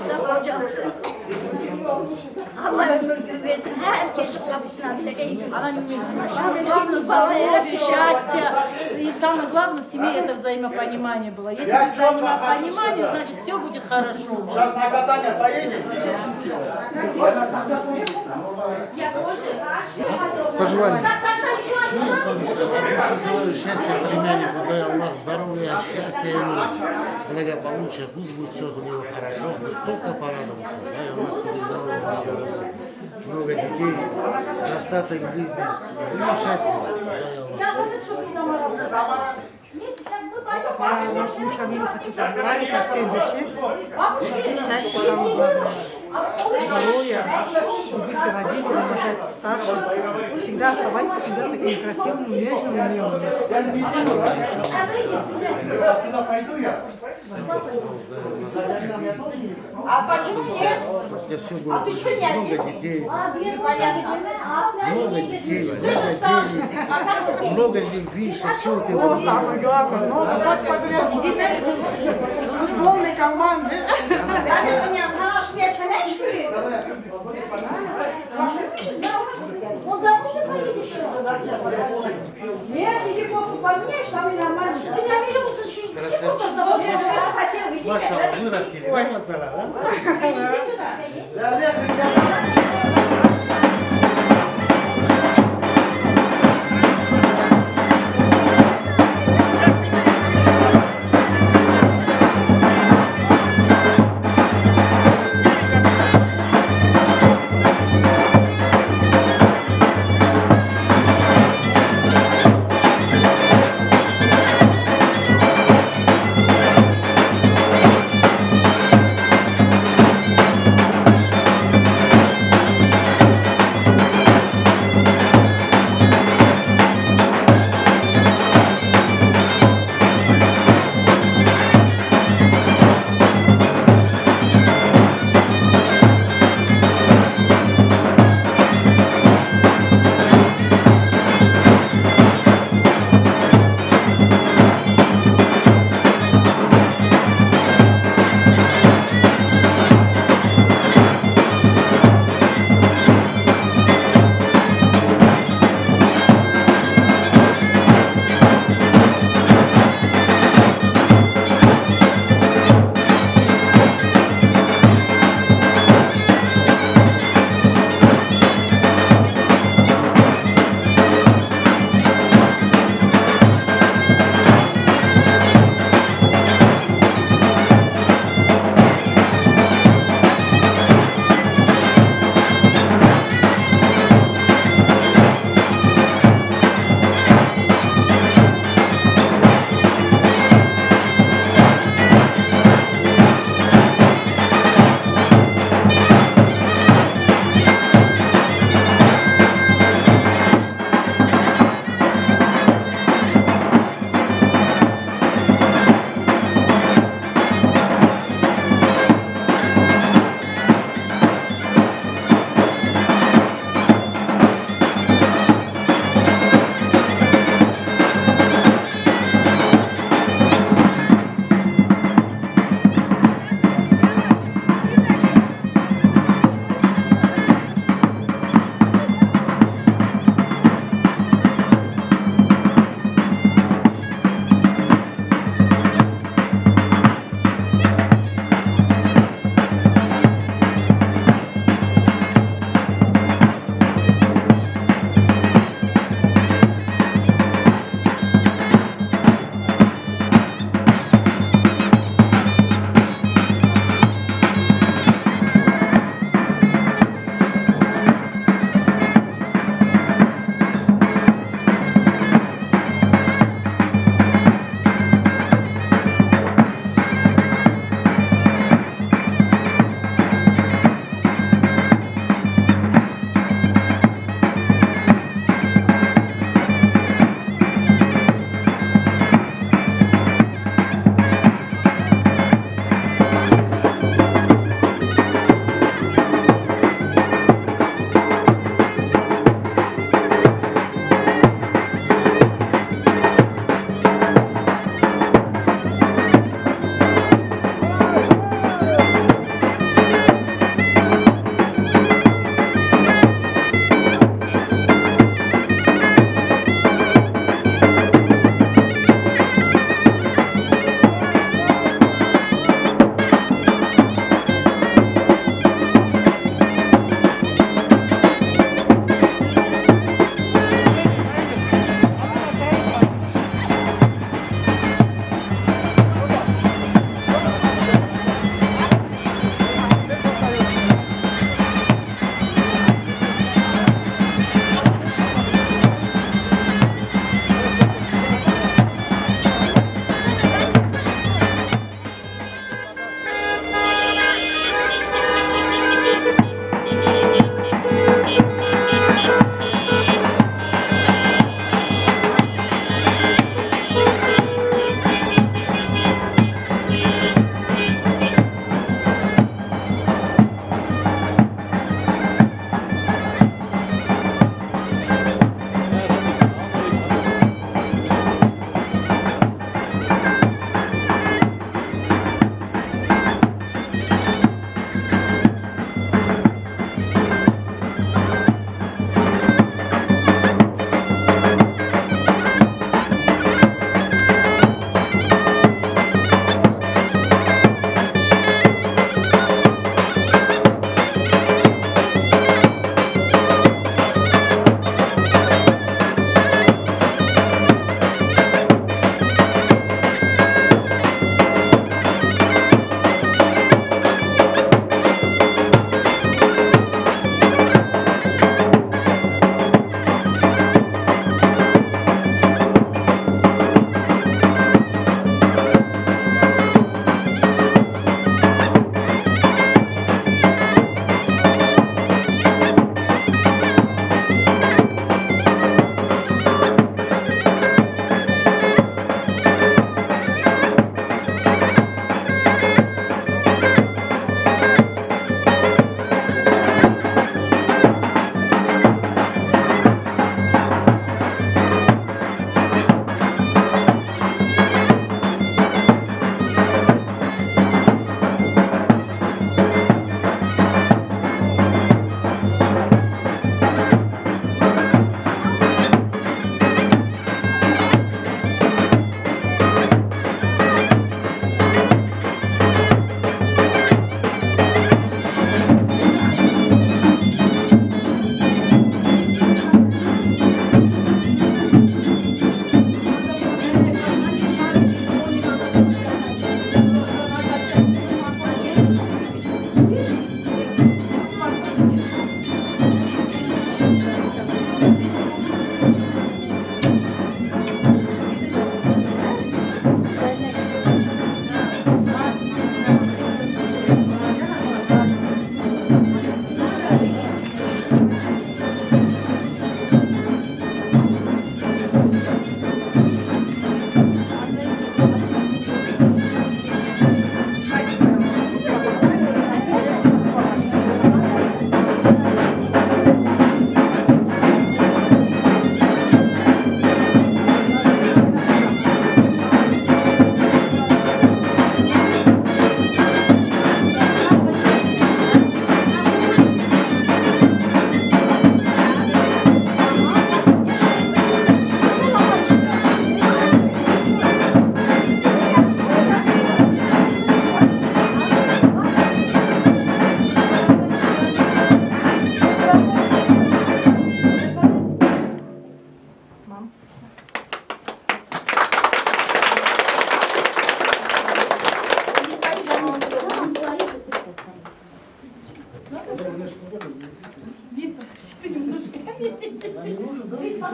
da kocamsın. Allah ömür gün versin. Herkesin kapısına bile iyi. Счастье. И самое главное в семье это взаимопонимание было. Если будет взаимопонимание, значит все будет хорошо. Сейчас на катание поедем. Пожелание. Что я смогу сказать? Я желаю счастья племяннику, дай Аллах здоровья, счастья ему, благополучия, пусть будет все у него хорошо, мы только порадуемся. Дай Аллах тебе здоровья, радости, много детей, достаток в жизни, живи счастливо, дай Аллах. Я нашему Шамилу хочу поздравить от всей души. Счастья, самое главное. Здоровья, любите родителей, уважайте старших. Всегда оставайтесь всегда таким красивым, нежным и милым. А почему нет? Чтобы у тебя все было много детей, много детей, много любви, чтобы все у тебя было. Самое главное, ну, вот подряд. Полной команды. Нет, иди кофту поменяешь, там и нормально. Ты намерился чуть-чуть. Маша, вырастили, да, пацана, да?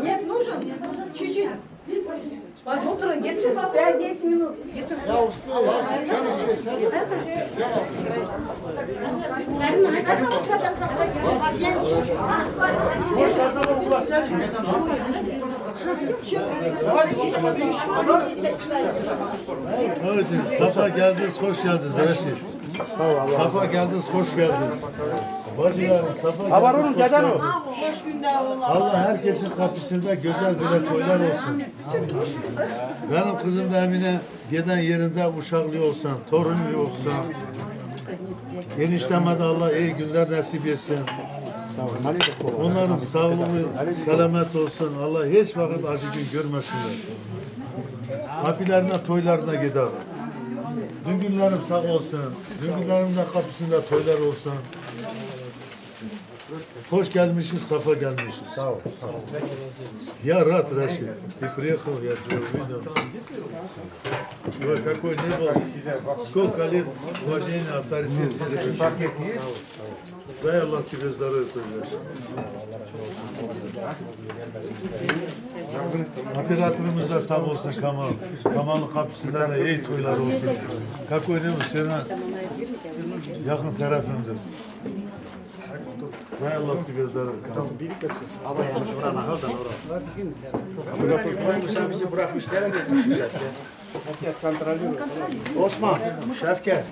Нет, нужен. Чуть-чуть. Утро, 5-10 минут. Ya usta ya. Gel usta sen. Gel Boşlardan ulaşsaydın neden Evet, Safa geldiniz, hoş geldiniz Reşit. Safa geldiniz, hoş geldiniz. Bacılarım, Safa geldiniz, hoş geldiniz. Hoş günler oğlum. Allah herkesin kapısında güzel böyle toylar olsun. Benim kızım da Emine giden yerinde uşaklı olsan, torunlu olsan. Enişteme de Allah iyi günler nasip etsin. Onların sağlığı, selamet olsun. Allah hiç vakit acı gün görmesinler. Kapılarına, toylarına gider. Düngünlerim sağ olsun. Düngünlerim de kapısında toylar olsun. Hoş gelmişiz, safa gelmişiz. Sağ ol. Я рад, Рашид. Ты приехал, я тебя увидел. Ой, какой не был. Сколько лет уважения, авторитет. Дай Аллах тебе здоровья, Рашид. Operatörümüz de sağ olsun Kamal. Kamal'ın kapısında da iyi toylar olsun. Какой не был, Serhan. Yakın tarafımdır. Дай Аллах тебе здоровья. Ama yanlış vuran ahal da orada. Bizi bırakmış nereye götürmüşler? Osman, Şevket.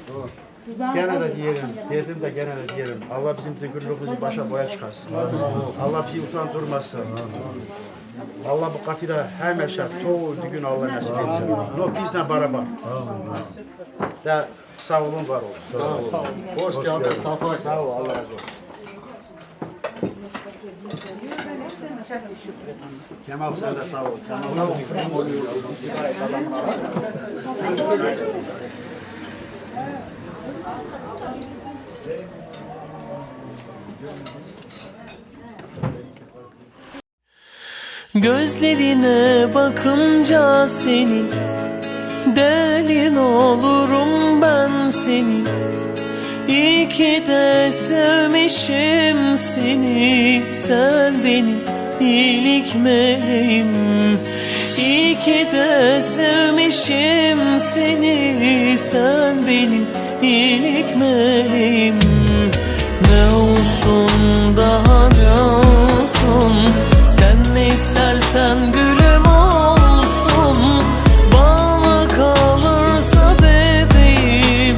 Gene de diyelim, dedim de gene de diyelim. Allah bizim tıkırlığımızı başa boya çıkarsın. Allah bizi utandırmasın. Allah bu kapıda hemen çoğu gün Allah nasip etsin. No bizle beraber. De sağ olun, var olun. Sağ olun. Hoş geldin, Safa. Sağ ol, Allah razı olsun. Kemal sen de sağ ol. Kemal Gözlerine bakınca senin delin olurum ben senin. İyi ki de sevmişim seni, sen benim iyilik meleğim. İyi ki de sevmişim seni, sen benim iyilik meleğim. Ne olsun daha ne olsun, sen ne istersen gülüm olsun. Bana kalırsa bebeğim,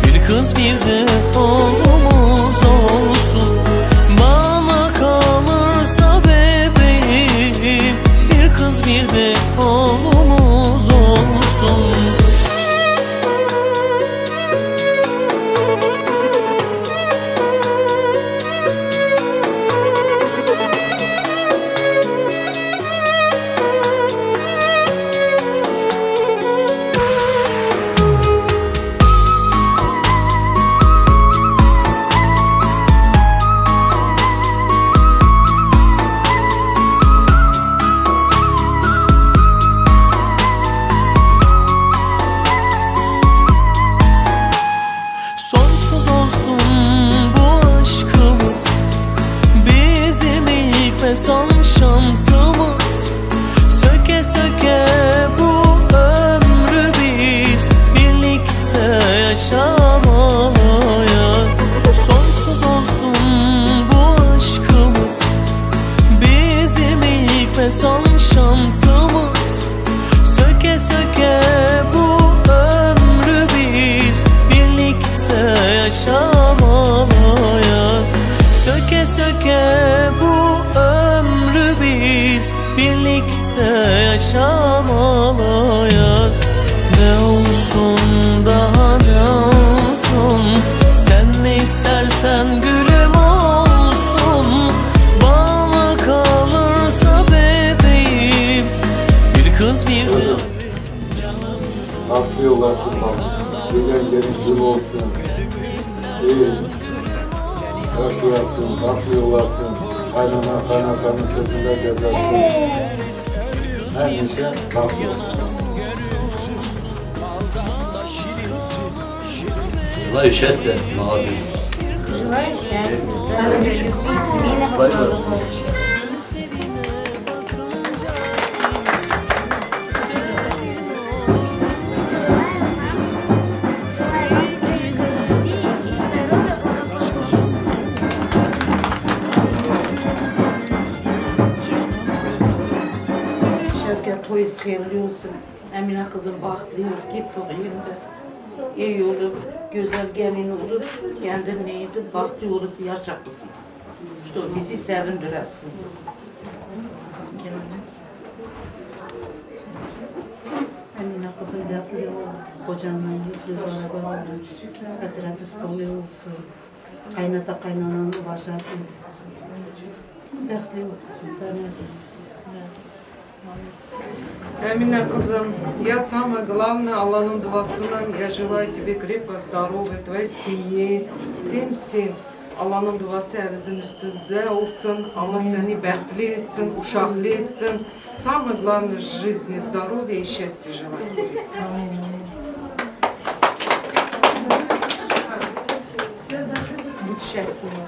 bir kız bir de oğlumuz olsun. Bana kalırsa bebeğim, bir kız bir de oğlumuz olsun. Sonsuz olsun bu aşkımız, bizim ilk ve son şansımız. Söke söke bu ömrü biz birlikte yaşamalıyız. Sonsuz olsun bu aşkımız, bizim ilk ve son şansımız. Söke söke bu ömrü biz birlikte yaşamalıyız. Söke söke bu ömrü biz birlikte yaşamalıyız. Ne olsun daha ne olsun, sen ne istersen gülüm olsun. Bana kalırsa bebeğim, bir kız bir de Haklı yollarsın bak. Gidenlerin gün olsun. İyi. Yaşayasın, haklı yollarsın. Kaynana kaynakanın sözünde gezersin. Her işe haklı. Желаю счастья, молодым. Желаю счастья, здоровья, любви, семейного благополучия. Şevket toyuz hayırlı olsun. Emine kızım bahtlı olur, git toğuyunda. İyi olup, güzel gelin olup, kendin neydi, bahtlı olup yaşa kızım. İşte o bizi sevindiresin. Emine kızım bahtlı ol, kocanla yüz yıl beraber olun. Etrafı dolu olsun. Kaynata kaynananı başa et. Bahtlı ol, sizden edin. Амина, кызым, я самое главное, Аллах'ın duasından, я желаю тебе крепкого здоровья, твоей семье, всем. Allah'ın duası evimizin üstünde olsun, Allah seni bəxtli etsin, uşaqlı etsin. Самое главное в жизни здоровья и счастья желаю тебе. Будь счастлива.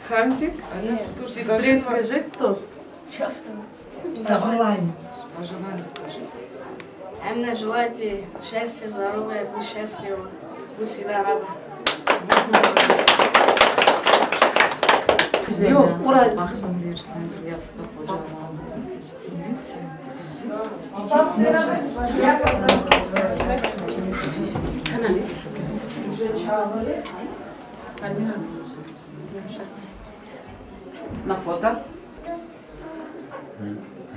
Хамзик, Сестре скажи тост. Пожелаем. пожелание скажи. Эмне желайте счастья, здоровья, будь счастлива, будь всегда рада. Yok, oraya Bahtım versin, yastık kocaman. na foto.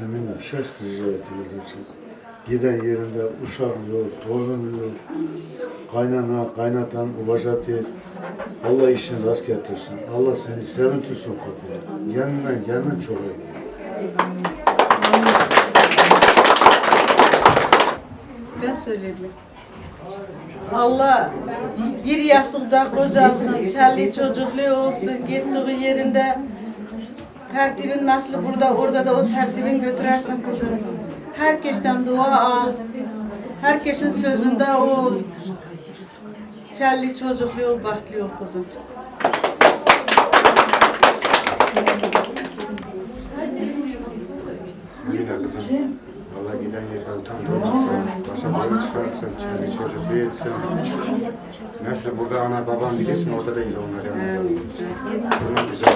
Emine şahsi ziyareti edecek. Giden yerinde uşak yok, torun yok, kaynana, kaynatan, uvacatı. Allah işini rast getirsin. Allah seni sevintirsin kapıya. Yanından çok iyi. Ben söyleyeyim. Allah bir yastıkta kocasın, çelli çocuklu olsun, gittiği yerinde tertibin nasıl burada, orada da o tertibin götürersin kızım. Herkesten dua al, herkesin sözünde ol. Çelli çocuklu ol, bahtlı ol kızım. Emine kızım, Allah giden yerden utandırmasın, başa boyu çıkartsın, kendi çocukluğu etsin. Nasıl burada ana baban bilirsin, orada değil onlar yanında. Bunun güzel.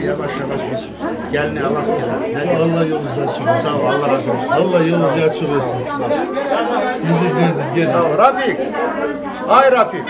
Yavaş yavaş. Gelin Allah gel. Allah yolunuzu açık etsin. Sağ ol, Allah razı olsun. Allah yolunuzu açık etsin. Bizi gelin. Sağ ol. Rafik. Ay Rafik.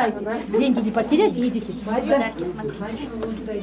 Выбирайте. Деньги не потерять, едете. Подарки смотрите.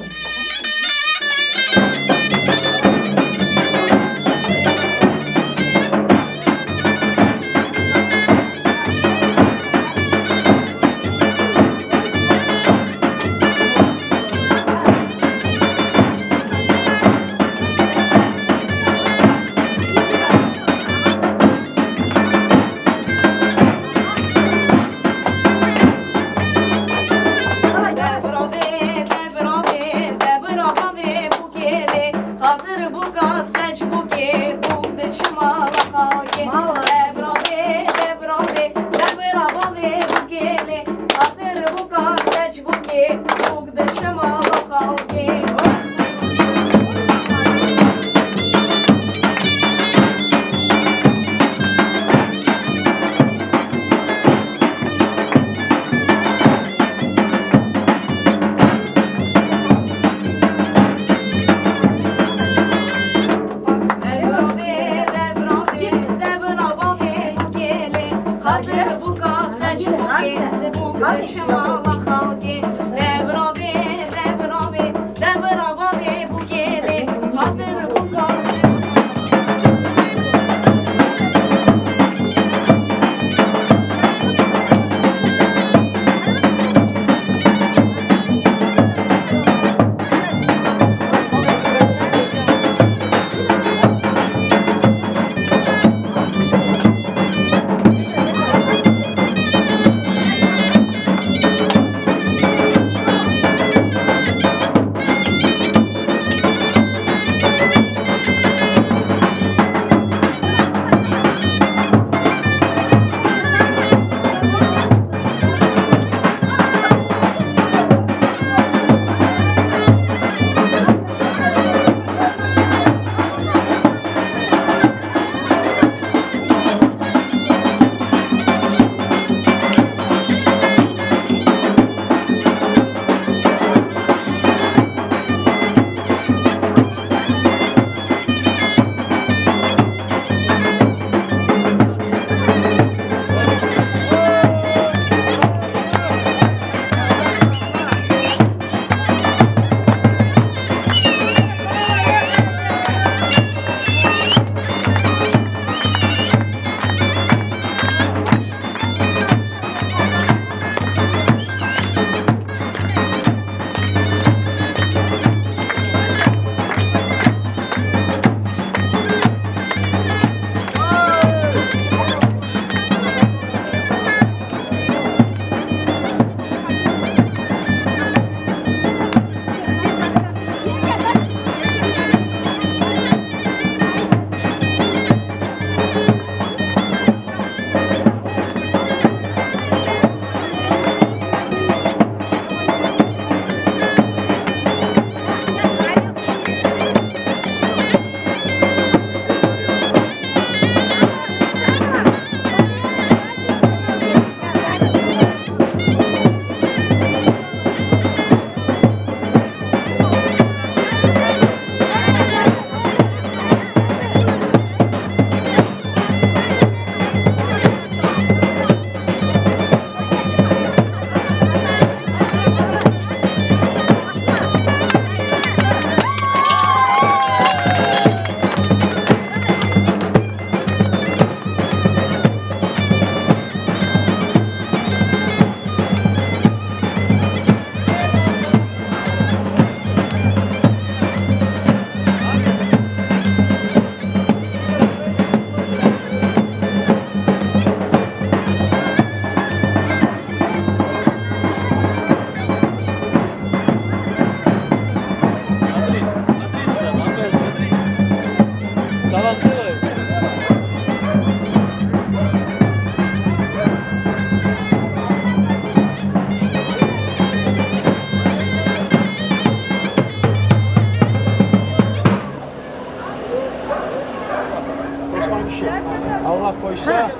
Allah koysa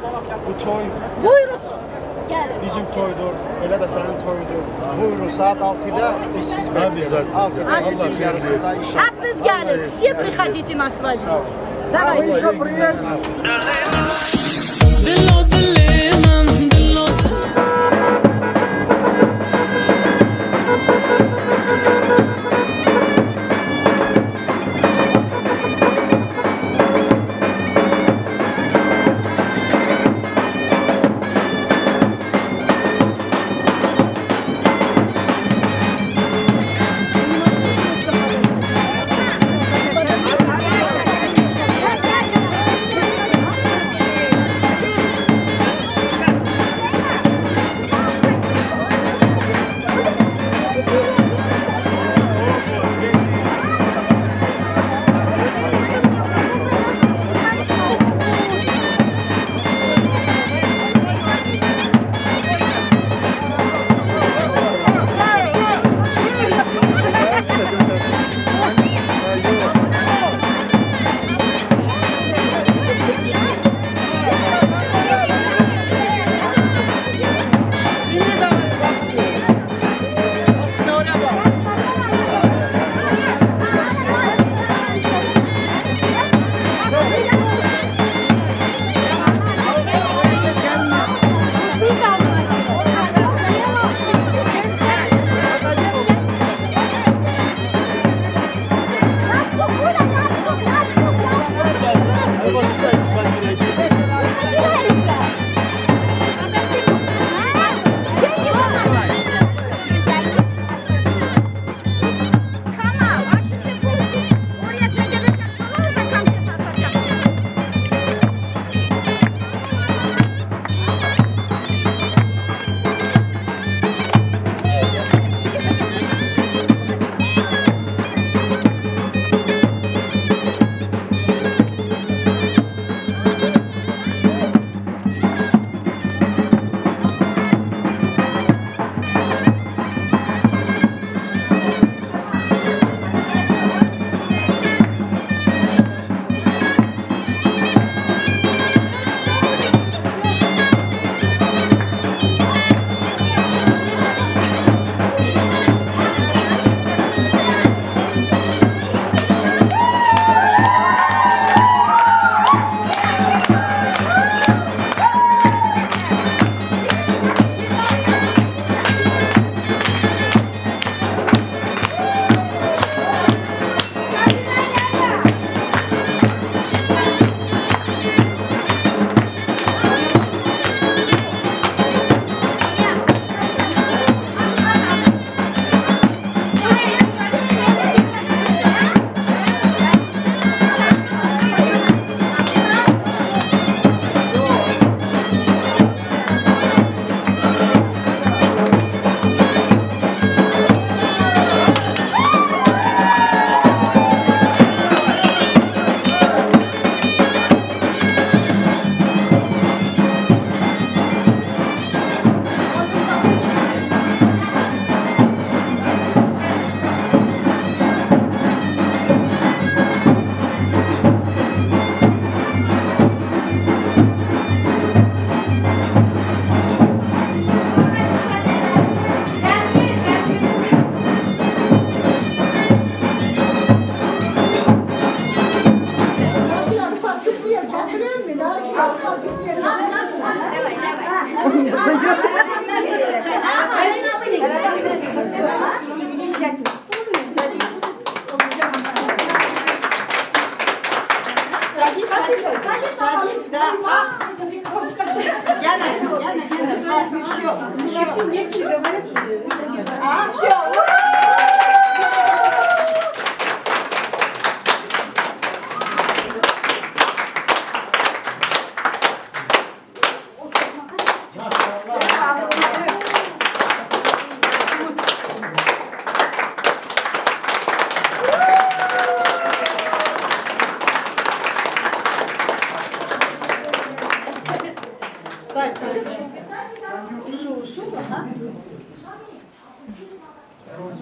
bu toy Buyurun. Gel. bizim toydur. Elə də sənin toydur. Buyurun saat 6'da biz siz bekliyoruz. 6'da Allah bizim hayırlı yarısında etsin. inşallah. Hepiniz gelin. Все приходите на свадьбу. Давай. Давайте. Dillo dille man, dillo dille de gene. Bir şey yok. Bir şey yok. Bir şey yok.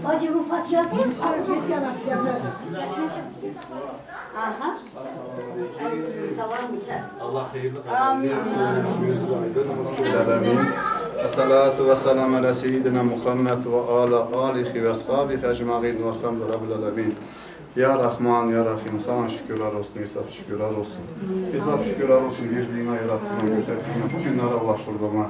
Acı Rufat yatayım. Aha. Allah hayırlı kazanır. Gözünüz aydın. Esselatu ve selamu ala seyyidina Muhammed ve ala alihi ve ashabihi ecma'in ve elhamdülillahi rabbil alemin. Ya Rahman, Ya Rahim, sana şükürler olsun, hesap şükürler olsun. Hesap şükürler olsun, birliğine, yarattığına, gösterdiğine, bu günlere ulaştırdığına.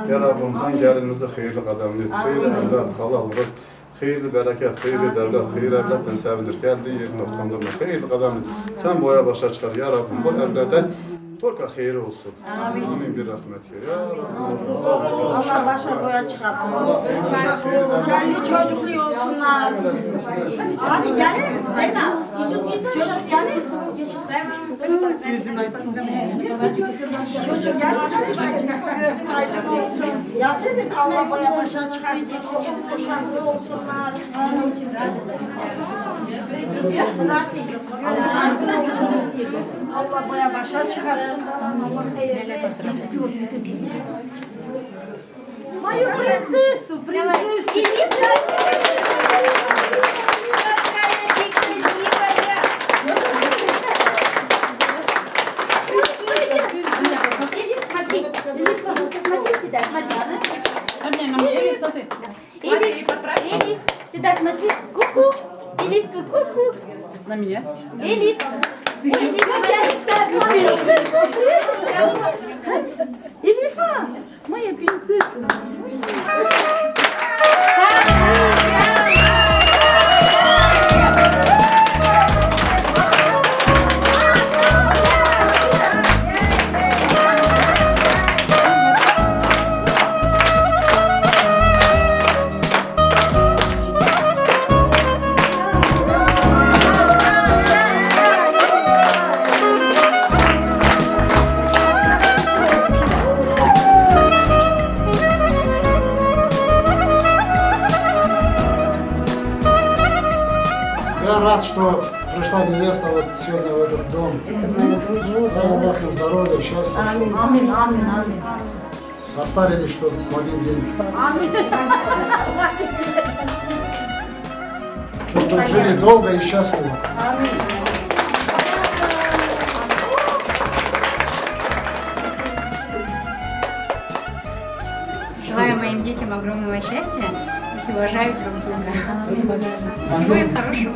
Ya Rabbim, sen gelinimizi hayırlı kademli, hayırlı evlat, halal rızk, hayırlı bereket, hayırlı devlet, hayırlı evlatla sevindir. Geldiği yerine utandırma, hayırlı kademli. Sen boya başa çıkar, Ya Rabbim, bu evlerde torka hayır olsun. Amin bir rahmet ya. Allah başa boya çıkartsın. Kendi çocuklu olsunlar. Hadi gelir misin Zeynep? Çocuk gelir. Çocuk gelir misin? Gözün aydın olsun. Ya dedim Allah boya başa çıkartsın. Boşanlı olsunlar. Allah boya başa çıkartsın. Allah hayırlı etsin. Мою принцессу, принцессу. Смотри сюда, смотри. Элиф, сюда смотри. Ку-ку. Элифка, ку-ку. На меня. Элиф. Элифа, моя принцесса. Я рад, что пришла невеста вот сегодня в этот дом. Дай Аллах им здоровья, счастья. Амин, амин, амин. Состарились, что в один день. Чтобы жили долго и счастливо. Желаю моим детям огромного счастья, пусть уважают друг друга. Всего им хорошего.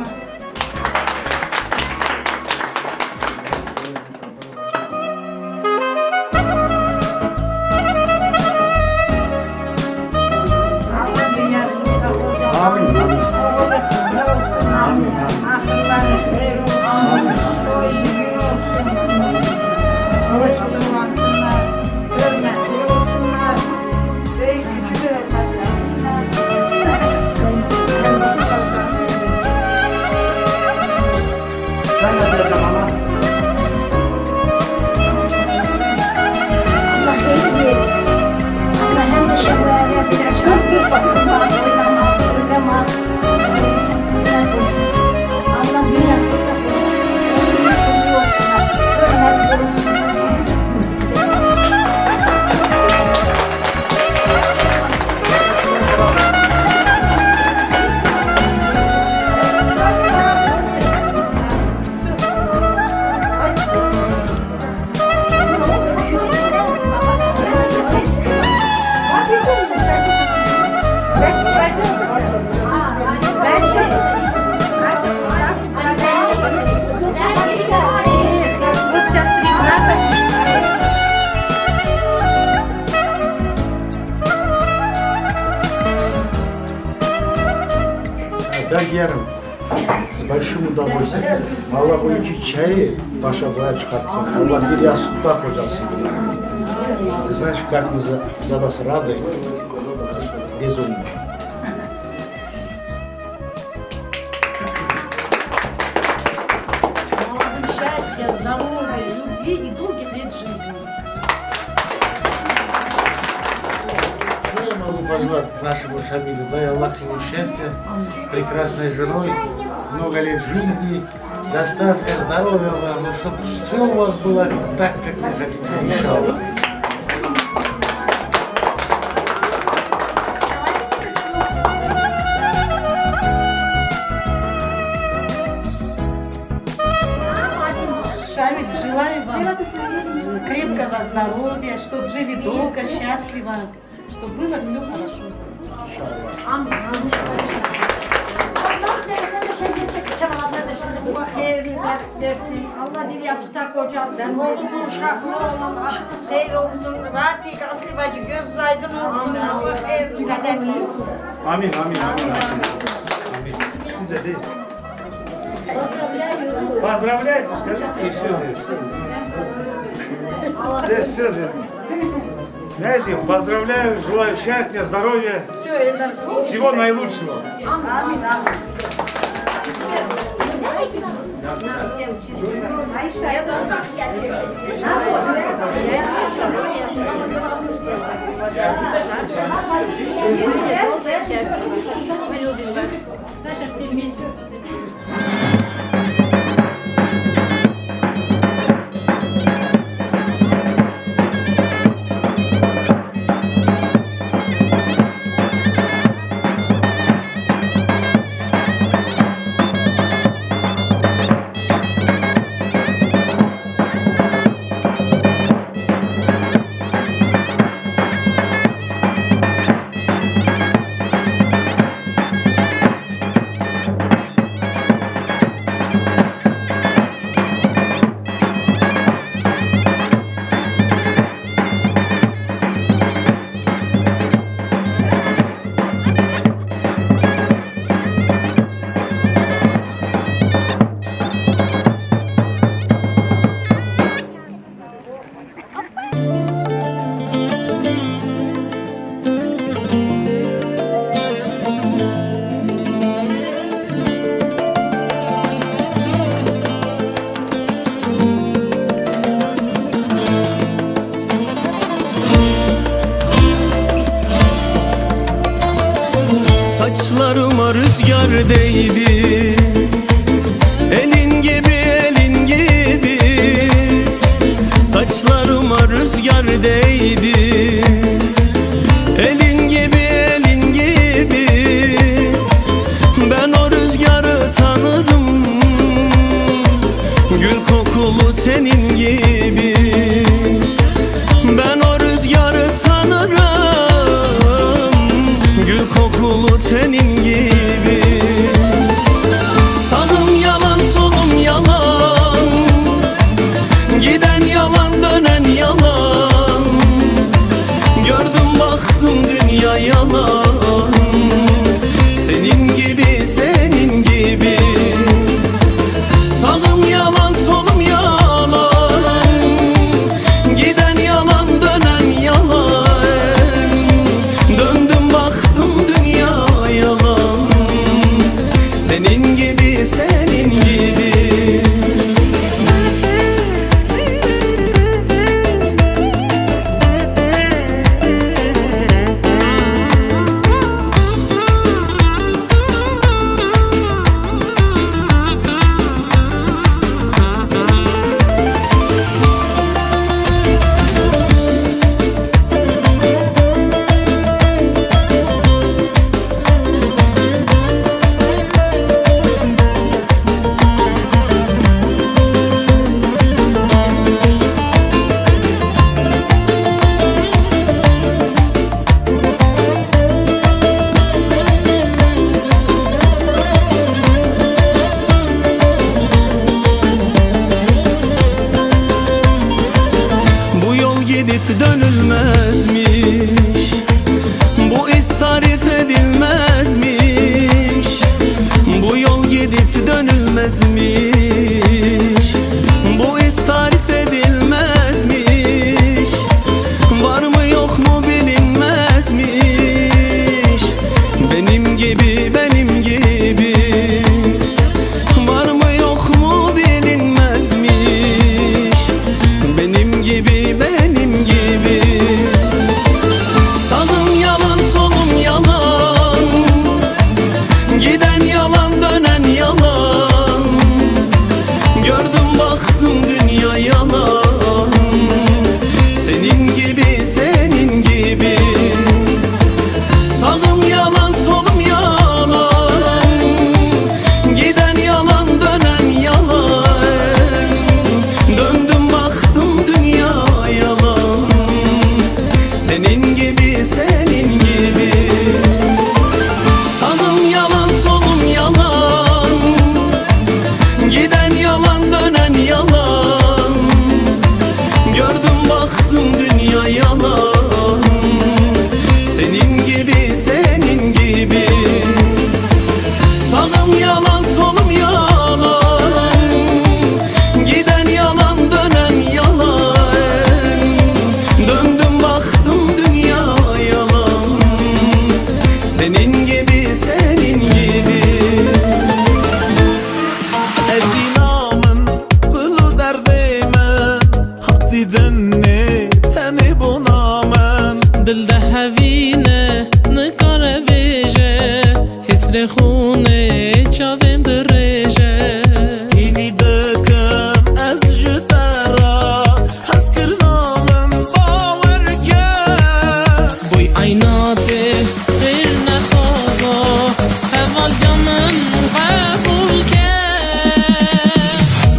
Bak şunu da koysa. Allah bu iki çayı başa boya çıkartsın. Allah bir yastıkta kocatsın. Знаешь, как мы за вас рады? Безумно. Молодым счастья, здоровья, любви и долгих лет жизни. Что я могу пожелать нашему Шамилю? Дай Аллах ему счастья, прекрасной женой, много лет жизни, достатка, здоровья вам, ну, чтобы все у вас было так, как вы хотите, иншаллах. Шамиль, желаю вам крепкого здоровья, чтобы жили долго, счастливо, чтобы было все хорошо. Hayırlılar dersin. Allah bir yastıkta kocatsın. Oğlunun uşakları olan aşkınız hayır olsun. Rahatlik aslı bacı göz aydın olsun. Allah hayırlılar dersin. Amin, amin, amin. Size değil. Поздравляйте, скажите и все. Да, все. Знаете, поздравляю, желаю счастья, здоровья, всего наилучшего. Аминь, аминь. Нам всем чистого. Счастья, здоровья, долгое счастье. Мы любим вас. Saçlarıma rüzgar değdi, elin gibi elin gibi. Saçlarıma rüzgar değdi, elin gibi elin gibi. Ben o rüzgarı tanırım, gül kokulu tenin gibi. Ben o rüzgarı tanırım, gül kokulu tenin gibi. Sağım yalan solum yalan, giden yalan dönen yalan. Gördüm baktım dünya yalan, senin gibi senin gibi. Sağım yalan solum yalan, giden yalan dönen yalan. Döndüm baktım dünya yalan, senin gibi senin gibi. Bu yol gidip dönülmezmiş, bu iz tarif edilmezmiş. Bu yol gidip dönülmezmiş. Bu his tarif edilmezmiş. Var mı yok mu bilinmezmiş. Benim gibi, benim gibi. Var mı yok mu bilinmezmiş. Benim gibi, benim gibi. Sağım yalan, solum yalan. Giden yalan, dönen yalan. Gördüm baktım dünya yalan. Senin gibi, senin gibi. Sağım yalan, solum yalan. Giden yalan, dönen yalan. Döndüm baktım dünya yalan. Senin gibi, senin gibi. Sağım yalan, solum yalan. Giden yalan, dönen yalan. Gördüm baktım dünya yalan. Senin gibi, senin gibi. Sağım yalan, solum yalan. Giden yalan, dönen yalan. Döndüm baktım dünya yalan. Senin gibi, senin gibi. Edinamın kulu derdime Hattiden ne teni bunamen Dil de havine nikare veje Hisre khune çavim direje İvi döküm ez jütera Hez kirnamen baverke Boy aynate gir nekhaza Heval canım kabul ke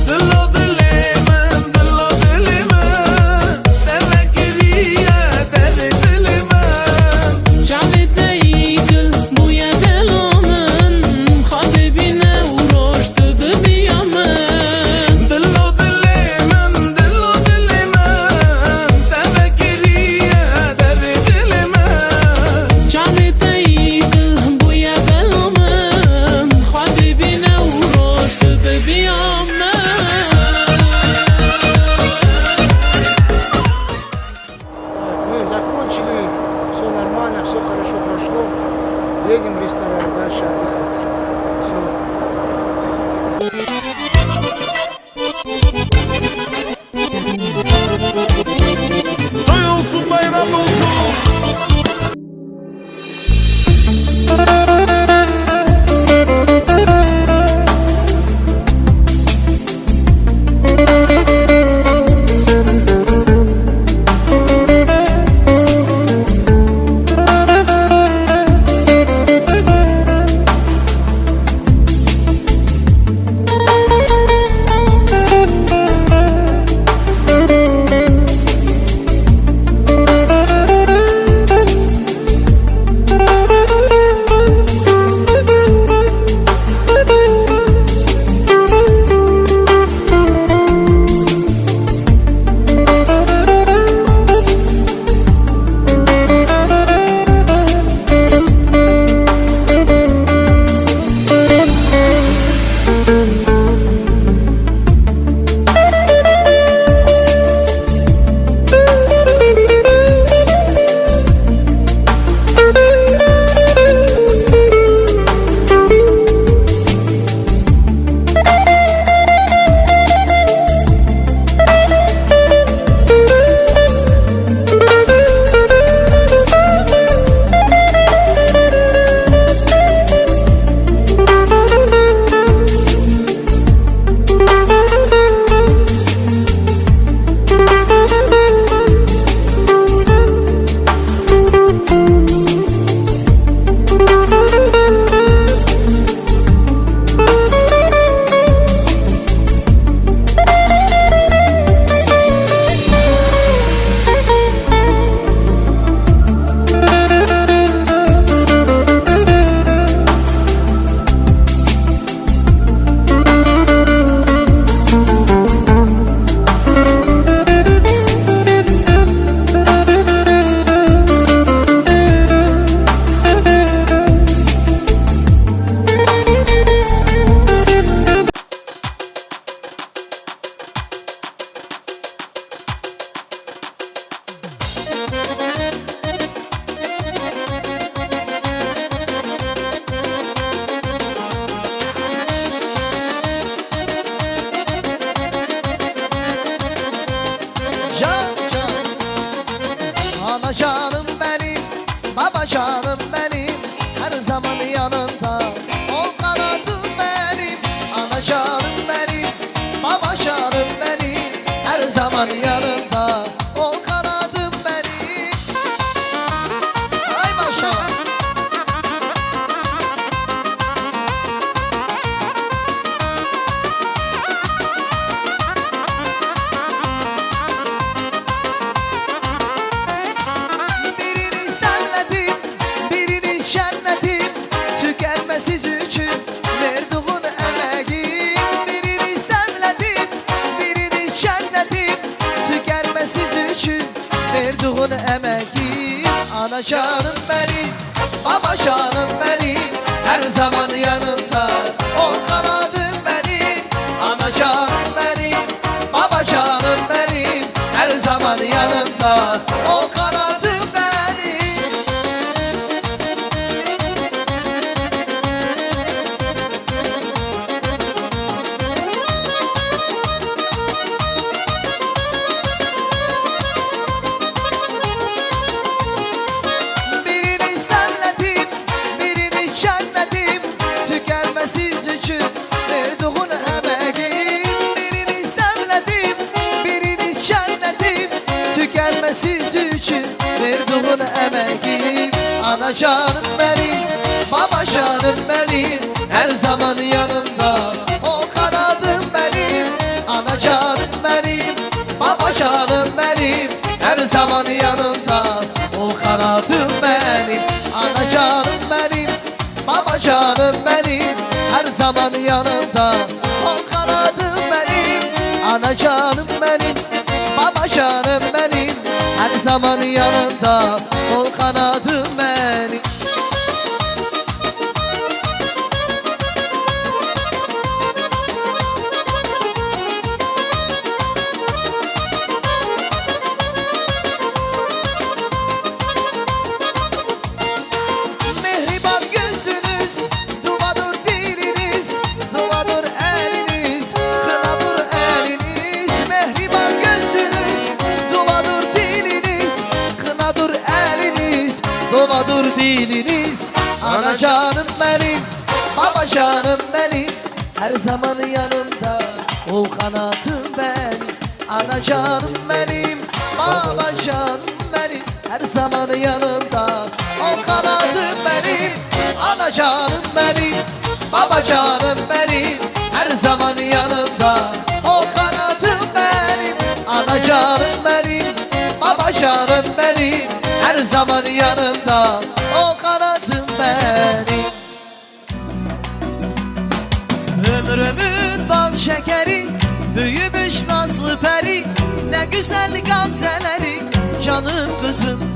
Dilla dilimen, dilla dilimen Tevekiriye deli dilimen Çavite yıkıl bu ya belamın Kadibine uğraştı bebiyamen Dilla dilimen, dilla dilimen Tevekiriye deli dilimen Çavite yıkıl bu ya belamın Kadibine uğraştı bebiyamen Мы закончили, все нормально, все хорошо прошло. Едем в ресторан дальше отдыхать. Все. Toy olsun, bayram olsun zaman yanımda ol kanadım benim. Ay maşallah. Birini senledim, birini şenledim, tükenmesiz üçün verduğun emeğim. Birini senledim, birini şenledim, tükenmesiz üçün verduğun emeğim. Ana canım benim, baba canım benim, her zaman yanımda ol kanadım benim. Ana canım benim, baba canım benim, her zaman yanımda ol kanadım benim. Birini senledim, birini şenledim, tükenmesiz üçün verduğun emeğim. Birini senledim, birini şenledim, tükenmesiz üçün verduğun emeğim. Ana canım benim, baba canım benim, her zaman yanımda ol kanadım benim. Ana canım benim, baba canım benim, her zaman yanımda ol kanadım benim. Ana canım benim, baba canım benim, her zaman yanımda ol kanadım benim. Ana canım benim, baba canım benim, her zaman yanımda ol kanadım benim. Mehriban gözünüz, duvadır diliniz, duvadır eliniz, kınadır eliniz. Mehriban gözünüz, duvadır diliniz, kınadır eliniz, duvadır diliniz. Ana canım benim, baba canım benim, her zaman yanımda ol kanatım benim. Ana canım benim, baba canım benim, her zaman yanımda ol kanadım benim. Ana canım benim, baba canım benim, her zaman yanımda ol kanadım benim. Ana canım benim, baba canım benim, her zaman yanımda ol kanadım benim. Ömrümün bal şekeri, büyümüş nazlı peri, ne güzel gamzeleri, canım kızım.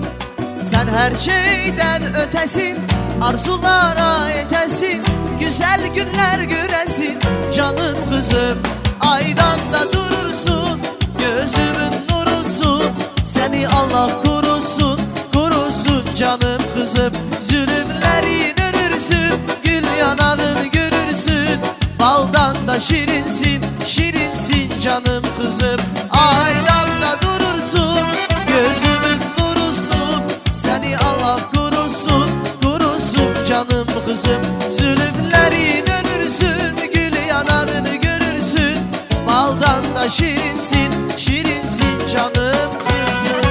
Sen her şeyden ötesin, arzulara yetesin, güzel günler göresin, canım kızım. Aydan da durursun, gözümün nurusun, seni Allah korusun, korusun canım kızım. Zulümlerin ölürsün, gül yanağın görürsün, baldan da şirinsin, şirinsin canım kızım. Aydan da durursun, gözümün nurusun, seni Allah korusun, korusun canım kızım. Zulümlerin ölürsün, gül yanağını görürsün, baldan da şirinsin, şirinsin canım kızım.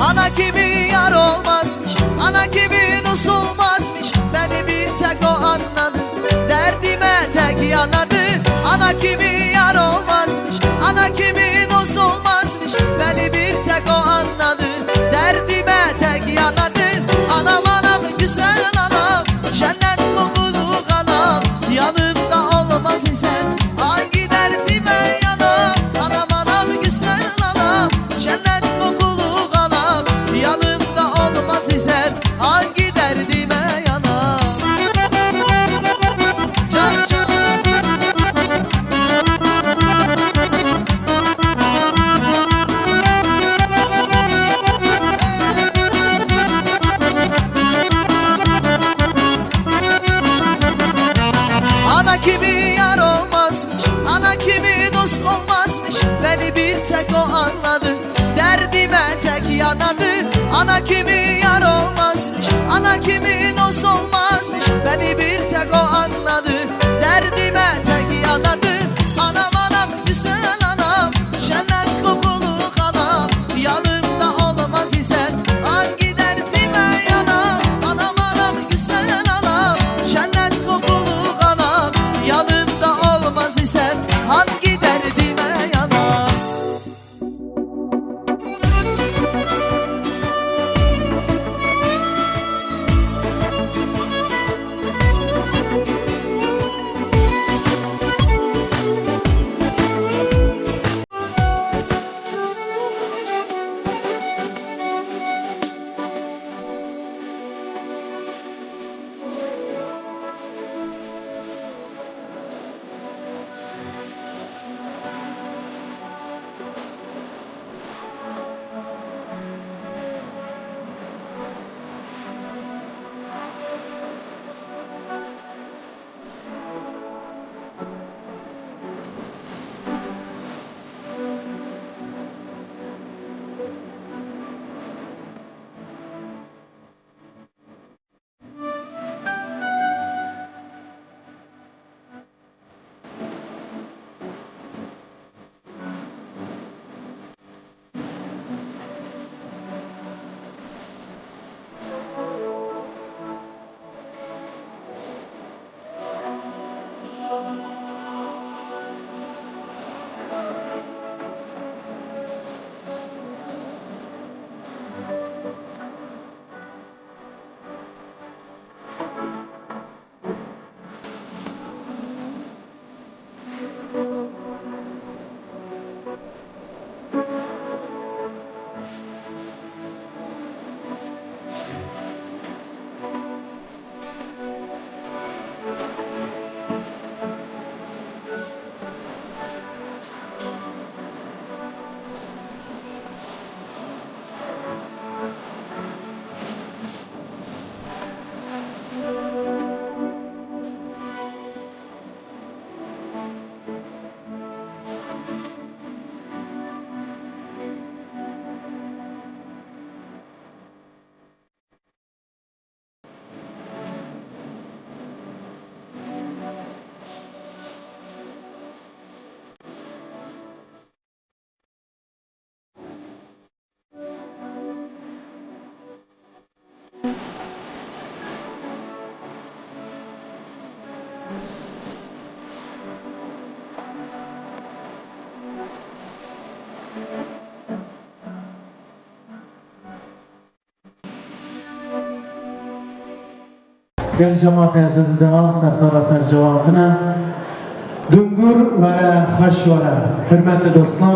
Ana gibi yar olmazmış, ana gibi dost olmazmış, beni bir tek o anladı, derdime tek yanadı. Ana gibi yar olmazmış, ana gibi dost olmazmış, beni bir tek o anladı, derdime tek yanadı. Anam anam güzel anam, cennet kokulu kanam, yanımda olmaz isen hangi derdime yanam. Anam anam güzel anam, cennet kokulu kanam, yanımda olmaz isen hangi derdime yanam. Can can. Ana gibi yar olmazmış, ana Ana kimi dost olmazmış, beni bir tek o anladı. Derdime tek yanadı. Ana kimi yar olmazmış, ana kimi dost olmazmış, beni bir tek o anladı. Derdime tek yanadı. Anam anam güzel anam, cennet kokulu anam, yanımda olmaz isen hangi derdime yanam. Anam anam güzel anam, cennet kokulu anam, yanımda olmaz isen hangi derdime yanam. Gel cemaat sizden sarsara sar cevabına. Düngur vere, hoş vere. Hürmetli dostlar,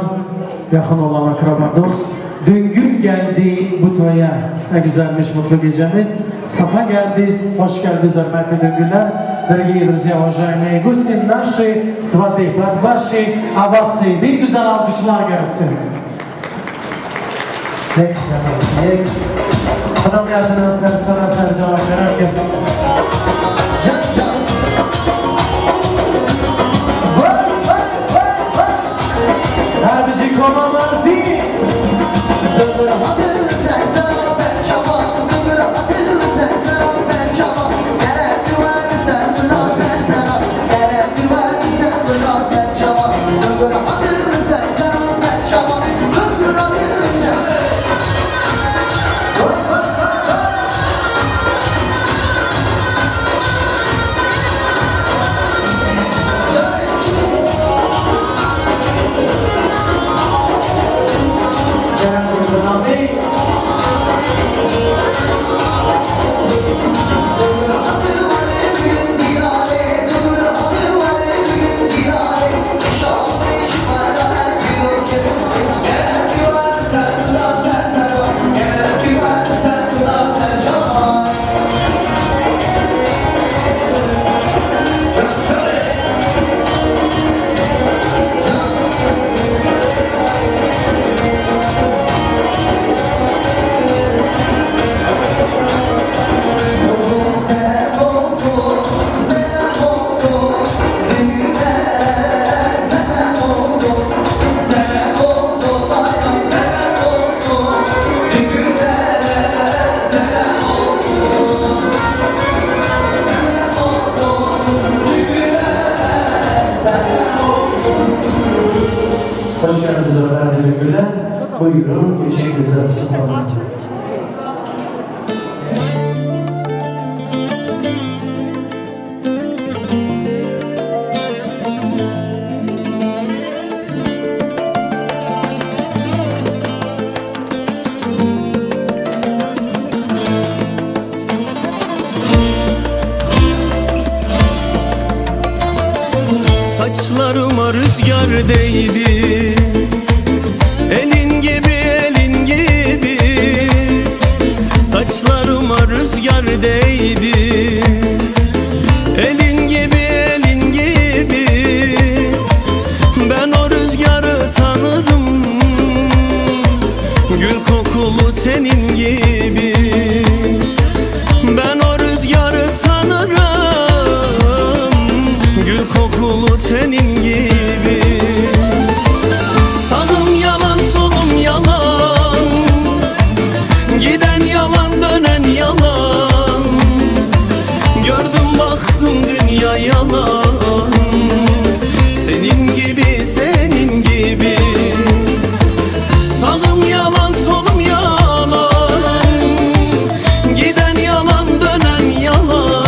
yakın olan akraba dost. Düngür geldi bu toya. Ne güzelmiş mutlu gecemiz. Safa geldiniz, hoş geldiniz hürmetli düngürler. Дорогие друзья, уважаемые гости, наши сваты, под ваши овации. Bir güzel alkışlar gelsin. Adam yaşına sarsara sar cevap verirken. Her bir şey konular değil. Döndür hadi sen sen sen çaba. Döndür hadi sen sen sen çaba. Nere güven sen bula sen sen. Nere güven sen bula sen çaba. Döndür hadi sen sen sen çaba. Döndür hadi sen sen. işlerinize verdiğine göre buyurun geçin güzel sıkıntı. Saçlarıma rüzgar değdi, elin gibi elin gibi. Saçlarıma rüzgar değdi, elin gibi elin gibi. Ben o rüzgarı tanırım, gül kokulu tenin gibi. Ben o rüzgarı tanırım, gül kokulu tenin gibi. Sağım yalan solum yalan, giden yalan dönen yalan. Gördüm baktım dünya yalan, senin gibi senin gibi. Sağım yalan solum yalan, giden yalan dönen yalan.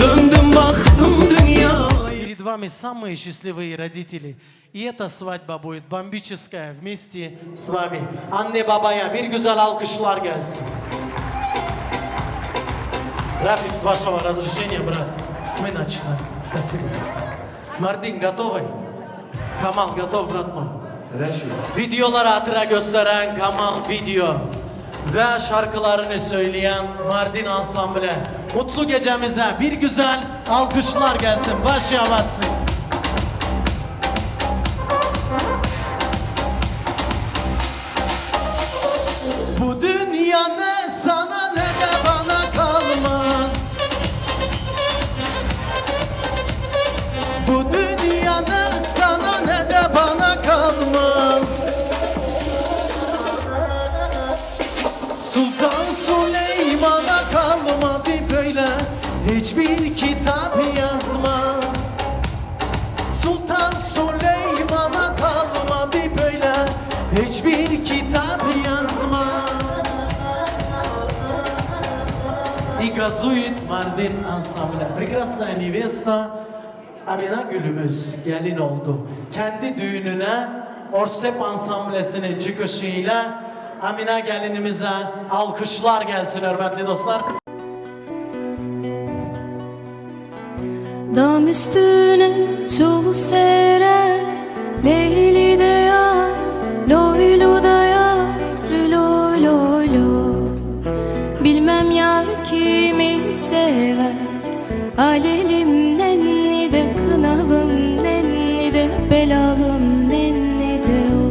Döndüm baktım dünya. Перед вами самые счастливые родители. И эта свадьба будет бомбическая вместе с вами. Anne babaya bir güzel alkışlar gelsin. Рафик, с вашего разрешения, брат, мы начинаем. Спасибо. Mardin, готовы? Kamal, готов, брат мой? Videoları hatıra gösteren Kamal Video ve şarkılarını söyleyen Mardin Ensemble. Mutlu gecemize bir güzel alkışlar gelsin. Baş yavatsın. Bu dünya ne sana ne de bana kalmaz. Bu dünya ne sana ne de bana kalmaz. Sultan Süleyman'a kalmadı böyle, hiçbir kitap yazmaz. Sultan Süleyman'a kalmadı böyle, hiçbir kitap yazmaz. И газует Mardin Ensemble. Прекрасная невеста Amina Gülümüz gelin oldu. Kendi düğününe Orsep Ensemblesi'nin çıkışıyla Amina gelinimize alkışlar gelsin hürmetli dostlar. Dam üstüne çulu sere, Leyli de yar, loylu da yar, loy loy loy. Bilmem yar kimi sever, alelim nenni de kınalım, nenni de belalım, nenni de o.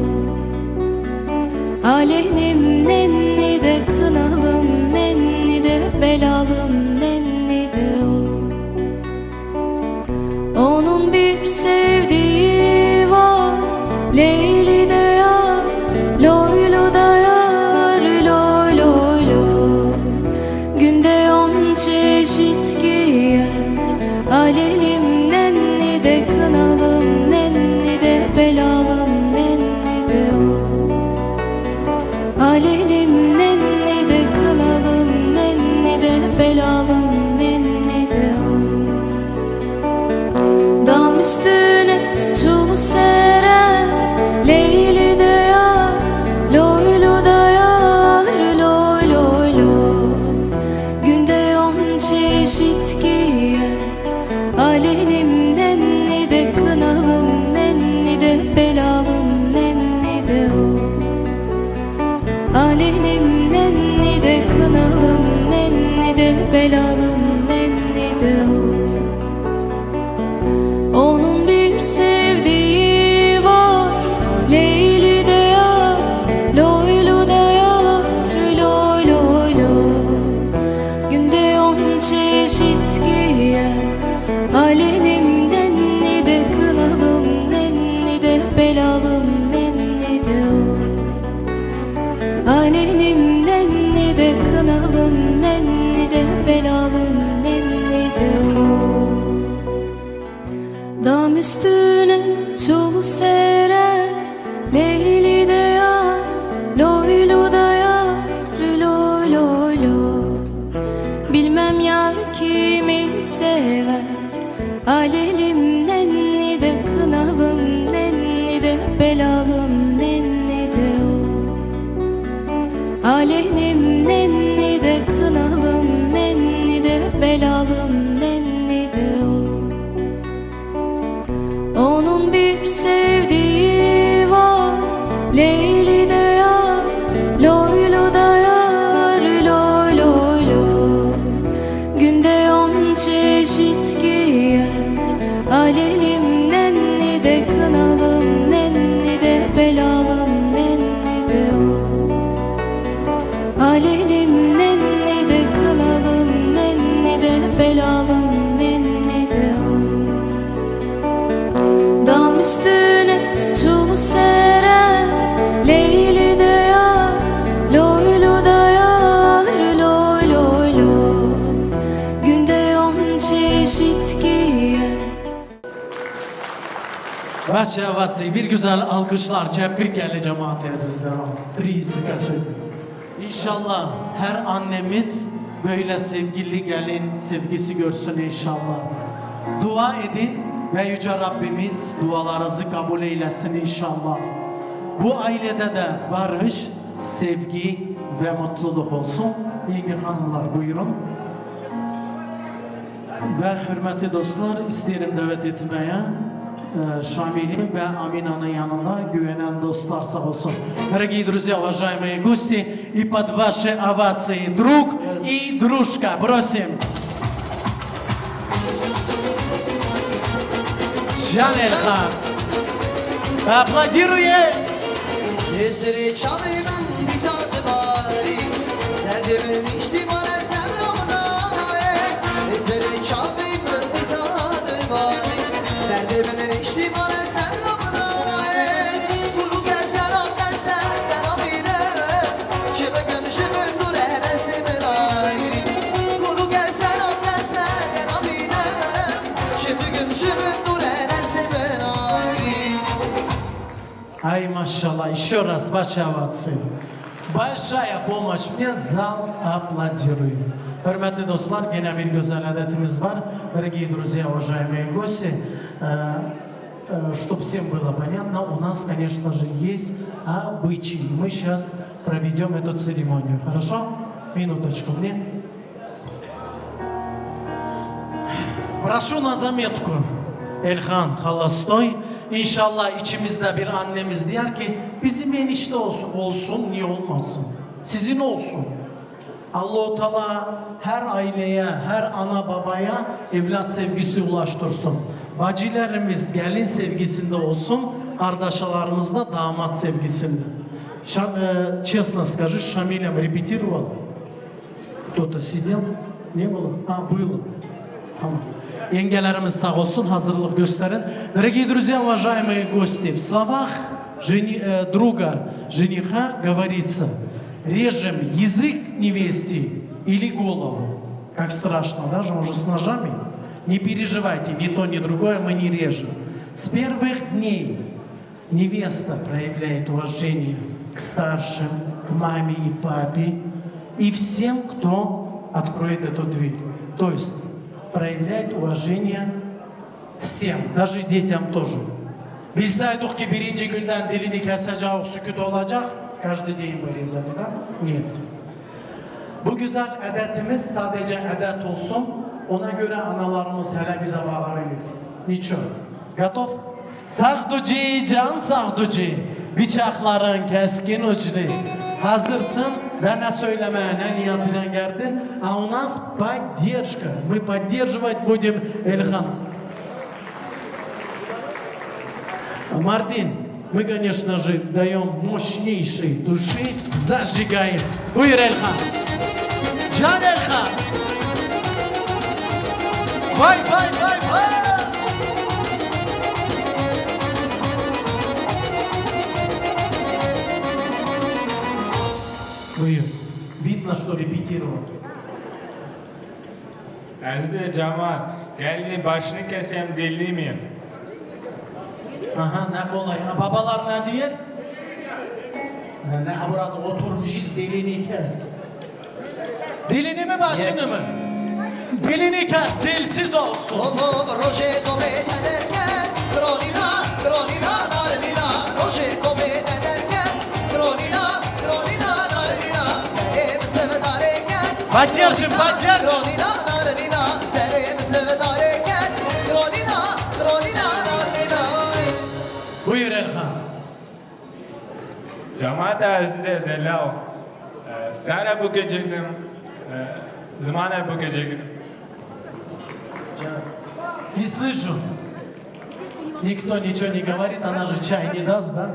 Alenim nenni de kınalım, nenni de belalım, nenni de o. Onun bir sevdiği var, Leyli de yar, loylu da yar, loy loy loy. Günde 10 çeşit giyer, alelim nenni de kınalım, nenni de belalım, nenni de o. Alelim nenni de kınalım, nenni de belalım, nenni de o. Dam üstüne çul sere, Leyli de yar, loylu da yar, loy loy loy. Günde 10 çeşit giyer, alelim nenni de kınalım, nenni de belalım, nenni de o. Alelim nenni de kınalım, nenni de belalım, nenni de o. Onun bir sevdiği var, Leyli de yar, loylu da yar, loy loy loy. Günde 10 çeşit giyer, alelim nenni de kınalım, nenni de belalım, nenni de o. Alelim nenni de kınalım, nenni de belalım, nenni de o. Dam üstüne çul sere, Leyli de yar, loylu da yar, loy loy loy. Bilmem yar kimi sever, alelim nenni de kınalım, nenni de belalım, nenni de o. Alenim nenni de kınalım, nenni de belalım, nenni de o. Onun bir sevdiği var, Leyli de yar, loylu da yar, loy loy loy. Günde 10 çeşit giyer, alelim nenni de kınalım, nenni de belalım, nenni de o. Alelim nenni de kınalım, nenni de belalım, nenni de o. Dam üstüne çul seren, Leyli de yar, loylu da yar, loy loy loy. Günde 10 çeşit giyer. Ваши овации, bir güzel alkışlar, tebrik geldi cemaate sizden. İnşallah her annemiz böyle sevgili gelin sevgisi görsün inşallah. Dua edin ve Yüce Rabbimiz dualarınızı kabul eylesin inşallah. Bu ailede de barış, sevgi ve mutluluk olsun. Yenge hanımlar buyurun. Ve hürmetli dostlar isterim davet etmeye Шамилем ve Аминa'nın yanında güvenen dostlar sağ olsun. Дорогие друзья, уважаемые гости, и под ваши овации друг и дружка. Просим. Caner Khan. Aplaudiruye. Esri çalıyorum bir saat bari, derdimin içtimale semramına. Esri çalıyorum bir saat bari, derdimin içtimale semramına. Kulu gelsen al dersen ben abine, kime gömüşümün nur edesimine ayrı. Kulu gelsen al dersen ben abine, kime gömüşümün nur edesimine ayrı. Ай, машалла, еще раз ваши овации. Большая помощь мне, зал аплодирует. Hürmetli dostlar, gene bir güzel adetimiz var. Дорогие друзья, уважаемые гости, чтобы всем было понятно, у нас, конечно же, есть обычаи. Мы сейчас проведем эту церемонию. Хорошо? Минуточку мне. Прошу на заметку. Elhan Halastoy. İnşallah içimizde bir annemiz diyor ki bizim enişte olsun. Olsun, niye olmasın? Sizin olsun. Allah-u Teala her aileye, her ana babaya evlat sevgisi ulaştırsın. Bacılarımız gelin sevgisinde olsun, kardeşlerimiz de damat sevgisinde. Честно скажи, с Шамилем репетировал? Кто-то сидел? Не было? Было. Tamam. Yengelerimiz sağ olsun, hazırlık gösterin. Дорогие друзья, уважаемые гости, в словах друга жениха говорится: режем язык невесте или голову. Как страшно, даже он же с ножами. Не переживайте, ни то, ни другое мы не режем. С первых дней невеста проявляет уважение к старшим, к маме и папе и всем, кто откроет эту дверь. То есть проявляет уважение всем, даже детям тоже. Bilseydik ki birinci günden dilini kesecek, sükut olacak, каждый день мы резали, да? Нет. Bu güzel adetimiz sadece adet olsun, ona göre analarımız hele bize bağırıyor. Niçin? Готов? Sağduci, can sağduci, bıçakların keskin uçlu. Hazırsın ve ne söylemeye, ne niyetine geldin. А у нас поддержка. Мы поддерживать будем Эльхан. Мартин, мы, конечно же, даем мощнейшей души, зажигаем. Buyur Эльхан. Can Эльхан. Vay vay vay vay. Buyur. Видно, что репетировал. Aziz Cemal, gelini başını kesem dilini miyim? Aha ne kolay. Babalar ne diyor? Ne burada oturmuşuz dilini kes. Dilini mi başını mı? Dilini kes, dilsiz olsun. Roje kome ederken Kronina, kronina, narnina Roje kome ederken Kronina, kronina, narnina Serim sevdareken Batyarcığım, batyarcığım. Kronina, narnina Serim sevdareken Kronina, kronina, narnina Buyur Elhan. Cemaat azize delav. Sana bu geceydim. Zamana bu geceydim. Не слышу. Никто ничего не говорит, она же чай не даст, да?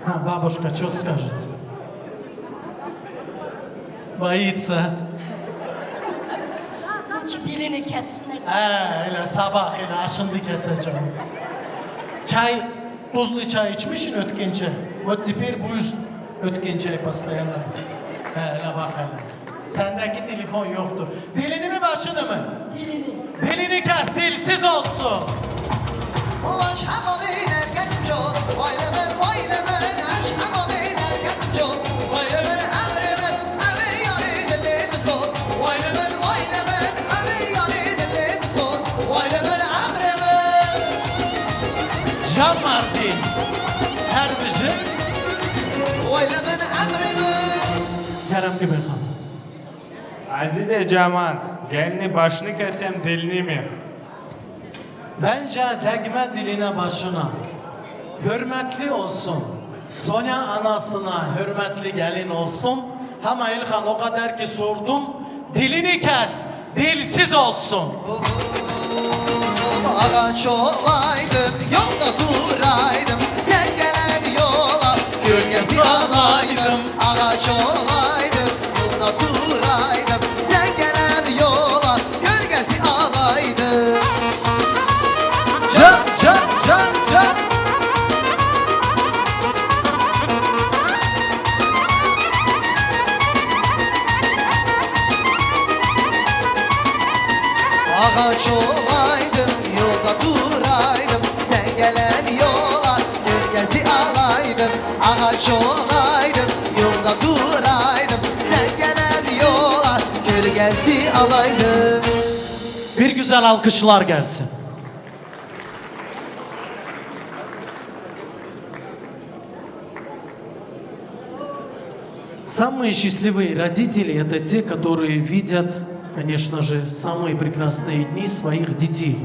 А, бабушка что скажет? Боится. Lütfü dilini kessinler. Öyle sabah öyle aşındı keseceğim. Çay, tuzlu çay içmişsin ötkince. Вот теперь будешь ötkin çay постоянно. Hele bak hele. Sendeki telefon yoktur. Dilini mi başını mı? Dilini. Dilini kes, dilsiz olsun. Ovaş hava binerken çok Vaylemen, vaylemen Aş hava binerken çok Vaylemen, emremen Eve yari dilim son Vaylemen, vaylemen Eve yari dilim son Vaylemen, emremen Can Martin. Her bir şey. Vaylemen, emremen Kerem gibi kan. Azize Caman, gelini başını kesem dilini mi? Bence degme diline başına. Hürmetli olsun. Sonya anasına hürmetli gelin olsun. Ama İlhan o kadar ki sordum. Dilini kes, dilsiz olsun. Ağaç olaydım, yolda duraydım Sen gelen yola gölgesi alaydım Ağaç olaydım, yolda duraydım Sen gelen yola gölgesi alaydım Can, can, can, can. Ağaç olaydım, yolda duraydım Sen gelen yola gölgesi alaydım Ağaç olaydım, yolda duraydım Sen gelen yola gölgesi alaydım Bir güzel alkışlar gelsin. Самые счастливые родители – это те, которые видят, конечно же, самые прекрасные dni своих детей.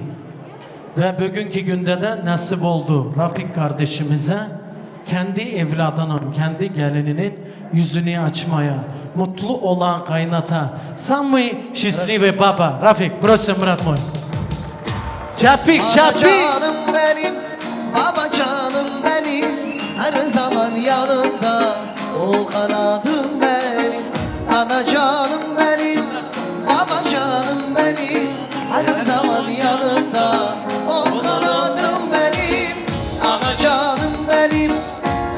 Ve bugünkü günde de nasip oldu Rafik kardeşimize kendi evladının, kendi gelininin yüzünü açmaya, mutlu olan kaynata. Самый счастливый папа. Rafik, бросим, брат мой. Çapik, Baba çapik. canım benim, baba canım benim Her zaman yanımda, o kanadım benim Ana canım benim, baba canım benim Her zaman yanımda, o kanadım benim Ana canım benim,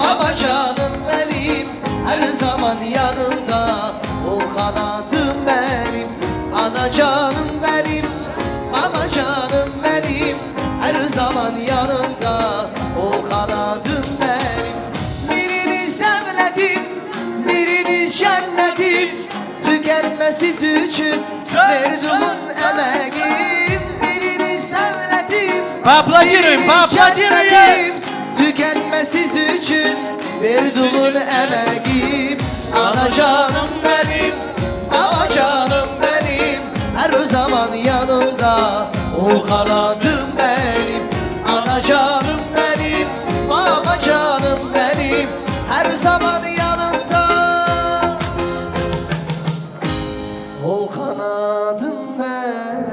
baba canım benim Her zaman yanımda, o kanadım benim Ana canım benim, baba canım benim Her zaman yanımda, o kanadım benim Biriniz devletim, biriniz cennetim Tükenmesiz için verdiğim emeğim Biriniz devletim, Babladırım, babladırım. Tükenmesiz için verdiğin emeğim Ana canım benim, baba canım benim Her zaman yanımda, o kanadım benim Ana canım benim, baba canım benim Her zaman yanımda, o kanadım benim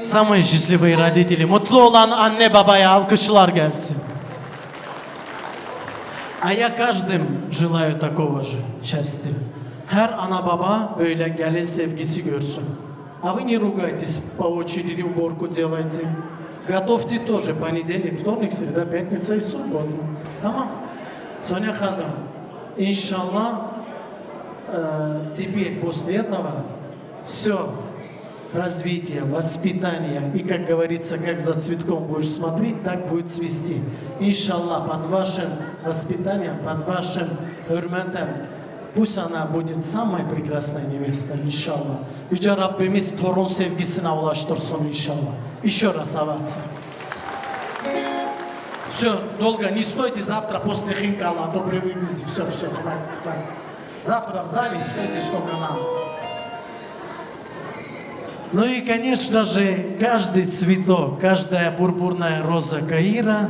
Самые счастливые родители. Mutlu olan anne babaya alkışlar gelsin. А я каждым желаю такого же счастья. Her ana baba böyle gelin sevgisi görsün. А вы не ругайтесь, по очереди уборку делайте. Готовьте тоже понедельник, вторник, среда, пятница и субботу. Tamam. Соня Ханым, иншаллах, теперь после этого все развития, воспитания. И, как говорится, как за цветком будешь смотреть, так будет цвести. Иншаллах, под вашим воспитанием, под вашим hürmetem, pусть она будет самой прекрасной невестой, иншаллах. Yüce Rabbimiz torun sevgisine ulaştırsın inşallah. Еще раз овации. Все, долго не стойте, завтра после хинкала, а то привыкнете, все, хватит. Завтра в зале стойте сколько надо. Ну и, конечно же, каждый цветок, каждая пурпурная роза Каира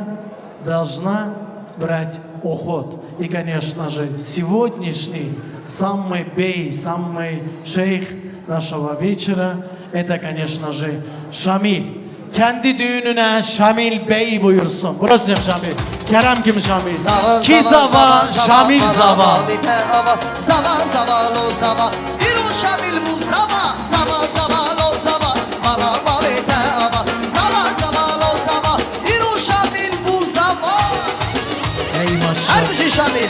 должна брать уход. И, конечно же, сегодняшний самый бей, самый шейх нашего вечера, это, конечно же, Şamil. Kendi düğününe Şamil Bey buyursun. Burası Şamil. Kerem kim Şamil? Ki zava, Şamil zava. Zava zava lo zava. İru Şamil bu zava. Zava zava lo zava. Mala mavete ava. Zava zava lo zava. İru Şamil bu zava. Ey maşallah. Her bir şey Şamil.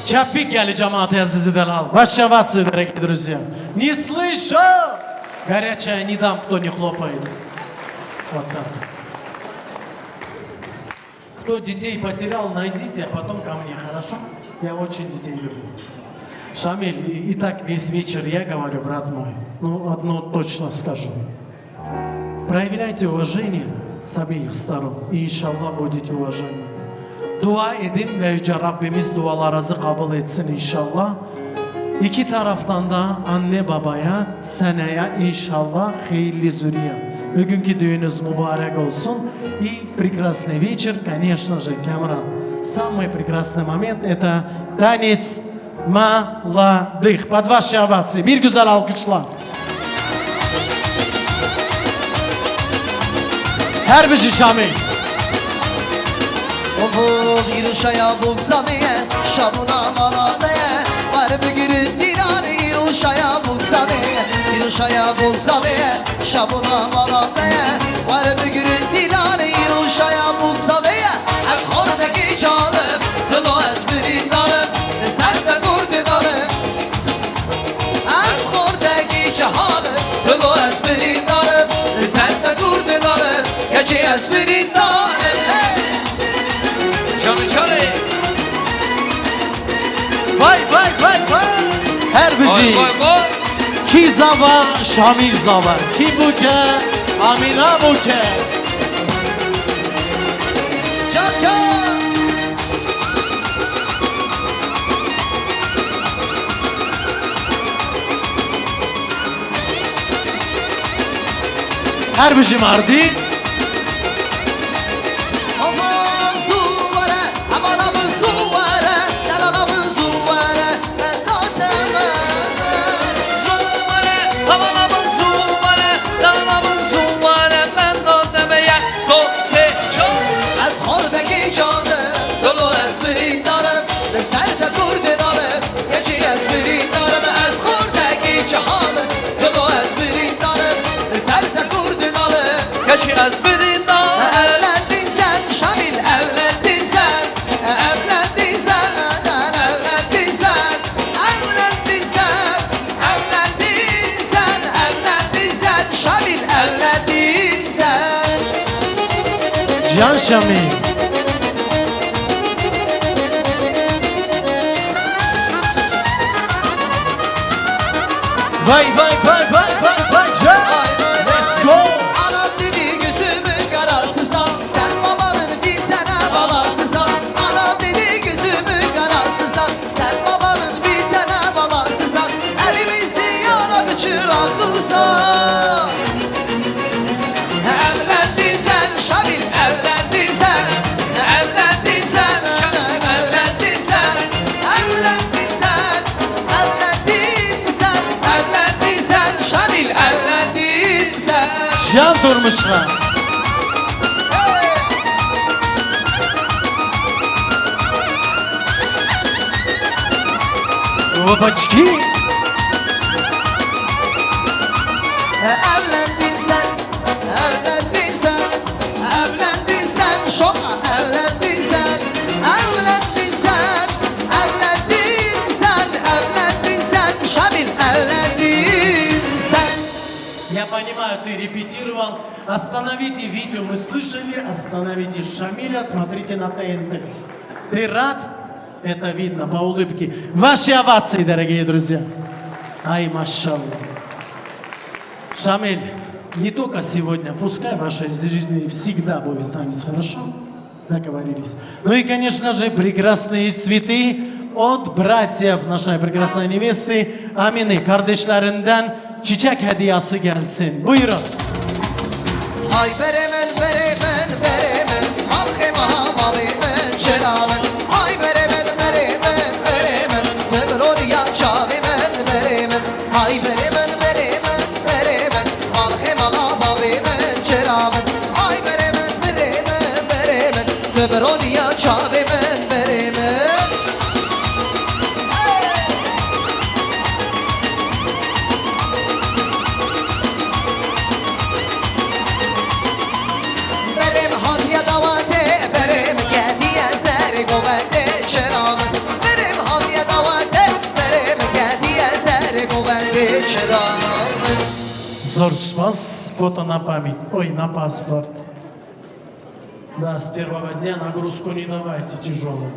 Чапик гели джамааты азизи дал. Ваши овации, дорогие друзья. Не слышу! Горячая не дам, кто не хлопает. Вот так. Кто детей потерял, найдите, а потом ко мне, хорошо? Я очень детей люблю. Шамиль, и так весь вечер я говорю, брат мой, ну одно точно скажу. Проявляйте уважение с обеих сторон, и иншаллах будете уважаемы. Dua edin ve Yüce Rabbimiz dualarınızı kabul etsin inşallah. İki taraftan da anne babaya, seneye inşallah hayırlı zürriyet. Bugünkü düğününüz mübarek olsun. И прекрасный вечер, конечно же, Камран. Самый прекрасный момент это танец молодых. Под ваши овации. Bir güzel alkışlar. Her bir Şamil. Of İruşa'ya bulsamiye, Şamuna maladeye. Var bir gülün dilanı İruşa'ya bulsamiye. İruşa'ya bulsamiye, Şamuna maladeye. Var bir gülün dilanı İruşa'ya bulsamiye. Ez hordaki çalım, dılo ezbirin dalım. Sen de kurdun alım. Ez hordaki çalım, dılo ezbirin dalım. Sen de kurdun alım. Geçi ezbirin dalım. Vay. Her bir şey. Ki zava, Şamil zava. Ki buke, Amina buke. Çak. Her bir şey mardi. Evlendin sen Şamil, evlendin sen. Evlendin sen, evlendin sen. Evlendin sen, evlendin sen. Evlendin sen Şamil, evlendin sen. Can Şamil. Vay Can. Let's go. Anam dedi gözümün karasısan. Sen babanın bir tane balasısan. Anam dedi gözümün karasısan. Sen babanın bir tane balasısan. Evimizin yanağı çıraklısan. Evlendin sen Şamil, evlendin sen. Evlendin sen, evlendin sen. Evlendin sen, evlendin sen. Evlendin sen Şamil, evlendin sen. Can durmuşlar. Опачки! Evlendin sen, evlendin sen, evlendin sen, şoka evlendin sen, evlendin sen, evlendin sen, evlendin sen, Şamil evlendin sen. Я понимаю, ты репетировал. Остановите видео, мы слышали. Остановите Шамиля, смотрите на ТНТ. Ты рад? Это видно по улыбке. Ваши овации, дорогие друзья. Ай, машаллах. Шамиль, не только сегодня, пускай в вашей жизни всегда будет танец, хорошо? Договорились. Ну и, конечно же, прекрасные цветы от братьев нашей прекрасной невесты Amine kardeşlerinden çiçek hediyesi gelsin. Buyurun. Hay beremen, beremen, beremen, malhema mavimen, çelamen. Hay beremen, beremen, beremen, tebroriya çavimen, beremen. Hay beremen, beremen, beremen, malhema mavimen, çelamen. Hay beremen, beremen, beremen, tebroriya çavimen, beremen. Berem hadiye davate, berem gediye seri govende çeramen. Berem hadiye davate, berem gediye seri govende çeramen. Зор спас, фото на память, ой, на паспорт. Да, с первого дня нагрузку не давайте тяжелую.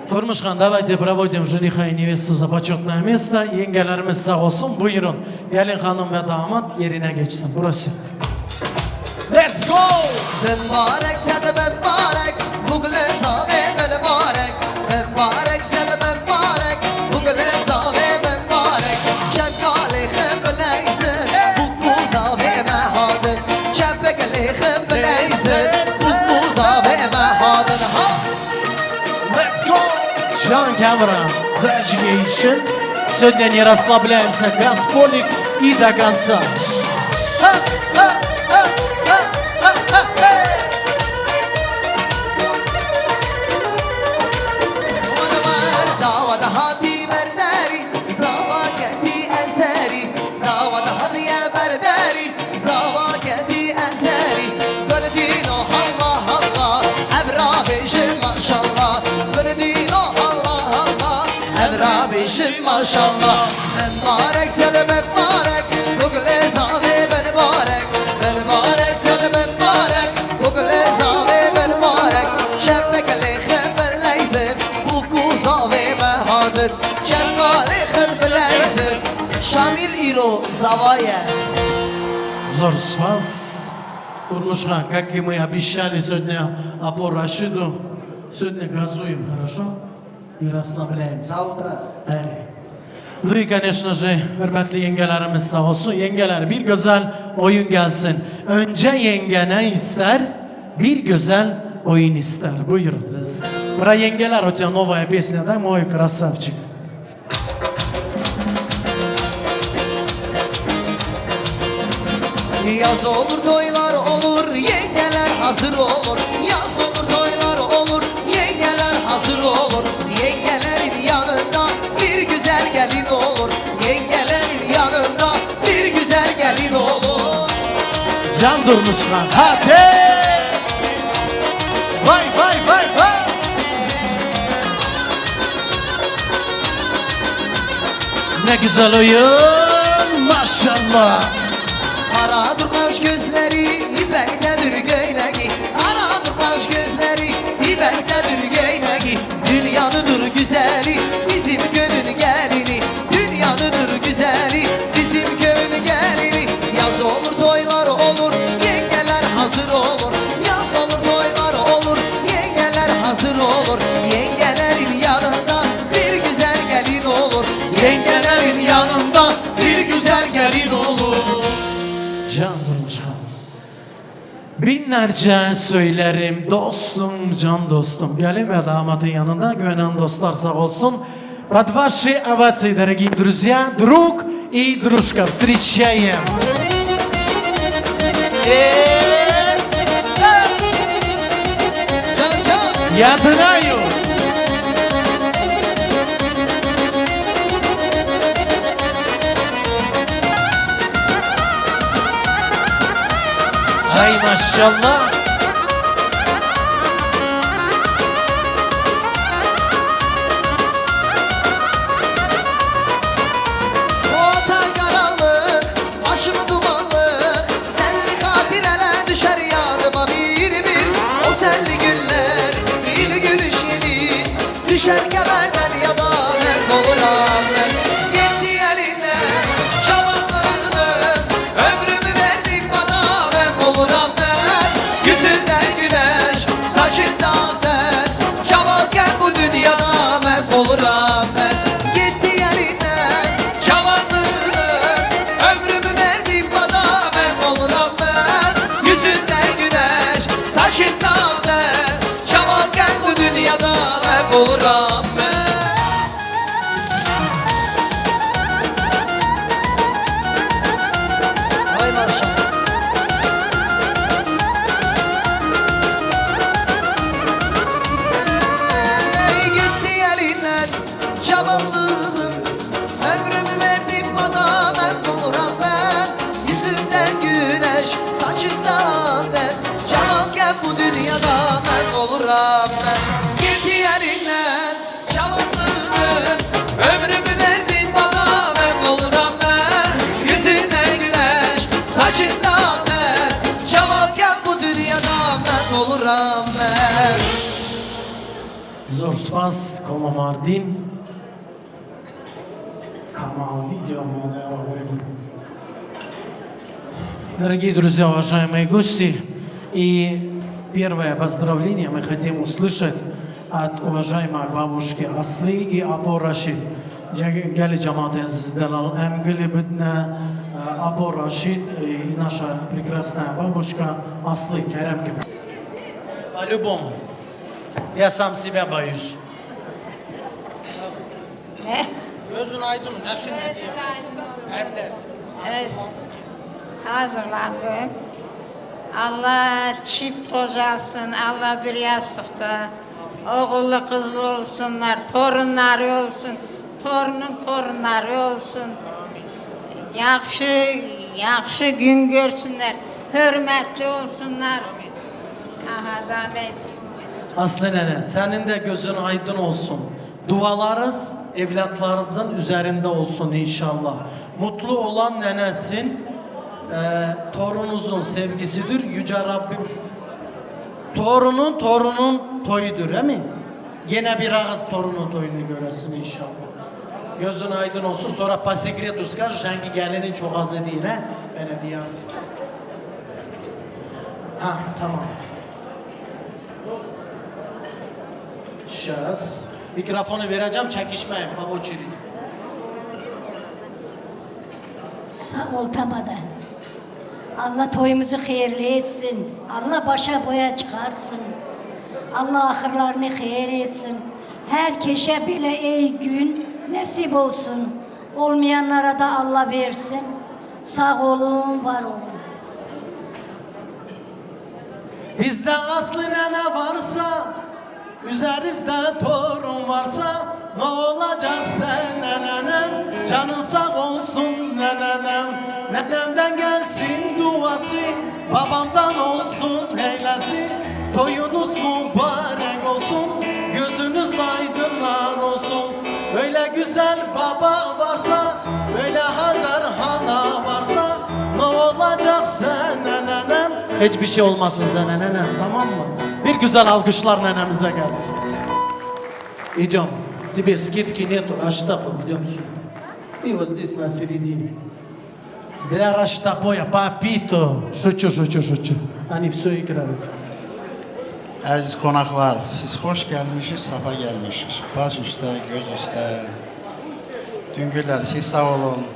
Турмушхан, давайте проводим жениха и невесту за почетное место. Yengelerimiz sağ olsun, buyurun. Gelin hanım ve damat yerine geçsin. Burası. Let's go! Mübarek sen mübarek, bu glezave mübarek. Mübarek sen mübarek, bu glezave mübarek. Şefkali hıbleysin, bu glezave mehadın. Şefkali hıbleysin, bu glezave mehadın. Let's go! Жан камера, зажигейшн. Сегодня не расслабляемся, газполик и до конца. Davada hadi berderi, zavaketi eseri. Davada hadiye berderi, zavaketi eseri. Gördün o Allah Allah, evrabişim maşallah. Gördün o Allah Allah, evrabişim maşallah. Mübarek seni mübarek, bu glezave mübarek. Mübarek seni mübarek, bu glezave mübarek. Şebbekeli hıbbeleysin, bu kuzave mehadır. Şebbekeli hıbbeleysin, Şamil iro zavaya. Зор спас. Турмушхан, как и мы обещали сегодня опор Рашиду, сегодня газуем, хорошо? И расслабляемся. На утро. Ну и, конечно же, hürmetli yengelerimiz sağ olsun. Yengeler bir güzel oyun gelsin. Önce yenge ne ister? Bir güzel oyun ister. Buyurun. Про yengeler, у тебя новая песня, да, мой красавчик? Yaz olur toylar olur, yengeler hazır olur. Yaz olur toylar olur, yengeler hazır olur. Yengelerin yanında bir güzel gelin olur. Yengelerin yanında bir güzel gelin olur. Can Durmuşkan, hadi! Vay vay vay vay! Ne güzel oyun, maşallah! Karadır kaş gözleri, ipektedir geyleği. Karadır kaş gözleri, ipektedir geyleği. Dünyanıdır güzeli, bizim köyün gelini. Dünyanıdır güzeli, bizim köyün gelini. Yaz olur toylar olur, yengeler hazır olur. Yaz olur toylar olur, yengeler hazır olur. Yengelerin yanında bir güzel gelin olur. Yengelerin yanında bir güzel gelin olur. Can Durmuşkan. Binlerce söylerim dostum, can dostum. Gelin ve damatın yanında güvenen dostlar sağ olsun. Под ваши овации, дорогие друзья, друг и дружка. Встречаем! Я знаю! Ay maşallah. Otan karanlık, başımı dumanlık, senli hatireler düşer yanıma bir bir. O senli günler, bir gülüş yeni, düşer kemerden ya da merk olur ahmet. Gitti elinden şamanlığın, ömrümü verdin bana merk olur ahmet. Yüzünden güneş, saçından ter, çabalken bu dünyada merk olur ahmet. Gitti elinden şamanlığın, ömrümü verdin bana merk olur ahmet. Yüzünden güneş, saçından ter, çabalken bu dünyada merk olur ahmet. Ay maşallah. Ey gitti elinden çaballığım, ömrümü verdim bana merk olur ahmet. Yüzümden güneş, saçından ter, çabalken bu dünyada merk olur ahmet. Gitti elinden çaballığım, ömrümü verdim bana merk olur ahmet. Yüzünden güneş, saçından ter, çabalken bu dünyada merk olur ahmet. Zor spas, Кома Мардин. Канал видео Дорогие друзья, уважаемые гости, и первое поздравление мы хотим услышать от уважаемой бабушки Асли и Або Рашид. Гали Джамат Азиздалал Эмгали Бидна Або Рашид и наша прекрасная бабушка Асли Керемки. По-любому. Я сам себя боюсь. Gözün aydın, nasıl ne diyor? Evde. Evet, hazırlandık. Allah çift kocasın, Allah bir yastıkta. Oğullu kızlı olsunlar, torunları olsun, torunun torunları olsun. Yaxşı gün görsünler, hürmetli olsunlar. Aha da ne? Aslı nene, senin de gözün aydın olsun. Dualarız evlatlarınızın üzerinde olsun inşallah. Mutlu olan nenesin, torununuzun sevgisidir. Yüce Rabbim torunun toyudur, değil mi? Yine bir ağız torunun toyunu göresin inşallah. Gözün aydın olsun. Sonra pasigre tuskar, şenki gelinin çok az değil, he? Öyle diyarsın. Ha, tamam. Şahıs. Mikrofonu vereceğim, çekişmeyin. Baba uçurdu. Sağ ol Tabada. Allah toyumuzu hayırlı etsin. Allah başa boya çıkarsın. Allah ahırlarını hayır etsin. Herkese bile ey gün nasip olsun. Olmayanlara da Allah versin. Sağ olun, var olun. Bizde aslı nene varsa, üzerimizde torun varsa, ne olacak sen nenem? Canın sağ olsun nenem. Nenemden gelsin duası, babamdan olsun heylesi. Toyunuz mübarek olsun, gözünüz aydınlar olsun. Öyle güzel baba varsa, öyle hazar hana varsa, ne olacak sen nenem? Hiçbir şey olmasın sen nenem, tamam mı? Bir güzel alkışlar nenemize gelsin. Идем. Тебе скидки нету, раштапа, идем сюда. И вот здесь на середине. Для раштапоя, папито. Шучу. Они все играют. Aziz konaklar, siz hoş gelmişsiniz, safa gelmişsiniz. Baş üstte, göz üstte. Düngüller, siz sağ olun.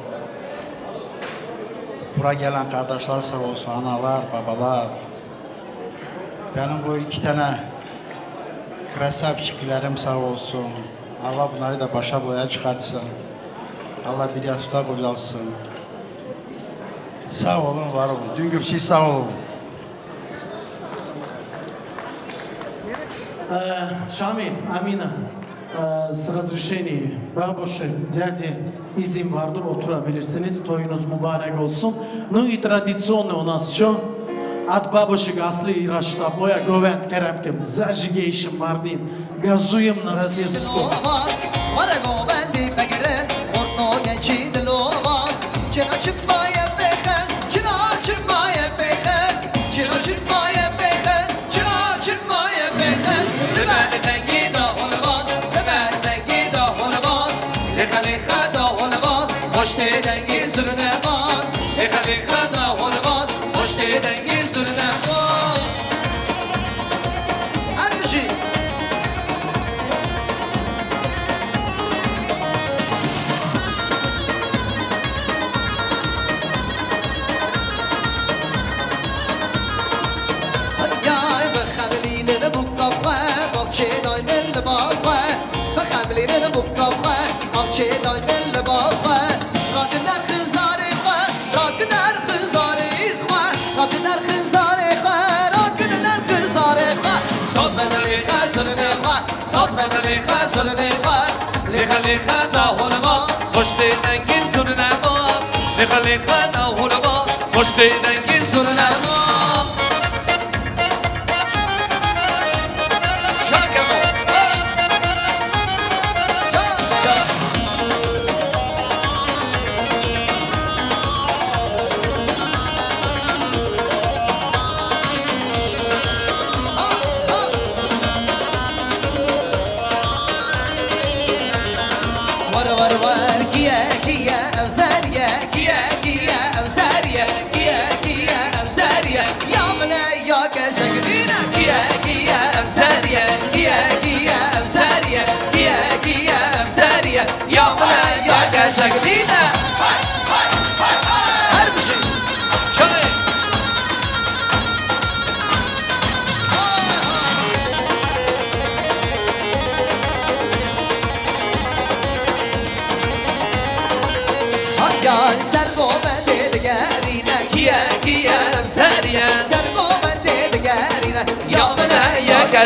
Buraya gelen kardeşler sağ olsun, analar, babalar. Benim bu iki tane krasavçiklerim sağ olsun. Allah bunları da başa boya çıkartsın. Allah bir yastığa kocalsın. Sağ olun, var olun. Düngür, siz sağ olun. Şamil, Amina, с разрешения бабушек, дяди, izin vardır, oturabilirsiniz. Toyunuz mübarek olsun. Ну и традиционно у нас что? от бабушек Асли и Раштабоя Говент Керемкем зажигейшим Мардин. Газуем на все сто. خوش دیدنگی سرنما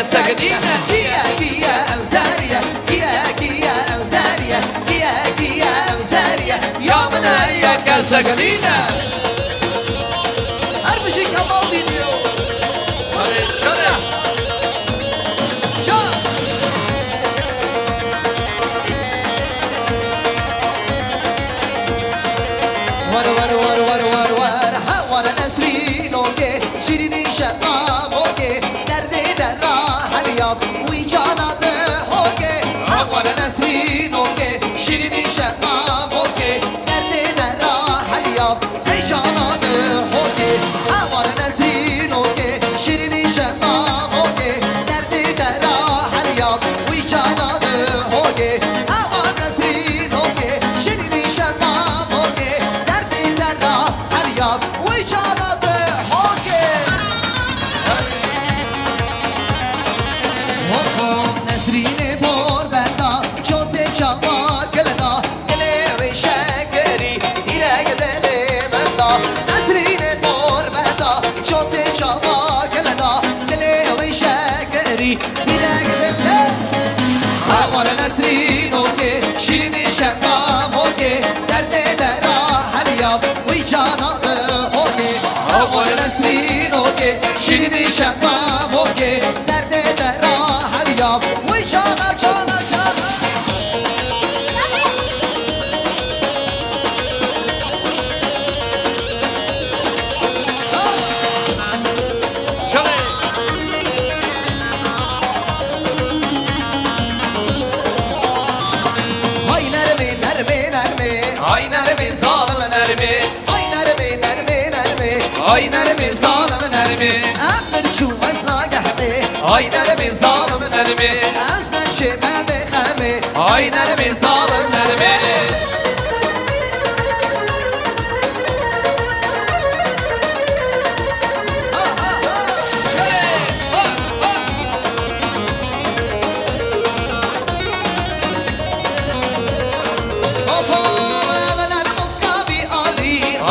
سجدينا كيا كيا أمزاريا كيا كيا أمزاريا كيا كيا أمزاريا يا منا يا كسجدينا أربشي كمان فيديو شنو ور ور ور ور ور ور ها ور نسرين اوكي شيريني شمام اوكي دردي درا حلياب ويجانا اوكي ها ور نسرين اوكي شيريني شمام اوكي دردي درا حلياب ويجانا اوكي ها ور نسرين اوكي شيريني شمام اوكي دردي درا حلياب ويجانا اوكي ها ور نسرين اوكي شيريني شمام اوكي نسرين اوكي شيريني شمام اوكي درد درا حلياب ويجانا اوكي اول نسرين اوكي شيريني شمام اوكي درد درا حلياب ويجانا جانا جانا Ay neremi zalim neremi Afer şu mesna gahmi Ay neremi zalim neremi Azna şeme bekhami Ay neremi zalim neremi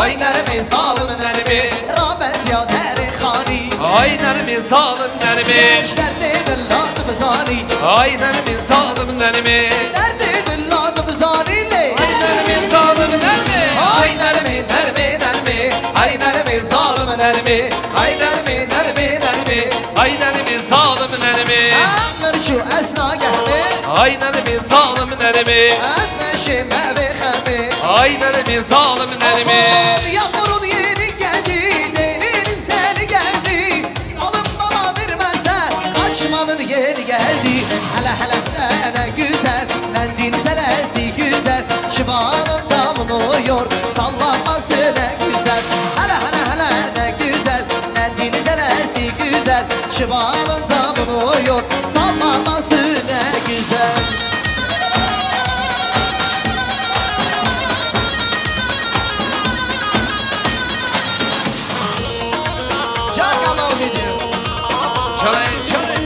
Ay neremi zalim neremi Rabes ya deri khani Ay neremi zalim neremi Derdi dillat bzani Ay neremi zalim neremi Derdi dillat bzani le Ay neremi zalim neremi Ay neremi neremi neremi Ay neremi zalim nərmi Ay nərmi, nərmi, nərmi Ay nərmi, zalım nərmi Əmr şu əsna gəlmi Ay nərmi, zalım nərmi Əsna şiməvi xəlmi Ay nərmi, zalım nərmi Yağmurun yeri geldi, Neylinin seni geldi Alın baba vermezse kaçmanın yeri geldi Hele hele hele ne güzel, mendil selesi güzel Şivanın damını uyuyor, sallaması ne güzel Hele hele hele ne güzel, mendil selesi güzel Şivanın damını uyuyor, sallaması ne güzel Çalay, çalay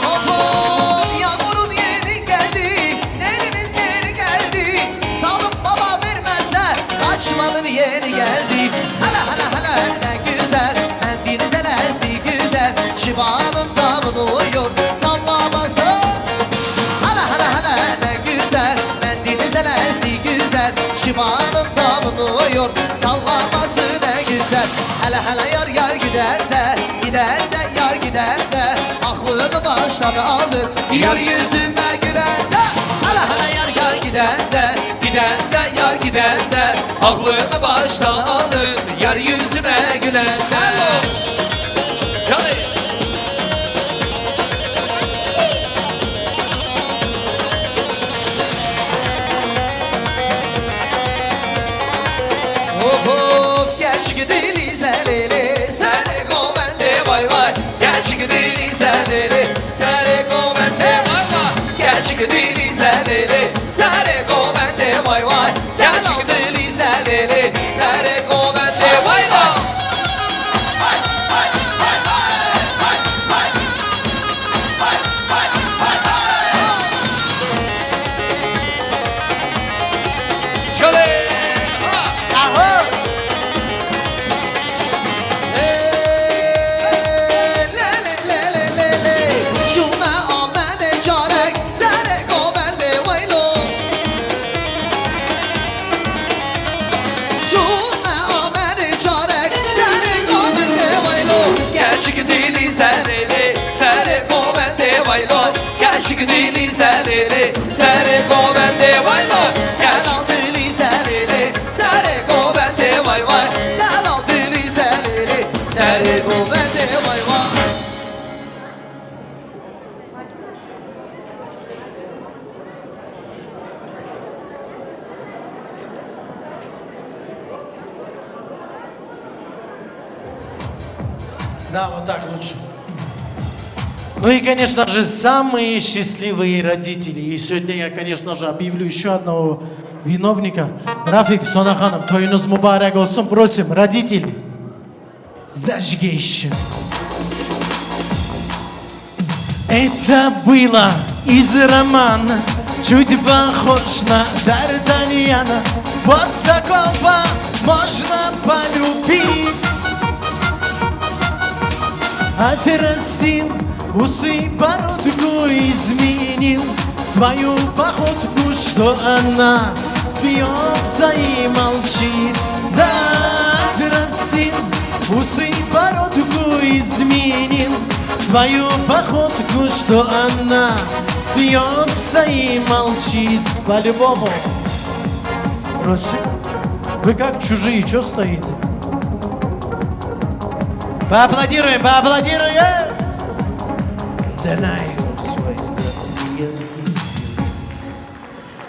Of yağmurun yeri geldi, delinin yeri geldi Salım baba vermezse kaçmanın yeri geldi Hele hele hele ne güzel, mendil zelesi güzel Şivanın damını uyuyor, sallaması Hele hele hele ne güzel, mendil zelesi güzel Şivanın damını uyuyor, sallaması ne güzel Hele hele yar yar gider de, gider de yar gider de Aklımı baştan alır, yar yüzüme güler de Hele hele yar yar gider de, gider de yar gider de Aklımı baştan alır, yar yüzüme güler de Çalay Hop geç gidili zelili Sere go bende vay vay Geç gidili zelili Sere go bende vay vay Geç gidili zelili Sere go bende vay vay Geç gidili zelili Sere go bende vay vay Çalay Aho Şuma amende çarek Sere go bende vaylo Şuma amende çarek Sere go bende vaylo Geç gidili zəlili Sere go bende vaylo Geç gidili zəlili Sere go bende vaylo Geç Deli zelili Sere go bende vay vay Delal deli zelili Sere go bende vay vay Да, вот так лучше. Ну и, конечно же, самые счастливые родители. И сегодня я, конечно же, объявлю еще одного виновника. Рафик Сонаханов, тойнуз мубарак olsun. Просим, родители, зажги еще. Это было из романа, чуть похож на Д'Артаньяна. Вот такого можно полюбить. Отрастил усы, бородку изменил, свою походку, что она смеется и молчит. Да, отрастил усы, бородку изменил, свою походку, что она смеется и молчит. По-любому. Просим. Вы как чужие, что стоите? Поаплодируем, поаплодируем!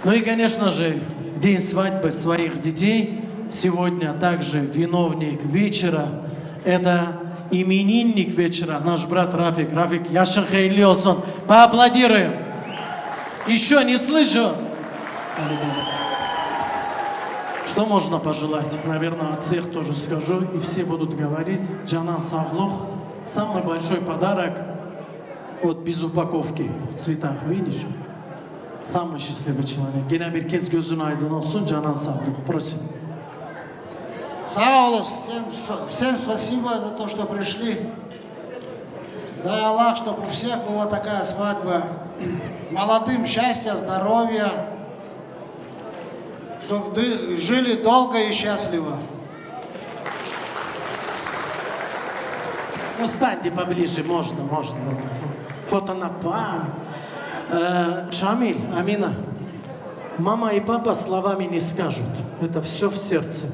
Ну и, конечно же, в день свадьбы своих детей сегодня также виновник вечера – это именинник вечера, наш брат Рафик. Рафик, Яшин хайырли olsun. Поаплодируем! Еще не слышу! Что можно пожелать? Наверное, от всех тоже скажу, и все будут говорить. Джанан саглух. Самый большой подарок вот без упаковки в цветах, видишь? Самый счастливый человек. Gene bir kez gözün aydın olsun, Canan Sağlık. Просим. Саулов, всем спасибо за то, что пришли. Дай Аллах, чтобы у всех была такая свадьба. Молодым счастья, здоровья. Чтобы жили долго и счастливо. Ну, станьте поближе, можно. Фото на память. Шамиль, Амина, мама и папа словами не скажут. Это все в сердце.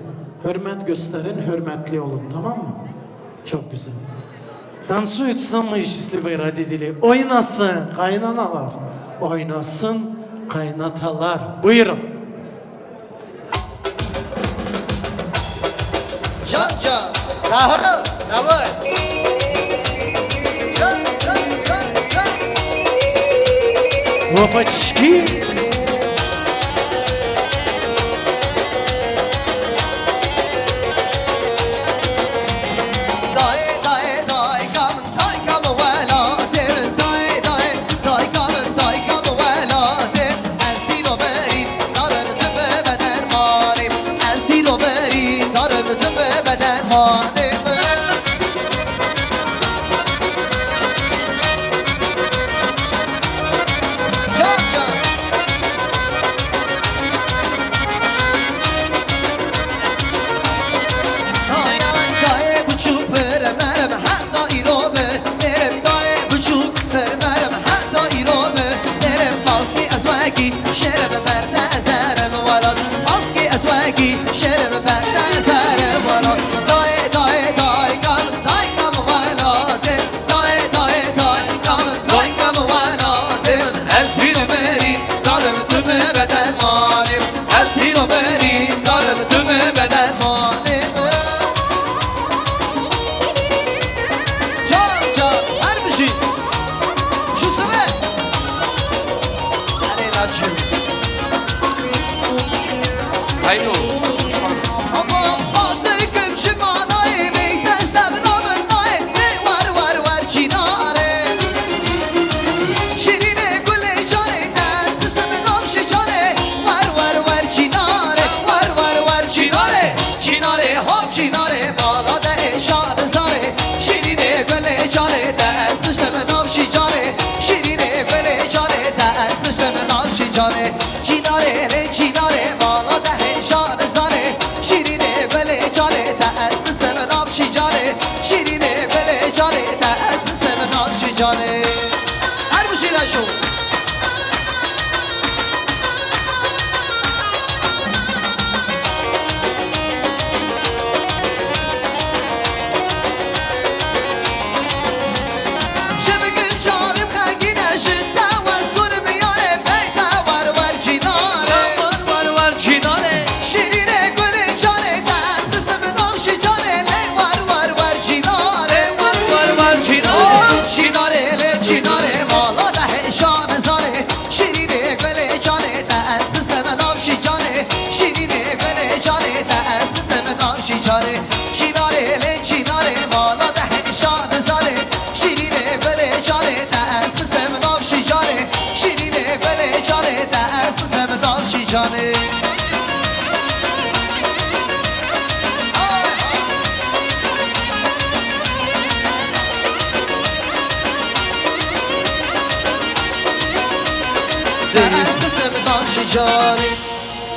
Hürmet gösterin, hürmetli olun, tamam mı? Çok güzel. Танцуют самые счастливые родители. Oynasın kaynanalar. Oynasın kaynatalar. Buyurun. Can can. Bravo. Bravo. Can. Опачки.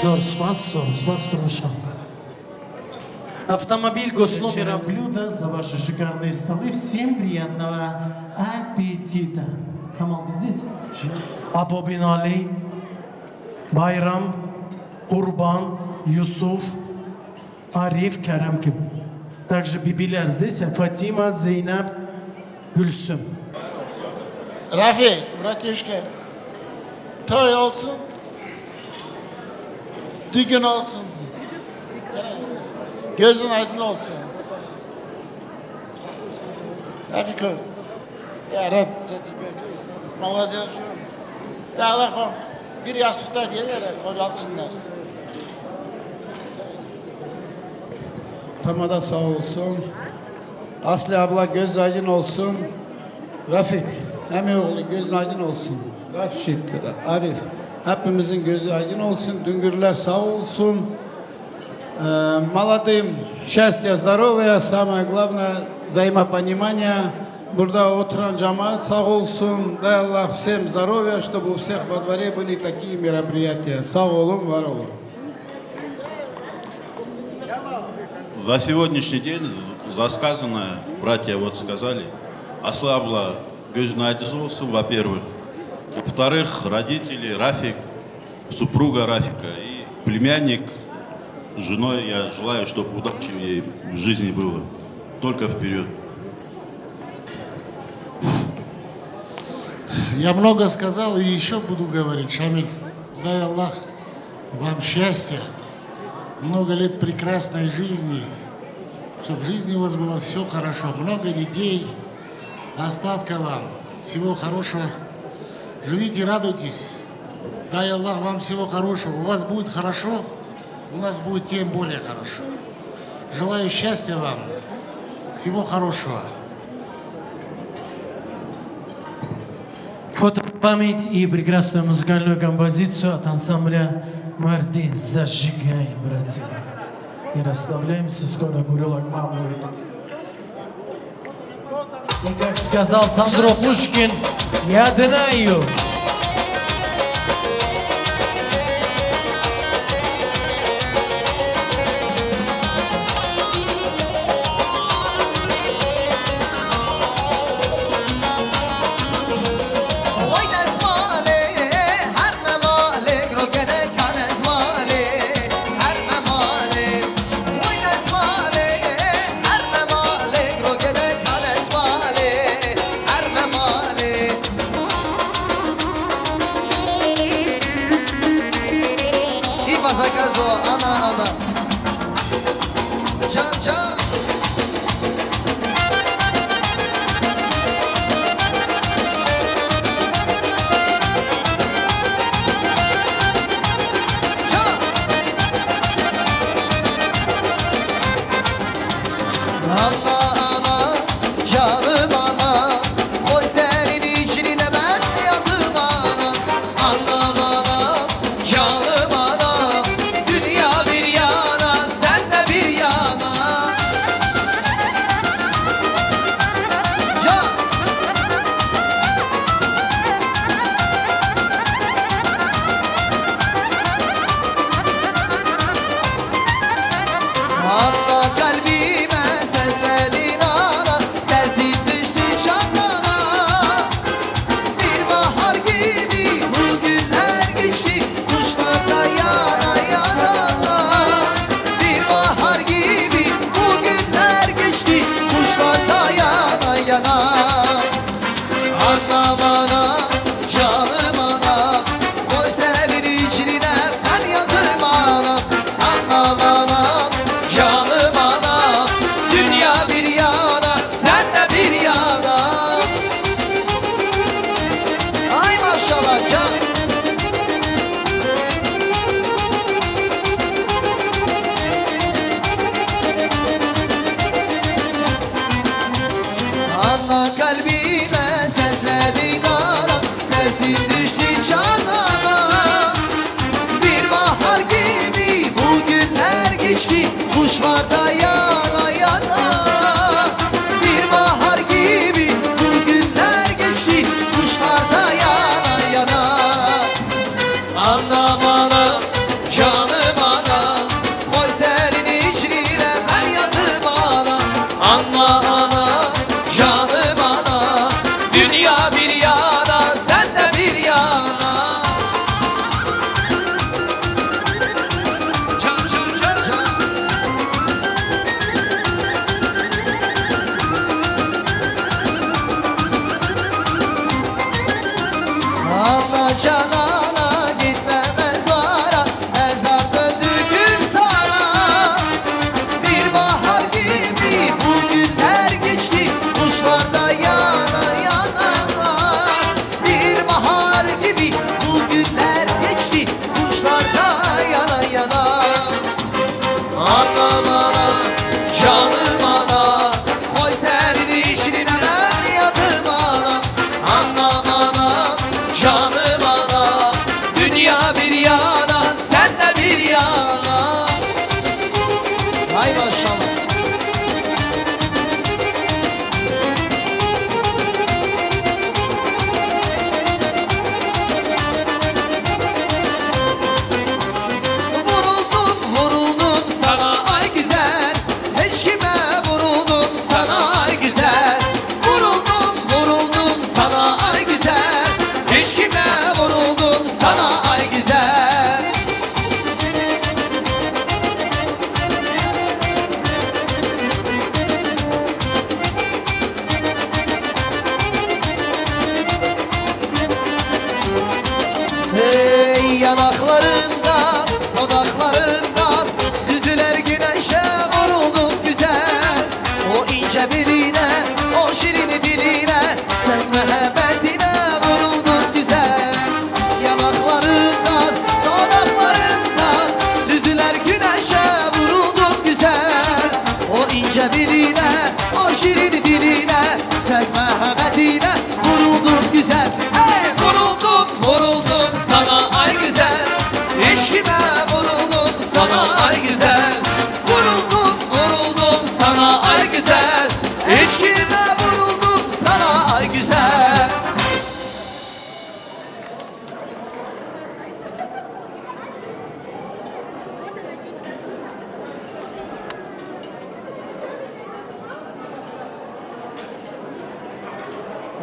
Зорспас, Труша. Автомобиль госномера блюда за ваши шикарные столы. Всем приятного аппетита. Камал, ты здесь? Абобин Али, Байрам, Курбан, Юсуф, Ариф, Керемким. Также бибилер здесь, Фатима, Зейнаб, Гульсüm. Rafi, bratишка, toy olsun, düğün olsun, gözün aydın olsun. Rafiko, ya Rad, молодец. Dağla bir yastıkta diyorlar, kocalsınlar. Tamada sağ olsun. Aslı abla göz aydın olsun. Rafik, Emioğlu göz aydın olsun. Rafşit, Arif, hepimizin gözü aydın olsun. Düngürler sağ olsun. Молодым счастья, здоровья, самое главное взаимопонимания. Burada oturan cemaat sağ olsun. Дай Allah всем здоровья, чтобы у всех во дворе были такие мероприятия. Sağ olun, var olun. За сегодняшний день за сказанное, братья вот сказали, ослабла gözün aydın olsun, во-первых. Во-вторых, родители, Рафик, супруга Рафика и племянник с женой, я желаю, чтобы удачи ей в жизни было. Только вперед. Я много сказал и еще буду говорить. Шамиль, дай Аллах вам счастья, много лет прекрасной жизни, чтобы в жизни у вас было все хорошо, много детей, остатка вам, всего хорошего. Живите, радуйтесь. Дай Аллах вам всего хорошего. У вас будет хорошо, у нас будет тем более хорошо. Желаю счастья вам, всего хорошего. Фотопамять и прекрасную музыкальную композицию от ансамбля «Марди». Зажигаем, братья. Не расслабляемся, скоро Гурилок вам будет. И как сказал Сандро Пушкин, я знаю. Kalbime sesledin Yanaklarından, dodaklarından süzüler güneşe vuruldum güzel. O ince beline, o şirin diline, söz muhabbetine vuruldum güzel. Yanaklarından, dodaklarından süzüler güneşe vuruldum güzel. O ince beline, o şirin diline, söz muhabbetine vuruldum güzel. Hey vuruldum, vuruldum sana ay güzel. İşkime vuruldum sana ay güzel. Vuruldum, vuruldum sana ay güzel. İşkime vuruldum sana ay güzel.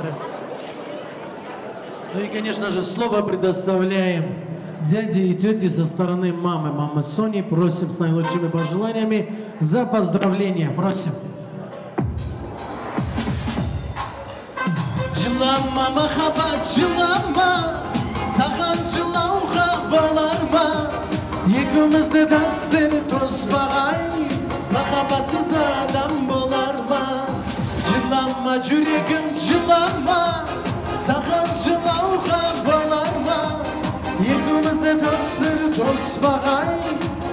Раз. Ну и, конечно же, слово предоставляем дяде и тете со стороны мамы. Мамы Сони. Просим с наилучшими пожеланиями за поздравления. Просим. Жылама, махаббат, жылама, саған жылауға баларма. Екеумізді дәстер тоспағай, махаббатсыз адам болар ма? Жылама, жүрегім, жылама, саған жылауға баларма. Екеумізді дәстер тоспағай,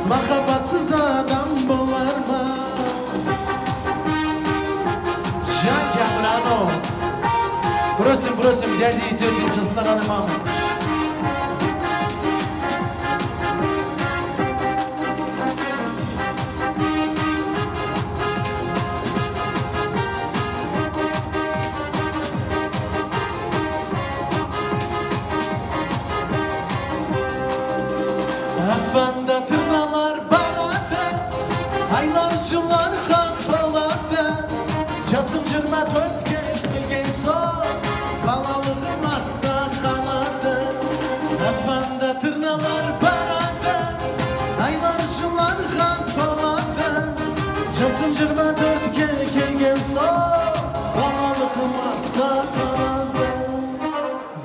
махаббатсыз адам болар ма? Жан Камранов. Просим, просим, дяди и тети со стороны мамы. Аспанда тырналар бағады, айлар жылар хақ болады. Жасым 24-ке келген соң, балалығым артта қалады. Аспанда тырналар бағады, айлар жылар хақ болады. Жасым 24-ке келген соң, балалығым артта қалады.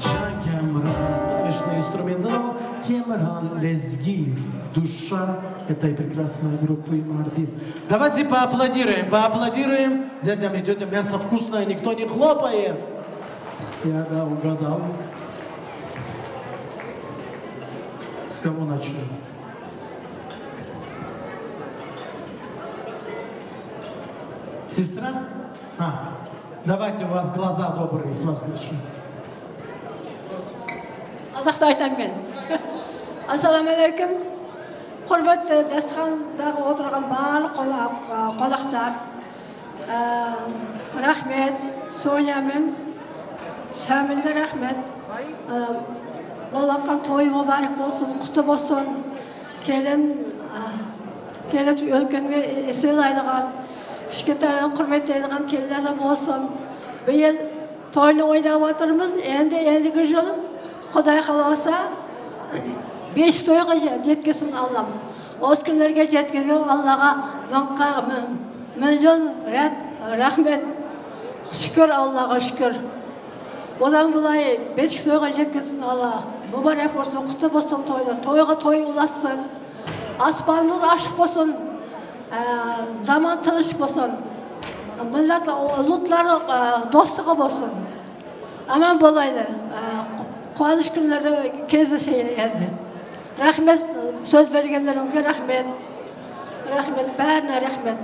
Жан Камран, инструментал Кемран Лезгиев, душа этой прекрасной группы Мардин. Давайте поаплодируем, поаплодируем дядям и тетям. Мясо вкусное, никто не хлопает. Я, да, угадал. С кого начнем? Сестра? Давайте, у вас глаза добрые, с вас начнем. Қазақша айтамын мен. Ассалаумағалейкум. Құрметті дастархандағы отырған барлық қонақтар. Рахмет, Соня мен Шамилге рахмет. Болып жатқан той мұбарак болсын, құтты болсын. Келін өлкенге есел айдыған, кішкентайдан құрметтейдіған келіндер болсын. Биыл тойны ойнап отырмыз. Ендігі жыл Құдай қаласа 5 тойға жеткесін Аллам. Осы күндерге жеткізген Аллаға миллион рет рахмет. Шүкір Аллаға шүкір. Одан бұлай 5 тойға жеткесін Алла. Мұбарак болсын, құтты болсын тойда. Тойға той ұлассын. Аспанымыз ашық болсын. Заман тыныш болсын. Милләт ұлттары достығы болсын. Аман болайды. Қуаныш күндерде кездесейін енді. Рахмет, сөз бергендеріңізге рахмет. Рахмет, бәріне рахмет.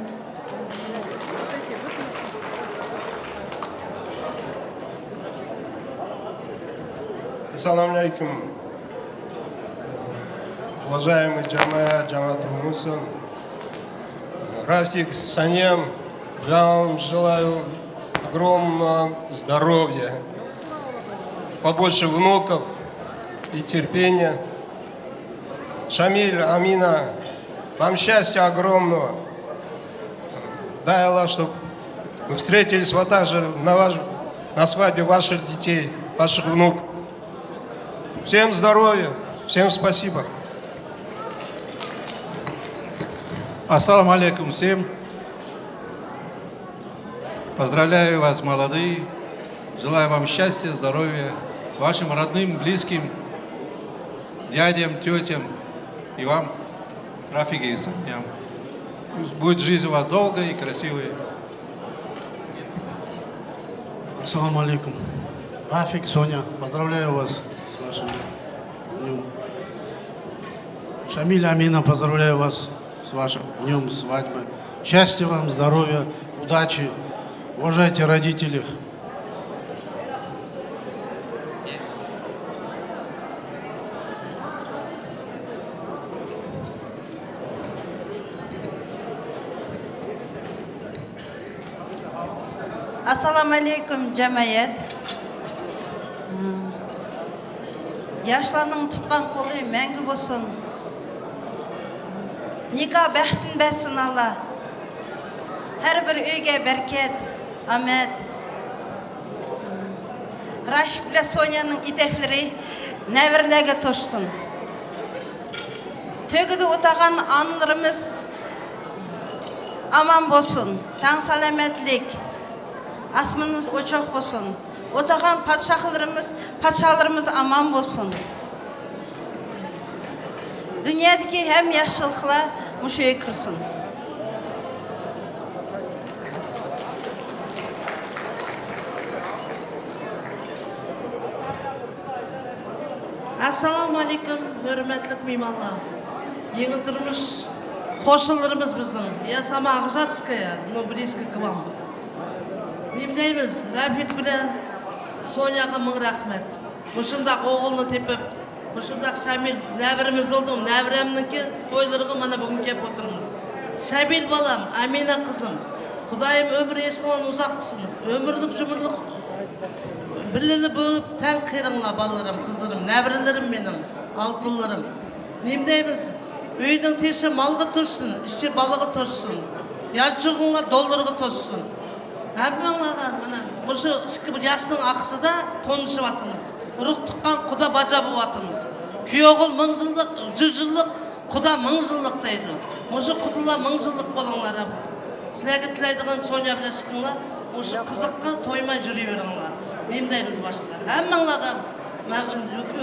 Ассаламу алейкум. Уважаемый Джамат Мусан, Рафик, Санем, я вам желаю огромного здоровья, побольше внуков и терпения. Шамиль, Амина, вам счастья огромного. Дай Аллах, чтобы мы встретились вот так же на свадьбе ваших детей, ваших внуков. Всем здоровья, всем спасибо. Ассаламу алейкум всем. Поздравляю вас, молодые. Желаю вам счастья, здоровья, вашим родным, близким. дядям, тетям и вам, Рафик и Самьям. Пусть будет жизнь у вас долгая и красивая. Ассаламу алейкум. Рафик, Соня, поздравляю вас с вашим днем. Шамиль, Амина, поздравляю вас с вашим днем свадьбы. Счастья вам, здоровья, удачи. Уважайте родителей. Assalamu alaikum cemiyet. Yaşlarının tutkan kolu мәңгі болсын. Nika bəxtin bəsin Allah. Her bir öyge bereket, amet. Raşik ile Sonya'nın itekleri nevirlege toşsun. Tögüdü utağan anılarımız aman bolsun. Tan salametlik. Asmınız uçak bolsun. Otağan padşalarımız aman bolsun. Dünyadaki hem yaşlılıkla muşaya kırsın. Assalamu alaikum, hürmetlik mimarlar. Yeni durmuş koşullarımız bizim. Ya sama Akžarskaya, no bliski k вам. Ne bileyimiz, Rafik bile Sonya'ga mın rahmet. Muşundaq oğulunu tepip, muşundaq Şamil nəvirimiz oldu. Nəviremninki toylarıga mana bugün kep oturumuz. Şabil balam, Amina kızım. Kudayım ömür yaşından uzak kısın. Ömürlük cumurluk birleli bölüp ten kıyırınla ballarım, kızlarım, nəvrilerim benim, altıllarım. Ne bileyimiz, öydün teşi malgı toşsun, işçi balığı toşsun. Yalçığınla dollarıgı toşsun. Әммәңлаға, мына, мұшы ішкі бір яшының ақысы да тонышып атымыз. Рух тұққан құда бажа бұл атымыз. Күйеғыл 1000 жылдық, 100 жылдық, құда 1000 жылдық дейді. Мұшы құдыла 1000 жылдық болыңлар. Сіләге тілайдыған Соня біле шықыңла, мұшы қызыққа тоймай жүре беріңлар. Немдейміз башқа. Әммәңлаға,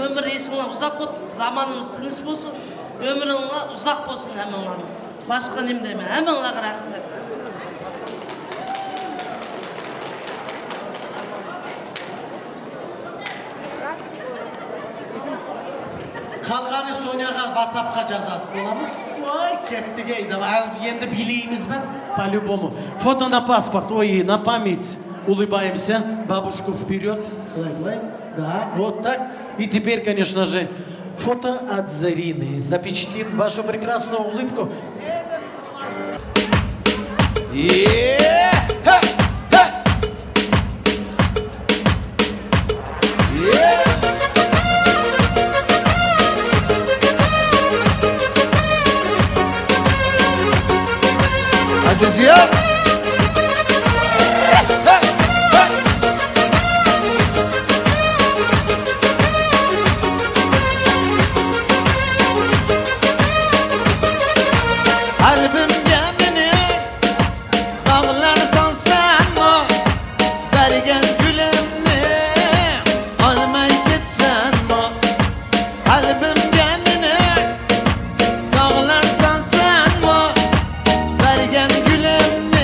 өмір есіңла ұзақ болып, заманымыз сініс болсын, өміріңла ұзақ болсын әммәңлаға. Башқа немдеймін. Әммәңлаға рахмет. Қалғаны Соняға WhatsApp-қа жазады, бола ма? Ой, кеттік ейді, енді билейміз бе? По-любому. Фото на паспорт, ой, на память. Улыбаемся, бабушку вперед. Плай, да, вот так. И теперь, конечно же, фото от Зарины запечатлит вашу прекрасную улыбку. Azizia Kalbimde beni dağlarsan sen o Vergen gülümü almay gitsen o Kalbimde beni dağlarsan sen o Vergen gülümü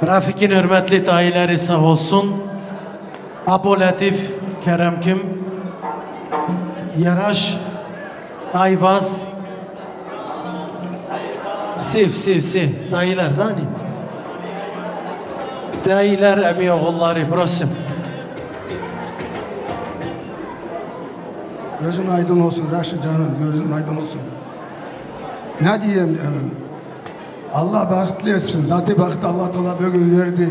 Rafik'in hürmetli dayıları sağ olsun. Apo Latif, Kerem Kim, Yaraş, Ayvaz, Siv, dayılar da hani. Dayılar, emi oğulları, prosim. Gözün aydın olsun Raşit canım, gözün aydın olsun. Ne diyeyim canım? Allah bakıtlı etsin. Zaten bakıt Allah Teala bugün verdi.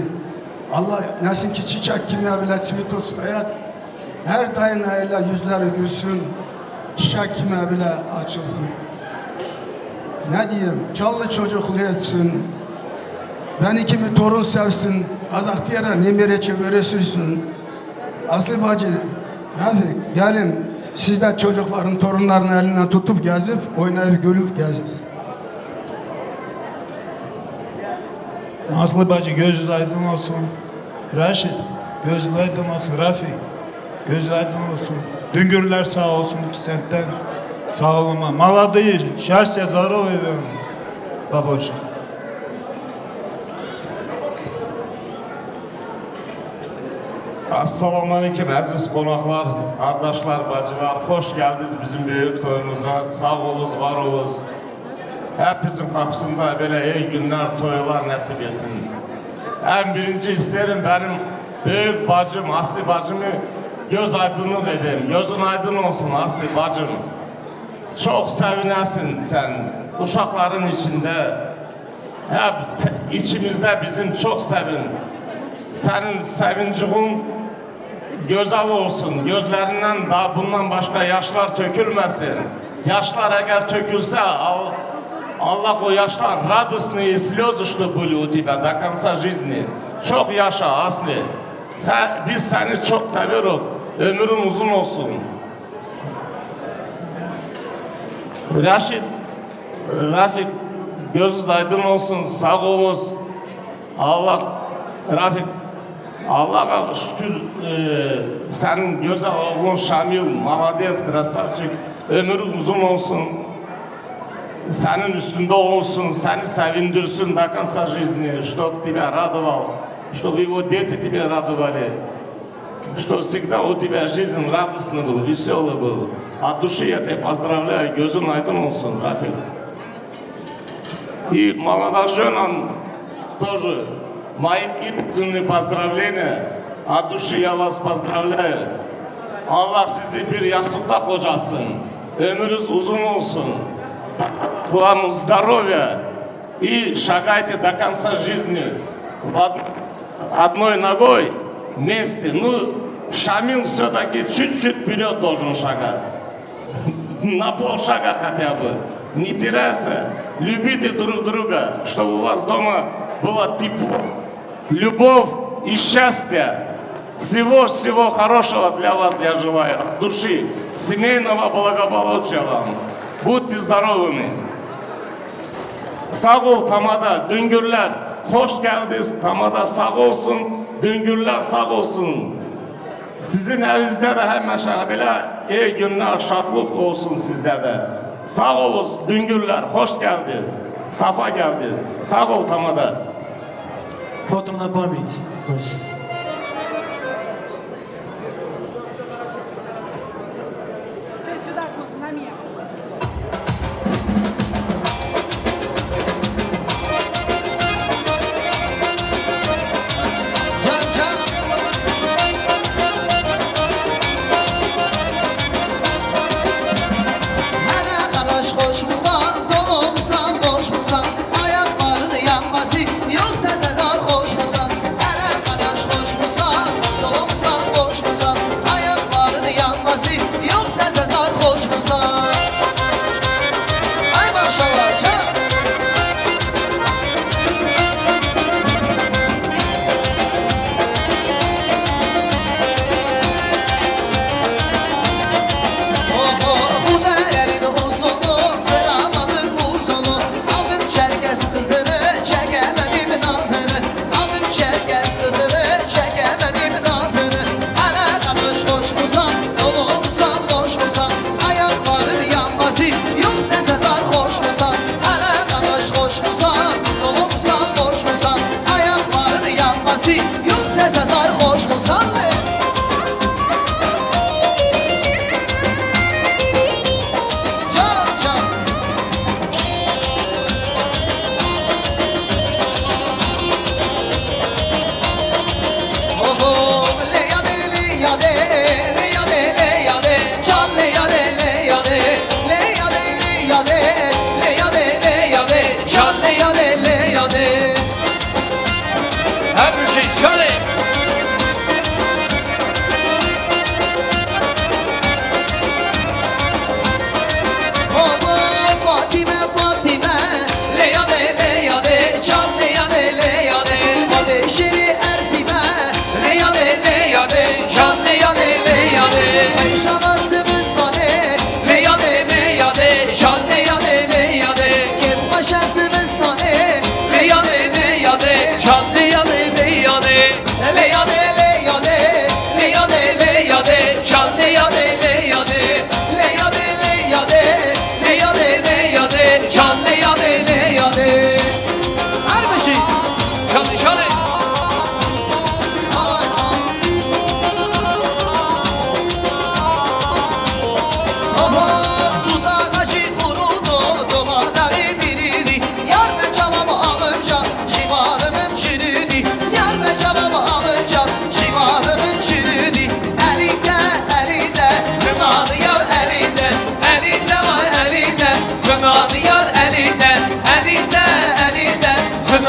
Allah nasıl ki çiçek kime bile simit olsun hayat. Her dayınayla yüzleri gülsün. Çiçek kime bile açılsın. Ne diyeyim? Canlı çocuklu etsin. Beni kimi torun sevsin. Kazak yere nemire çeviresin. Aslı bacı, Rafik gelin. Siz de çocukların, torunların elinden tutup gezip, oynayıp gülüp geziniz. Nazlı bacı gözünüz aydın olsun. Raşit gözünüz aydın olsun. Rafik gözünüz aydın olsun. Düngürler sağ olsun iki sentten. Sağ olma. Maladığı şahsiye zarar ediyorum. Babacığım. Assalamu alaikum aziz konaklar, kardeşler, bacılar. Hoş geldiniz bizim büyük toyumuza. Sağ olunuz, var olunuz. Hepinizin kapısında böyle iyi günler, toylar nasip etsin. En birinci isterim benim büyük bacım, Aslı bacımı göz aydınlık edeyim. Gözün aydın olsun Aslı bacım. Çok sevinesin sen. Uşakların içinde, hep içimizde bizim çok sevin. Senin sevincin güzel olsun. Gözlerinden daha bundan başka yaşlar tökülmesin. Yaşlar eğer tökülse Allah o yaşlar radostные слезы, что были у тебя до конца жизни. Çok yaşa Aslı. Biz seni çok seviyoruz. Ömrün uzun olsun. Rafik gözünüz aydın olsun. Sağ olunuz. Rafik Allah'a şükür senin güzel oğlun Şamil, malades, krasavçık, ömrün uzun olsun. Senin üstünde olsun, seni sevindirsin до конца жизни, чтобы тебя радовал, чтобы его дети тебя радовали, что всегда у тебя жизнь радостный был, веселый был. От души я тебя поздравляю, gözün aydın olsun, Рафик. И молодоженам тоже мои искренние поздравления, от души я вас поздравляю. Allah sizi bir yastıkta kocasın, ömrünüz uzun olsun. Вам здоровья и шагайте до конца жизни одной ногой вместе. Ну, Шамил все-таки чуть-чуть вперед должен шагать. На полшага хотя бы. Не теряйся. Любите друг друга, чтобы у вас дома было тепло, любовь и счастье. Всего-всего хорошего для вас я желаю. От души. Семейного благополучия вам. Будьте здоровыми. Sağ ol Tamada, Düngürler. Hoş geldiniz Tamada, sağ olsun. Düngürler sağ olsun. Sizin evinizde de həmişə belə iyi günler, şadlıq olsun sizde de. Sağ olun Düngürler, hoş geldiniz. Safa geldiniz. Sağ ol Tamada. Foto na pamięć. Proszę. Ayaklarını yanması yoksa sen sarhoş musan? Hele kardeş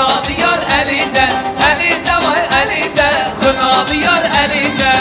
Kınalı yar elinde, elinde var elinde, kınalı yar elinde.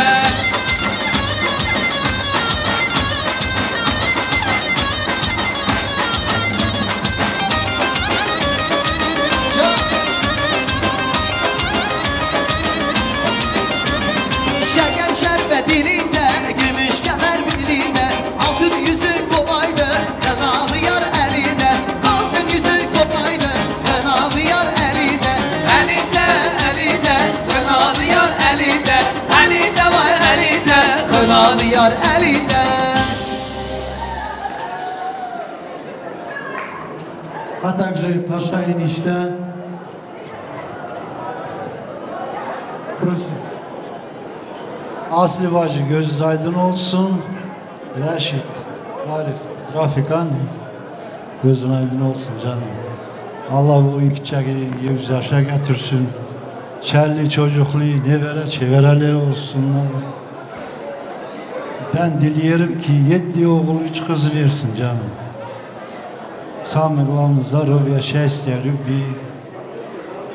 Şeker şerbet dilinde, gümüş kemer belinde, altın yüzük kolaydı, kınalı yar elinde. Altın yüzük kolaydı, kınalı yar elinde. Elinde, elinde, kınalı yar elinde, elinde var elinde, Kınalı yar elinde. А также Паша enişte. Просим. Aslı bacı gözünüz aydın olsun. Reşit, Arif, Rafik anne. Gözün aydın olsun canım. Allah bu iki çeki yüz yaşa getirsin. Çelli çocuklu nevere çevereler olsunlar. Ben diliyorum ki 7 oğul 3 kız versin canım. Sami kulağımızda Rübya Şehste Rübbi.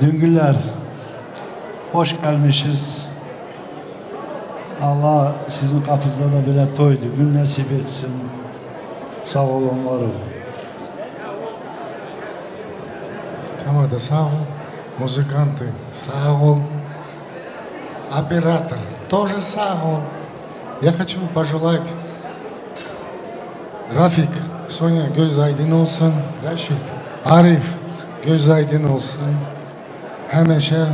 Düngüler hoş gelmişiz. Allah sizin kapınızda da böyle toy gün nasip etsin. Sağ olun, var olun. Команда, сау, музыканты, сау, оператор, тоже сау. Я хочу пожелать Рафик, Соня, göz aydın olsun, Рашид, Ариф, göz aydın olsun. Хэмэша,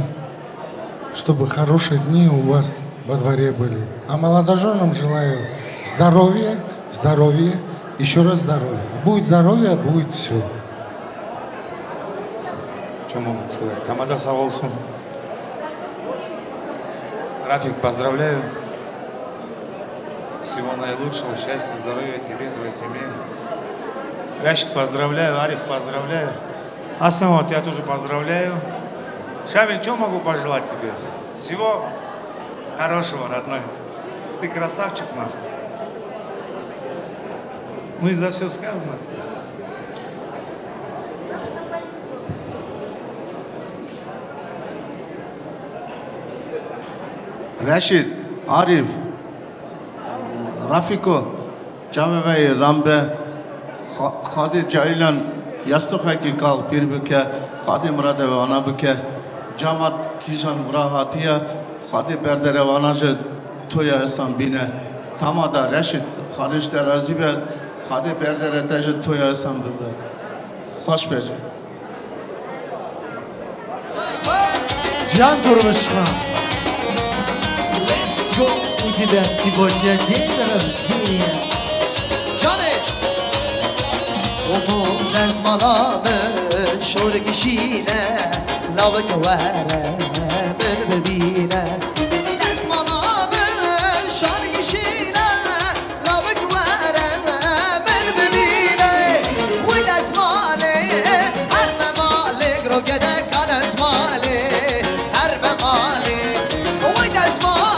чтобы хорошие дни у вас во дворе были. А молодоженам желаю здоровья, здоровья, еще раз здоровья. Будет здоровье, будет все. Что могу сказать? Тамада сау olsun. Рафик, поздравляю. Всего наилучшего, счастья, здоровья тебе, твоей семье. Рашид, поздравляю. Ариф, поздравляю. Асама, тебя тоже поздравляю. Шамиль, что могу пожелать тебе? Всего хорошего, родной. Ты красавчик у нас. Ну и за все сказано. Reşit, Arif, Rafiko, Cavevey, Rambe, Hadi Cailan, Yastukaki kal Pirbüke, Hadi Murade ve Anabüke, Camat Kişan Vrahatiya, Hadi Berdere Vanajı Toya Esan Bine, Tamada Reşit, Hariçte Razibe, Hadi Berdere Tejit Toya Esan Bibe. Hoş bece. Can Durmuşkan. У тебя сегодня день рождения. Cane Ofu dezmanamı şor kişine Lavık vere ben bebine Dezmanamı şor kişine Lavık vere ben bebine Uy dezmale her memale Grogede kan ezmale her memale Uy dezmale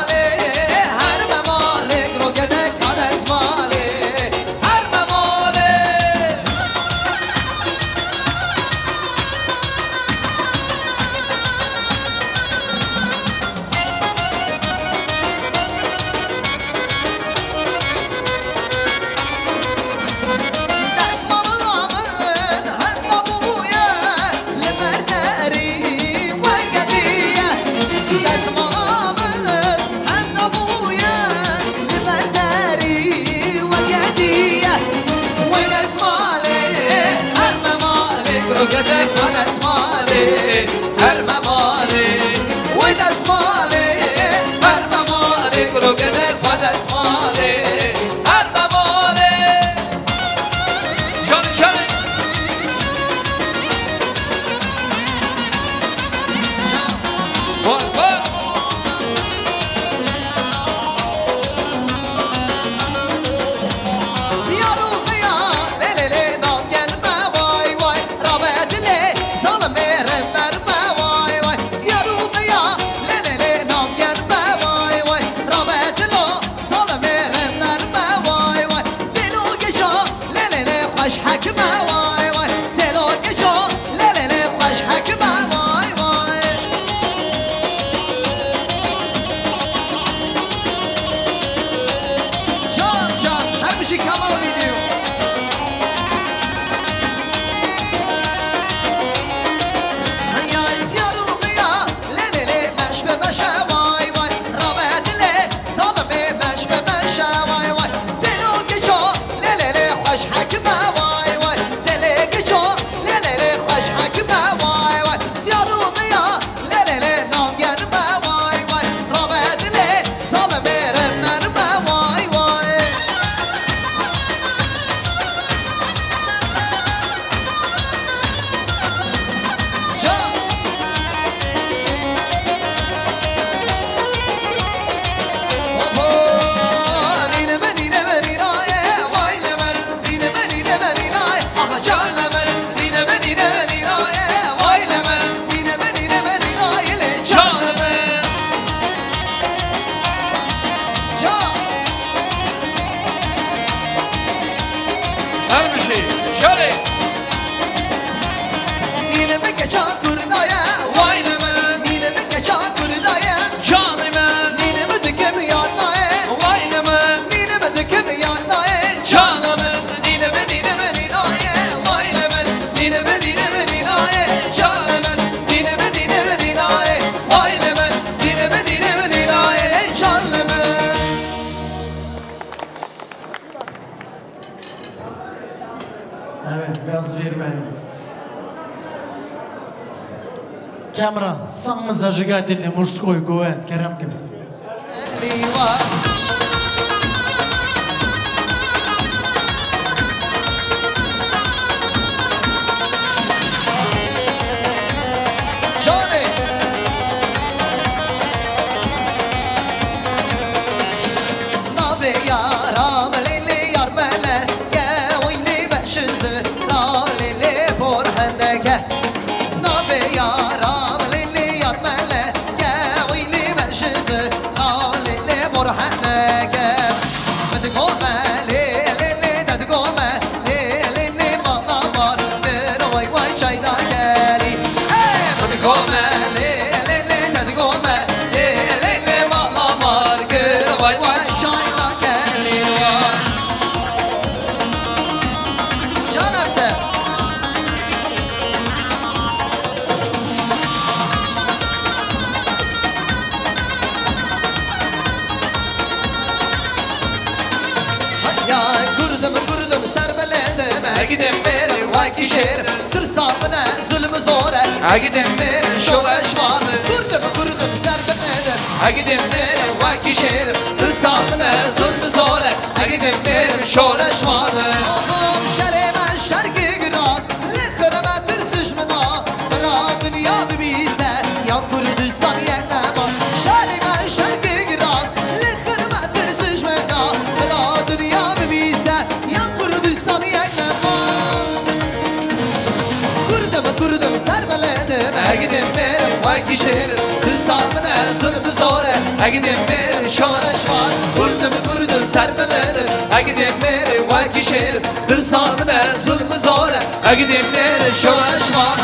Камерон, самый зажигательный мужской дуэт, Керем Ким. Agidim benim şoreş vardı Kurdum serbenedim Agidim benim vaki şerim Tırsağına zulmü zore Agidim benim şoreş vardı Oğlum şerime şergi girat Lekhirime tırsışmına Bıra dünya bibiyse Yan Kurdistan yeklema Şerime şergi girat Lekhirime tırsışmına Bıra dünya bibiyse Yan Kurdistan yeklema Kurdum serbeledim Agidim benim vaki şerim Tırsağına zulmü zore Agidim benim şoreş var Kurdum serbeledim Agidim benim vaki şerim Tırsağına zulmü zore Agidim benim şoreş var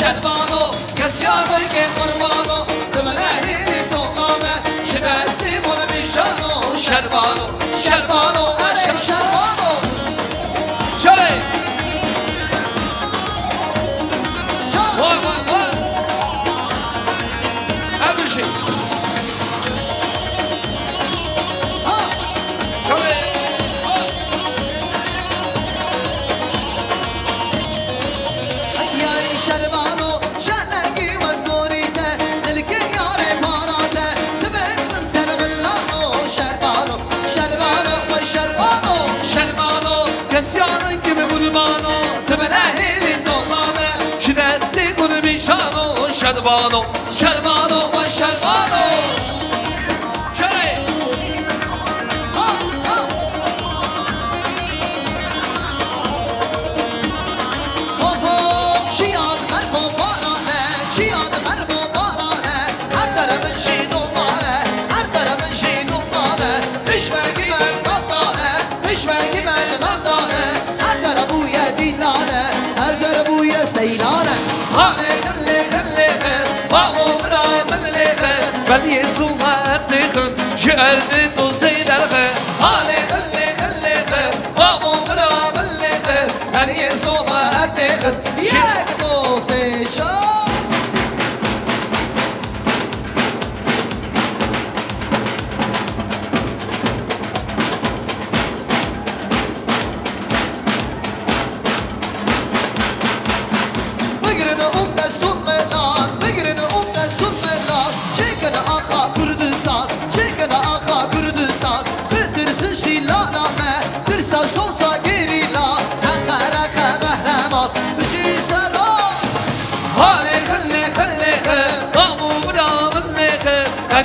Şerbano, kasiano ke kurmano, tumelahi toqame, şidasti kona bişano, şerbano, şerbano, şerbano. Çay. Vay. Her şey. Şerbano, şerlegi mazgorite, dilke yare parate, tebeklen serbellano, şerbano, şerbano, kesyanın gibi kurbanı, tebelehili dollame, şidesti bunu bişano, şerbano, şerbano. Ben yezular nekın, şerdi tuzeylerge. Ale khelle, babo bra belleger. Ben yezular nekın, şerdi tuzeylerge.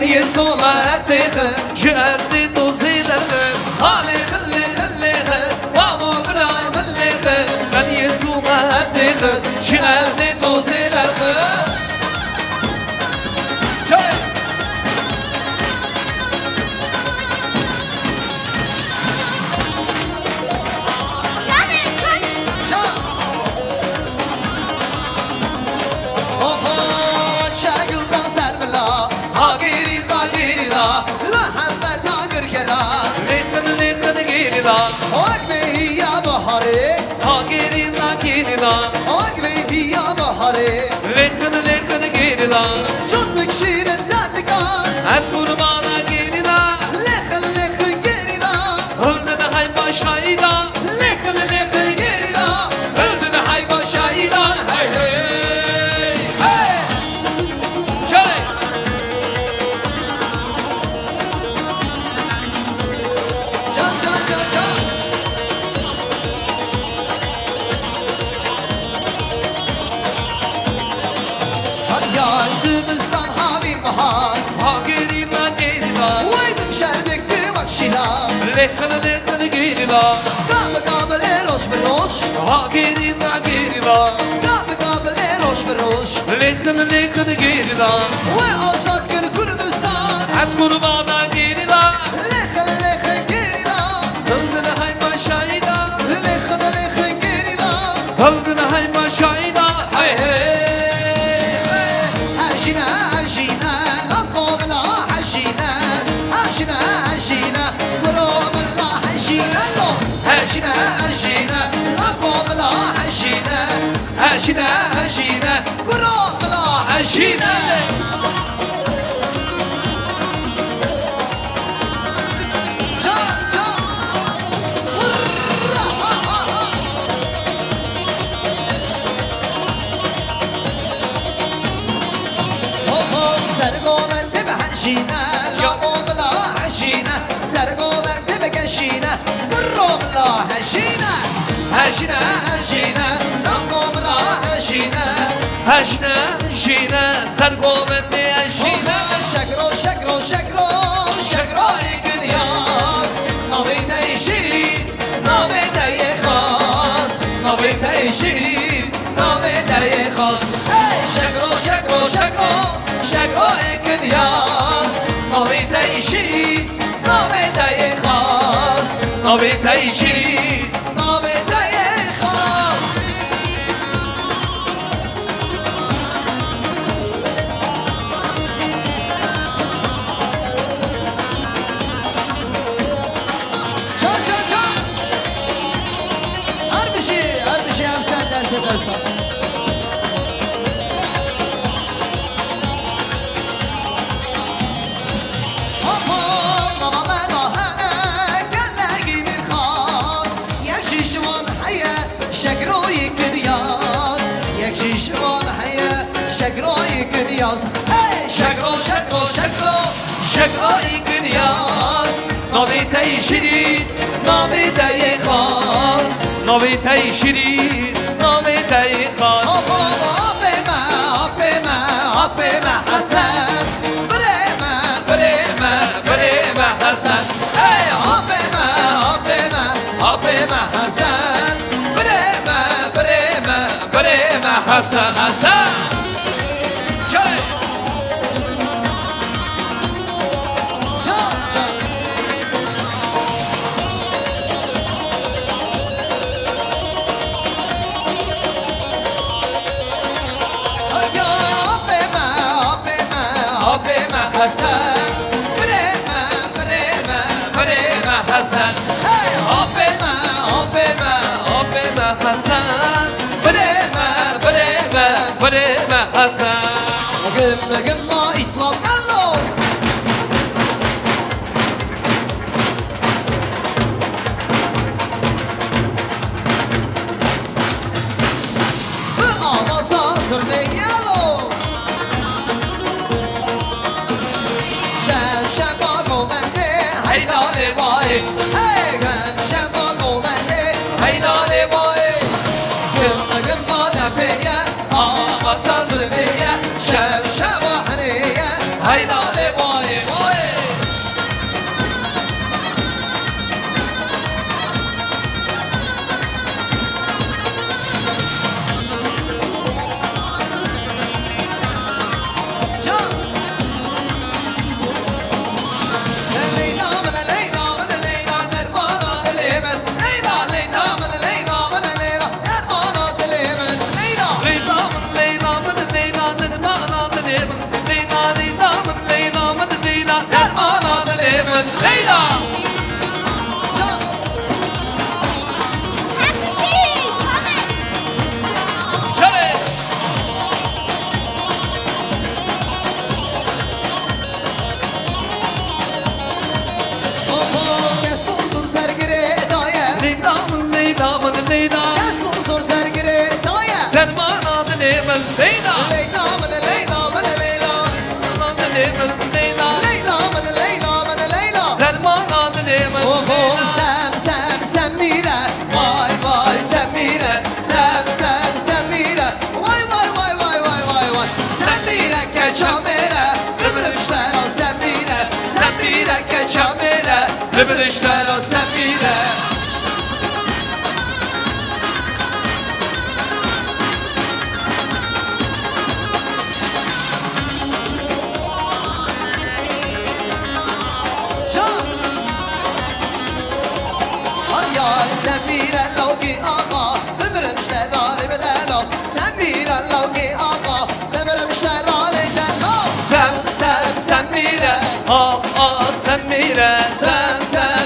Yesolar dekhe, şerdi tuzeylerge. Ale khelle, babo bra belleger. Ben yesolar dekhe, şerdi tuzeylerge. Çay. La hamber ta لخن لخن گیرلا چون بکشین دندگان از قربانا گیرلا لخن لخن گریلا öldü de hayvan şahidan لخن لخن گریلا öldü de hayvan şahidan hey hey hey şöyle can can can can Yar zımızdan havim bahar ha gerilan gerilan Vaydım şerbekli vakşila lehn lehn gerilan Gabı gabı leroş beroş ha gerilan gerilan Gabı gabı leroş beroş lehn lehn gerilan Ve azat günü Kürdistan az qurbana gerilan Lexen lexen gerila öldü de hayvan şahidan Lexen lexen gerila öldü de hayvan şahidan Hey hey Haşina haşina La qobla haşina Haşina haşina Bromla haşina Lo Haşina haşina La qobla haşina Haşina haşina Bromla haşina Can can سرقومن بحشينا لا قوملا حشينا سرقومن بقشينا بالروم لا حشينا حشينا حشينا لا قوملا حشينا haşna şina sargomende aşina شكرو شكرو شكرو شكرو يكنياس نويتا يشيرين نويتا يخاص نويتا يشيرين نويتا يخاص شكرو شكرو شكرو شكرو يكنياس نويتا يشيرين نويتا يخاص نويتا يشيرين نويتا يخاص Can can can Her bir şey hem sen ders edersen Hop hop mama ben ahane Gellegi bir khas Yek şişman haye Şekroyi kınyaz Yek şişman haye Şekroyi kınyaz Hey şekro şekro şekro Şekroyi kınyaz Navita işirin Navita yekhaz Navita işirin Navita yekhaz Hop hop apeme apeme apeme Hasan Breme breme breme Hasan Hey apeme apeme apeme Hasan Breme breme breme Hasan Hasan şöyle Can can Ya apeme apeme apeme Hasan Breme breme breme Hasan Hey apeme apeme Opema Hasan breme breme Brema Hasan Gımme gımme İslam Allo Avaz hazır deyalo Şemşemba gomende Heylale vay Hey şemşemba gomende Heylale vay Gımme gımme nefeye Avaz hazır diye Şemşemba haniye Heylale vay vay Can Leyla işler Sefire. Sefire logi ağa, ömrüm işte rali bedelo. Sefire logi ağa, ömrüm işte rali bedelo. Sefire, Ah ah Semire,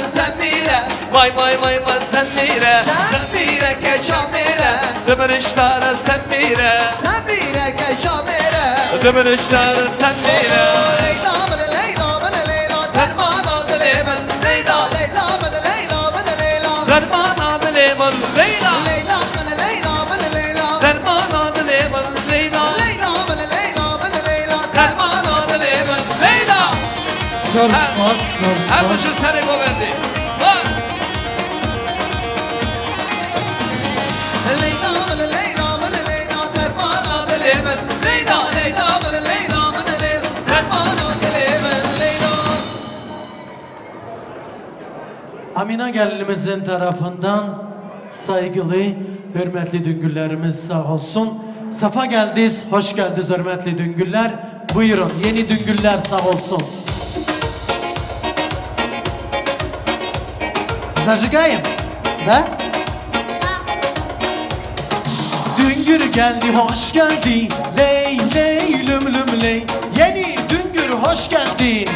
Sefire, vay vay vay vay Semire, Sefire keçamire, ömür işler Semire, Sefire keçamire. ömür işler Semire. Leyla bana Leyla bana Leyla, derman adı Leyla Leyla bana Leyla bana Leyla. Derman adı Leyla, Leyla. Leyla bana Leyla bana Leyla. Derman adı Leyla, Leyla. Leyla bana Leyla bana Leyla. Derman adı Leyla Leyla. Her başı seni govendi. Leyla bana Leyla bana Leyla. Derman adı Leyla Leyla. Leyla bana Leyla bana Leyla. Derman adı Leyla Leyla. Amina gelinimizin tarafından saygılı, hürmetli düngüllerimiz sağ olsun. Safa geldiniz, hoş geldiniz hürmetli düngüller. Buyurun, yeni düngüller sağ olsun. Zajigayım, da? Düngür geldi, hoş geldi. Ley ley lüm lüm ley. Yeni düngür hoş geldin.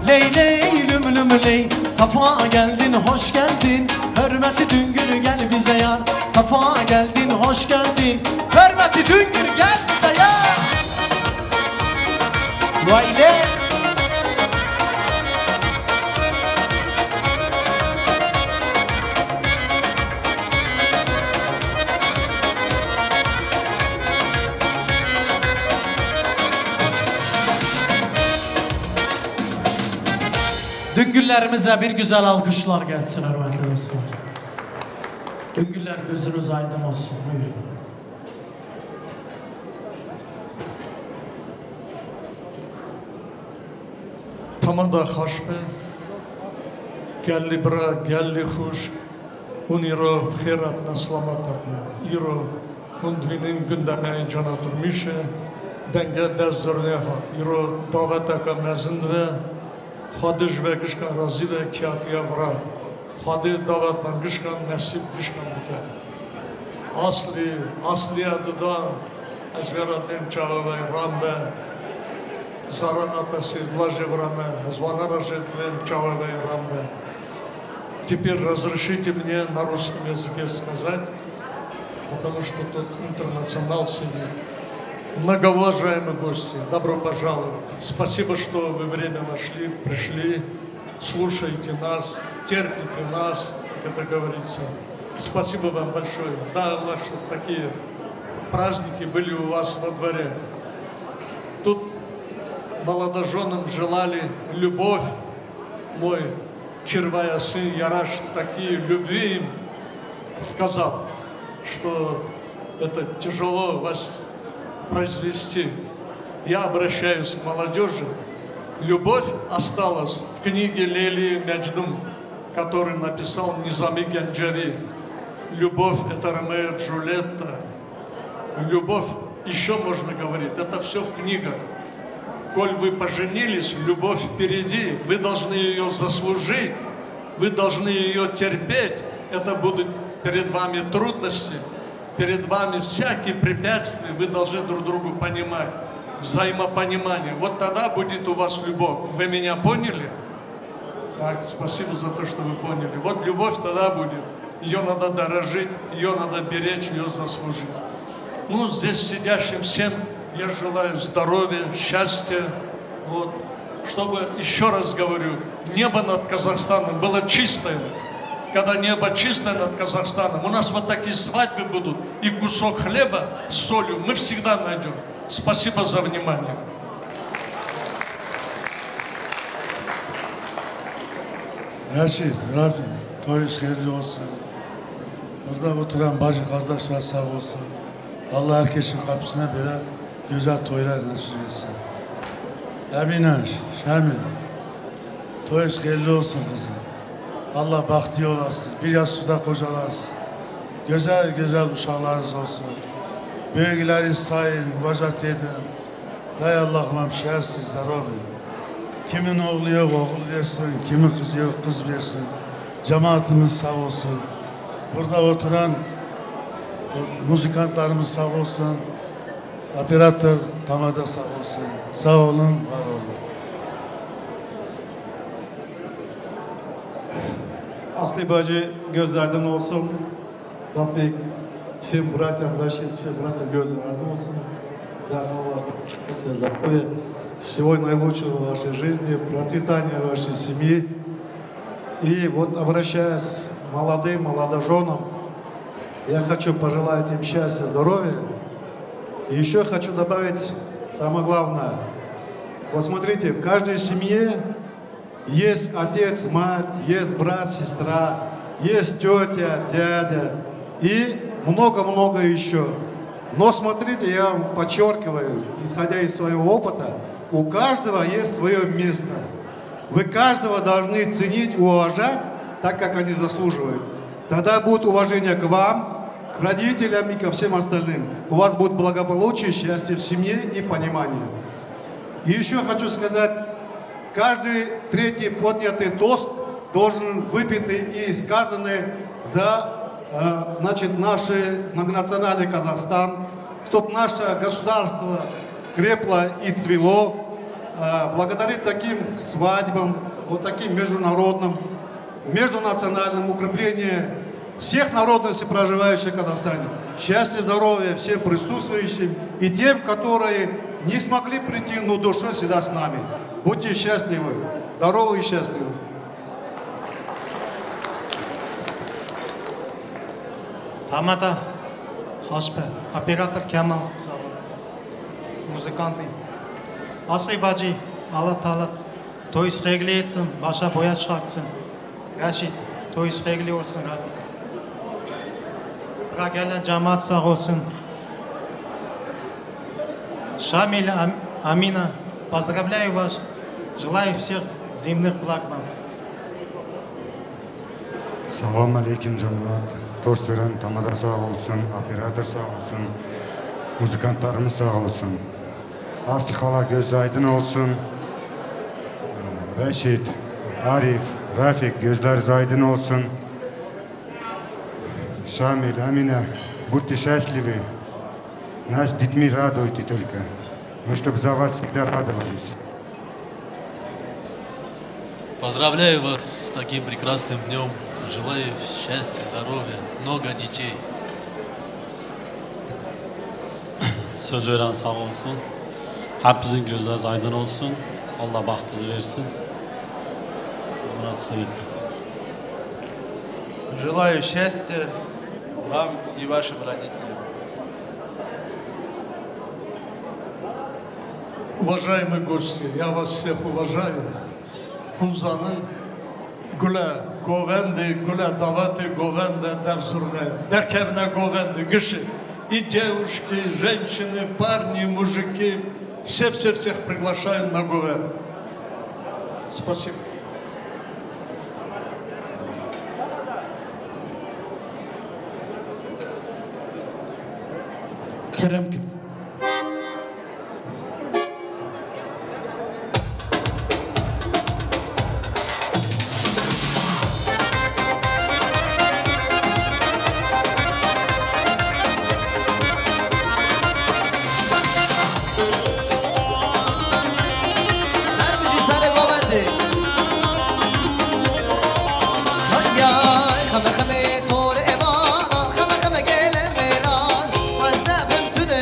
Ley ley lüm lüm ley. Safa geldin, hoş geldin. Hürmetli düngür gel bize yar. Safa geldin, hoş geldin. Hürmetli düngür gel bize yar. Vay le. Düngüllerimize bir güzel alkışlar gelsin hürmetli dostlar. Düngüller gözünüz aydın olsun. Buyurun. Tamada hoşbe, gelli bra, gelli huş, uniro xerat naslamat atma, iro hundvinin gündeme cana durmuşe, denge dezzurne hat, iro davetaka mezindve, خادش و گشکان رازی و کیاتیا برا خاده دعوتان گشکان نصیب گشکان بکن asli adıdan ezveradem çağıvay rambe zara apesi влаже vrana звона рождествен çağıvay rambe. Теперь разрешите мне на русском языке сказать, потому что тут интернационал сидит. Многоуважаемые гости, добро пожаловать. Спасибо, что вы время нашли, пришли, слушаете нас, терпите нас, как это говорится. Спасибо вам большое. Да, чтобы такие праздники были у вас во дворе. Тут молодоженам желали любовь. Мой Кирвая сын Яраш такие любви им сказал, что это тяжело вас произвести. Я обращаюсь к молодежи. Любовь осталась в книге Лелии Мяджнум, который написал Низами Гянджари. Любовь — это Ромео и Джульетта. Любовь, еще можно говорить, это все в книгах. Коль вы поженились, любовь впереди, вы должны ее заслужить, вы должны ее терпеть. Это будут перед вами трудности, перед вами всякие препятствия, вы должны друг другу понимать, взаимопонимание. Вот тогда будет у вас любовь. Вы меня поняли? Так, спасибо за то, что вы поняли. Вот любовь тогда будет. Ее надо дорожить, ее надо беречь, ее заслужить. Ну, здесь сидящим всем я желаю здоровья, счастья. Вот. Чтобы, еще раз говорю, небо над Казахстаном было чистое. Когда небо чистое над Казахстаном, у нас вот такие свадьбы будут, и кусок хлеба с солью мы всегда найдем. Спасибо за внимание. Reşit, Rafi, toyunuz hayırlı olsun. Burada oturan bacı kardeşler sağ olsun. Allah herkesin kapısına böyle güzel toylar nasip etsin. Emine, Şamil, toyunuz hayırlı olsun kızım. Allah bahtiyar olasınız. Bir yastıkta kocalasınız. Güzel güzel uşaklarınız olsun. Büyükleri sayın, müvacat edin. Day Allah'ım şersiz, zararı. Kimin oğlu yok, oğul versin. Kimin kızı yok, kız versin. Cemaatimiz sağ olsun. Burada oturan muzikantlarımız sağ olsun. Operatör Tamada sağ olsun. Sağ olun, var olun. Aslı bacı göz aydın olsun. Rafik, всем братьям, Рашид, всем братьям göz aydın olsun. Да, Allah все здоровья, всего наилучшего в вашей жизни, процветания вашей семьи. И вот обращаясь к молодым, молодоженам, я хочу пожелать им счастья, здоровья. И еще хочу добавить самое главное. Вот смотрите, в каждой семье есть отец, мать, есть брат, сестра, есть тетя, дядя и много-много еще. Но смотрите, я вам подчеркиваю, исходя из своего опыта, у каждого есть свое место. Вы каждого должны ценить, уважать так, как они заслуживают. Тогда будет уважение к вам, к родителям и ко всем остальным. У вас будет благополучие, счастье в семье и понимание. И еще хочу сказать, каждый третий поднятый тост должен выпитый и сказанный за значит, наш многонациональный Казахстан, чтобы наше государство крепло и цвело, благодаря таким свадьбам, вот таким международным, междунациональным укреплением всех народностей, проживающих в Казахстане. Счастья, здоровья всем присутствующим и тем, которые не смогли прийти, но душой всегда с нами. Будьте счастливы, здоровы и счастливы. Tamada, Haşbe, operatör Kemal, muzikanты. Aslı bacı, Allah Teala toy sevgili etsin, başa boya çıkartsın. Raşit, toy sevgili olsun Rafik. Bırak gelen cemaat sağ olsun. Шамиль, Амина, поздравляю вас, желаю всех земных благ вам. Салам алейкум, cemaat. Tost veren Tamadar sağ olsun, operatör sağ olsun, muzikantlarımız sağ olsun. Aslı hala göz aydın olsun. Reşit, Arif, Rafik gözler aydın olsun. Шамиль, Амина, будьте счастливы. Нас с детьми радуйте только. Мы, чтобы за вас всегда радовались. Поздравляю вас с таким прекрасным днем. Желаю счастья, здоровья, много детей. Söz veren sağ olsun. Hepimizin gözleri aydın olsun. Allah bahtınızı versin. Murat Sait. Желаю счастья вам и вашим родителям. Уважаемые гости, я вас всех уважаю. Hunza'nın güle govendi, güle davati govende dersurne, derkevne govendi, гыши. И девушки, женщины, парни, мужики, всех приглашаем на говен. Спасибо. Kerem Khame khame tor eman, khame khame gele meran, mazabim tune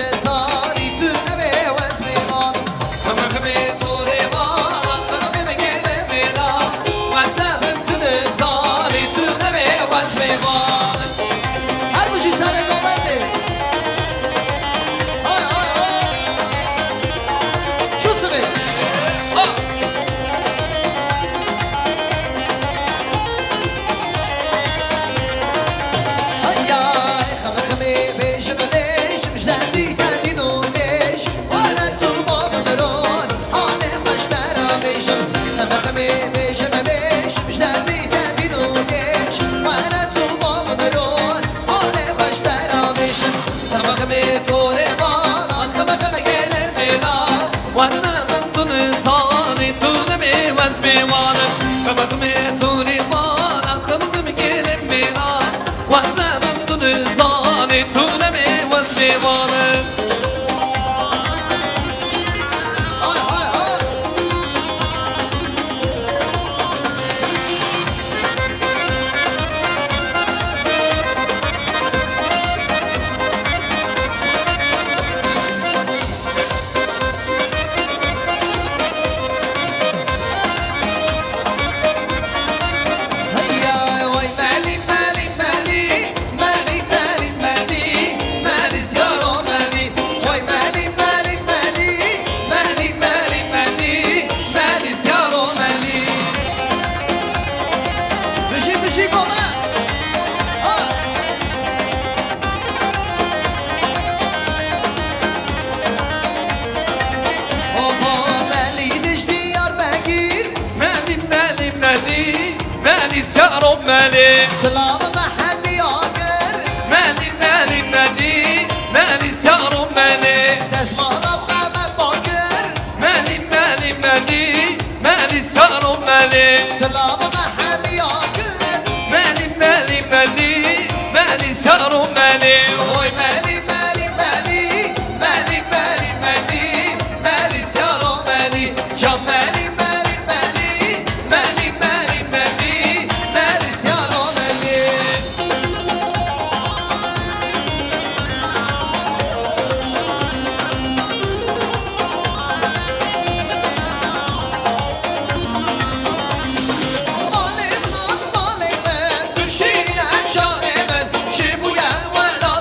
وقمتوني وانا خمم gelin mina واسلامم دون زاني دونمي واسمي وانا سيارو مالي سلام محمي آگر مالي مالي مالي مالي سيارو مالي دزمانا وغم باگر مالي مالي مالي مالي سيارو مالي سلام محمي آگر مالي مالي مالي مالي سيارو مالي وای مالی مالی مالی مالی مالی مالی مالی سیارو مالی جام مالی مالی مالی مالی مالی مالی مالی سیارو مالی مالی من مالی من دوشینم جان من شبویم ولا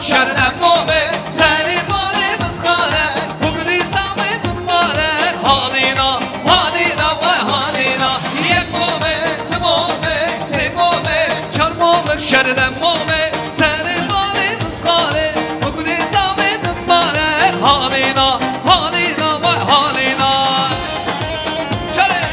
şerden muhabbet Seni mali mızgare Bugün İslam'ın mübarek Halina, halina ve halina Yek muhabbet, muhabbet, sen muhabbet Şer muhabbet, şerden muhabbet Seni mali mızgare Bugün İslam'ın mübarek Halina, halina ve halina Şere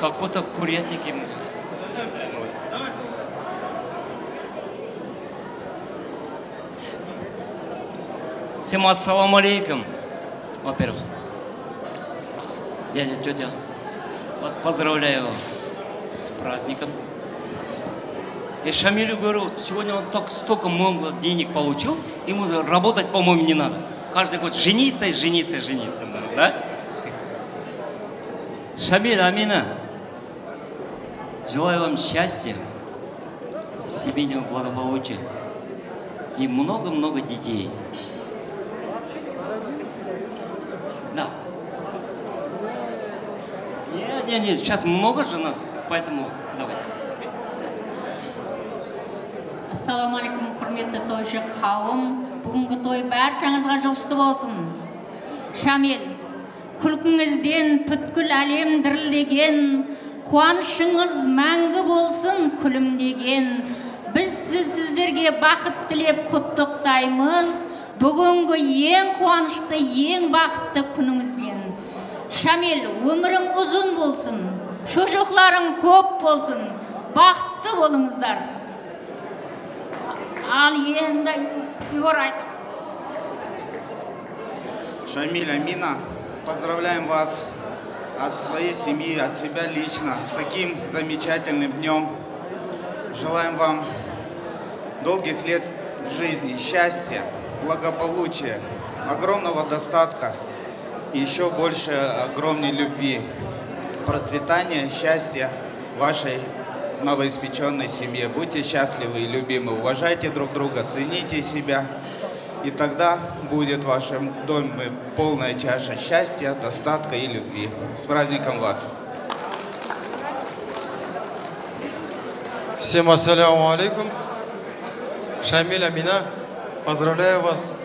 Как будто курятники. Всем ассаламу алейкум. Во-первых, дядя, тетя, вас поздравляю с праздником. И Шамилю говорю, сегодня он так столько много денег получил, ему работать, по-моему, не надо. Каждый год жениться и жениться и жениться, да? Шамиль, Амина, желаю вам счастья, семейного благополучия, и много-много детей. Да. Нет, сейчас много же нас, поэтому давайте. Ассалаумалейкум, құрметті тойшы қауым. Бүгінгі той баршаңызға жұғысты болсын. Шамил, күлкіңізден бүткіл әлем дірілдеген, қуанышыңыз мәңгі болсын күлімдеген. Біз сіздерге бақыт тілеп құттықтаймыз, бүгінгі ең қуанышты, ең бақытты күніңізбен. Шамил, өмірің ұзын болсын, шошоқларың көп болсын, бақытты болыңыздар. Ал енді Егор айтамыз. Шамиль, Амина, поздравляем вас от своей семьи, от себя лично с таким замечательным днем. Желаем вам долгих лет жизни, счастья, благополучия, огромного достатка и еще больше огромной любви, процветания, счастья вашей новоиспеченной семье. Будьте счастливы и любимы, уважайте друг друга, цените себя, и тогда будет в вашем доме полная чаша счастья, достатка и любви. С праздником вас! Всем ассаляму алейкум. Шамиль, Амина, поздравляю вас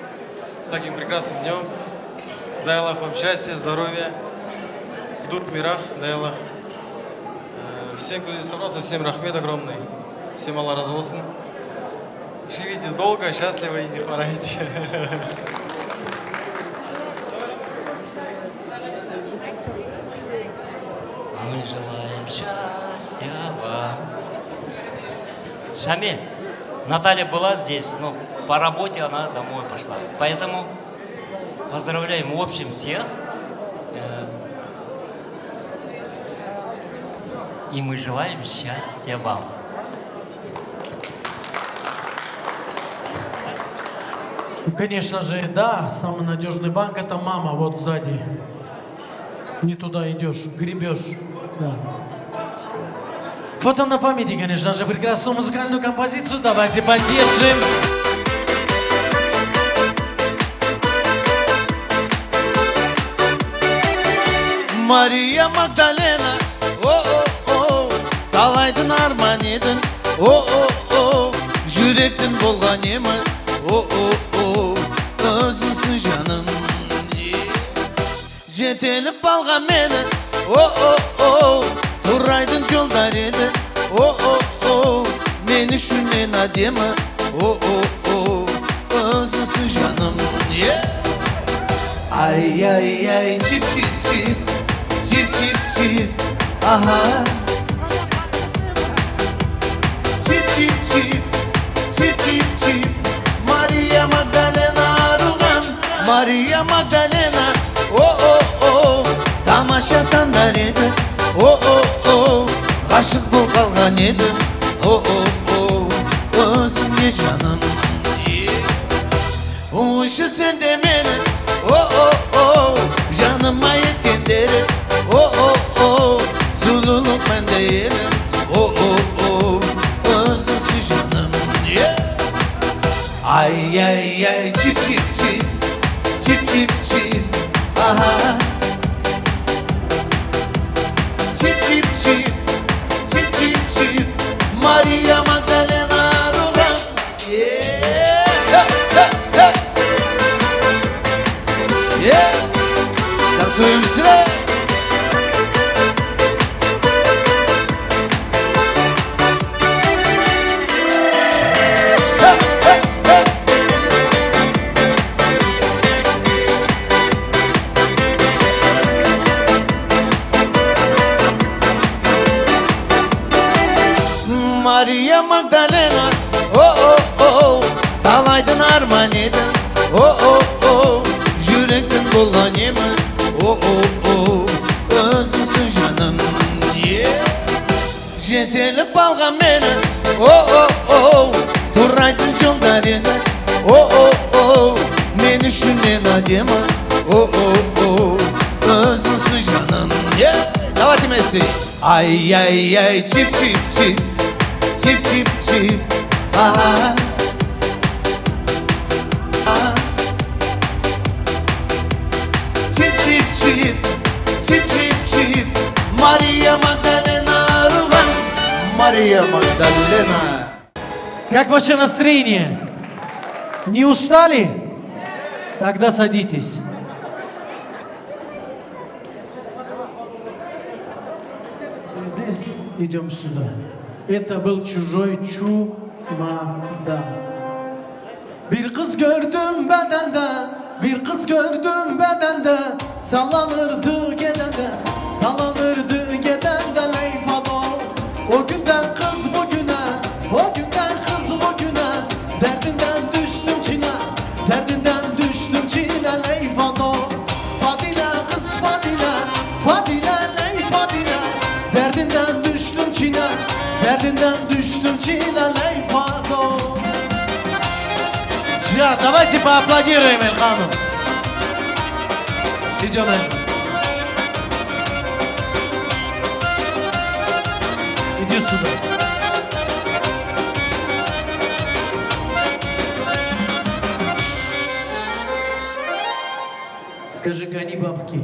с таким прекрасным днем. Дай Аллах вам счастья, здоровья, в двух мирах, дай Аллах. Всем, кто здесь собрался, всем рахмет огромный. Всем Аллах разлосын. Живите долго, счастливо и не хворайте. Мы желаем счастья вам. Шамиль, Наталья была здесь, но по работе она домой пошла. Поэтому поздравляем в общем всех. И мы желаем счастья вам. Конечно же, да, самый надежный банк — это мама, вот сзади. Не туда идешь, гребешь. Да. Фото на памяти, конечно же, прекрасную музыкальную композицию. Давайте поддержим. Мария Магдалена, о-о-о, талайдың арман едің, о-о-о, жүректің болған емі, о-о-о, өзіңсің жаным. Жетеліп алған мені, о-о-о, турайдың жолдар еді, о-о-о, мен үшін мен әдемі, о-о-о, өзіңсің жаным. Ай-яй-яй, чип-чип-чип, чип-чип-чип, аха. Чип-чип-чип, чип-чип-чип, Мария Магдалена арылған, Мария Магдалена, о-о-о, тамаша таңдар еді, о-о-о, ғашық бол қалған еді, о-о-о, өзіңе жаным. Ойшы сен де мені, о-о-о, жаныма еткендері, о-о-о, зұлылық мәнде елім, о-о-о, өзіңсің жаным. Ай-яй-яй, чип-чип-чип, чип-чип-чип, аха. Чип-чип-чип, чип-чип-чип, Мария Магдалена арылған. Танцуем сюда. Мария Магдалена, о-о-о, талайдың арман едің, о-о-о, жүректің болған емі, о-о-о, өзіңсің жаным. Жетеліп алған мені, о-о-о, турайдың жолдар еді, о-о-о, мен үшін мен әдемі, о-о-о, өзіңсің жаным. Давайте вместе. Ай-яй-яй, чип-чип-чип, чип-чип-чип, аха. Мария Магдалена. Как ваше настроение? Не устали? Тогда садитесь. Здесь идем сюда. Это был чужой чумада. Bir kız gördüm bedende, bir kız gördüm bedende, sallanırdı gedende, sallanırdı gedende leyfado. O günden kız bugüne, o günden kız bugüne, derdinden düştüm çine, derdinden düştüm çine leyfado. Fadile kız Fadile, Fadile ley Fadile, derdinden düştüm çine, derdinden düştüm çine leyfado. Жа, давайте поаплодируем Эльхану. Идем. Иди сюда. Скажи, гони бабки.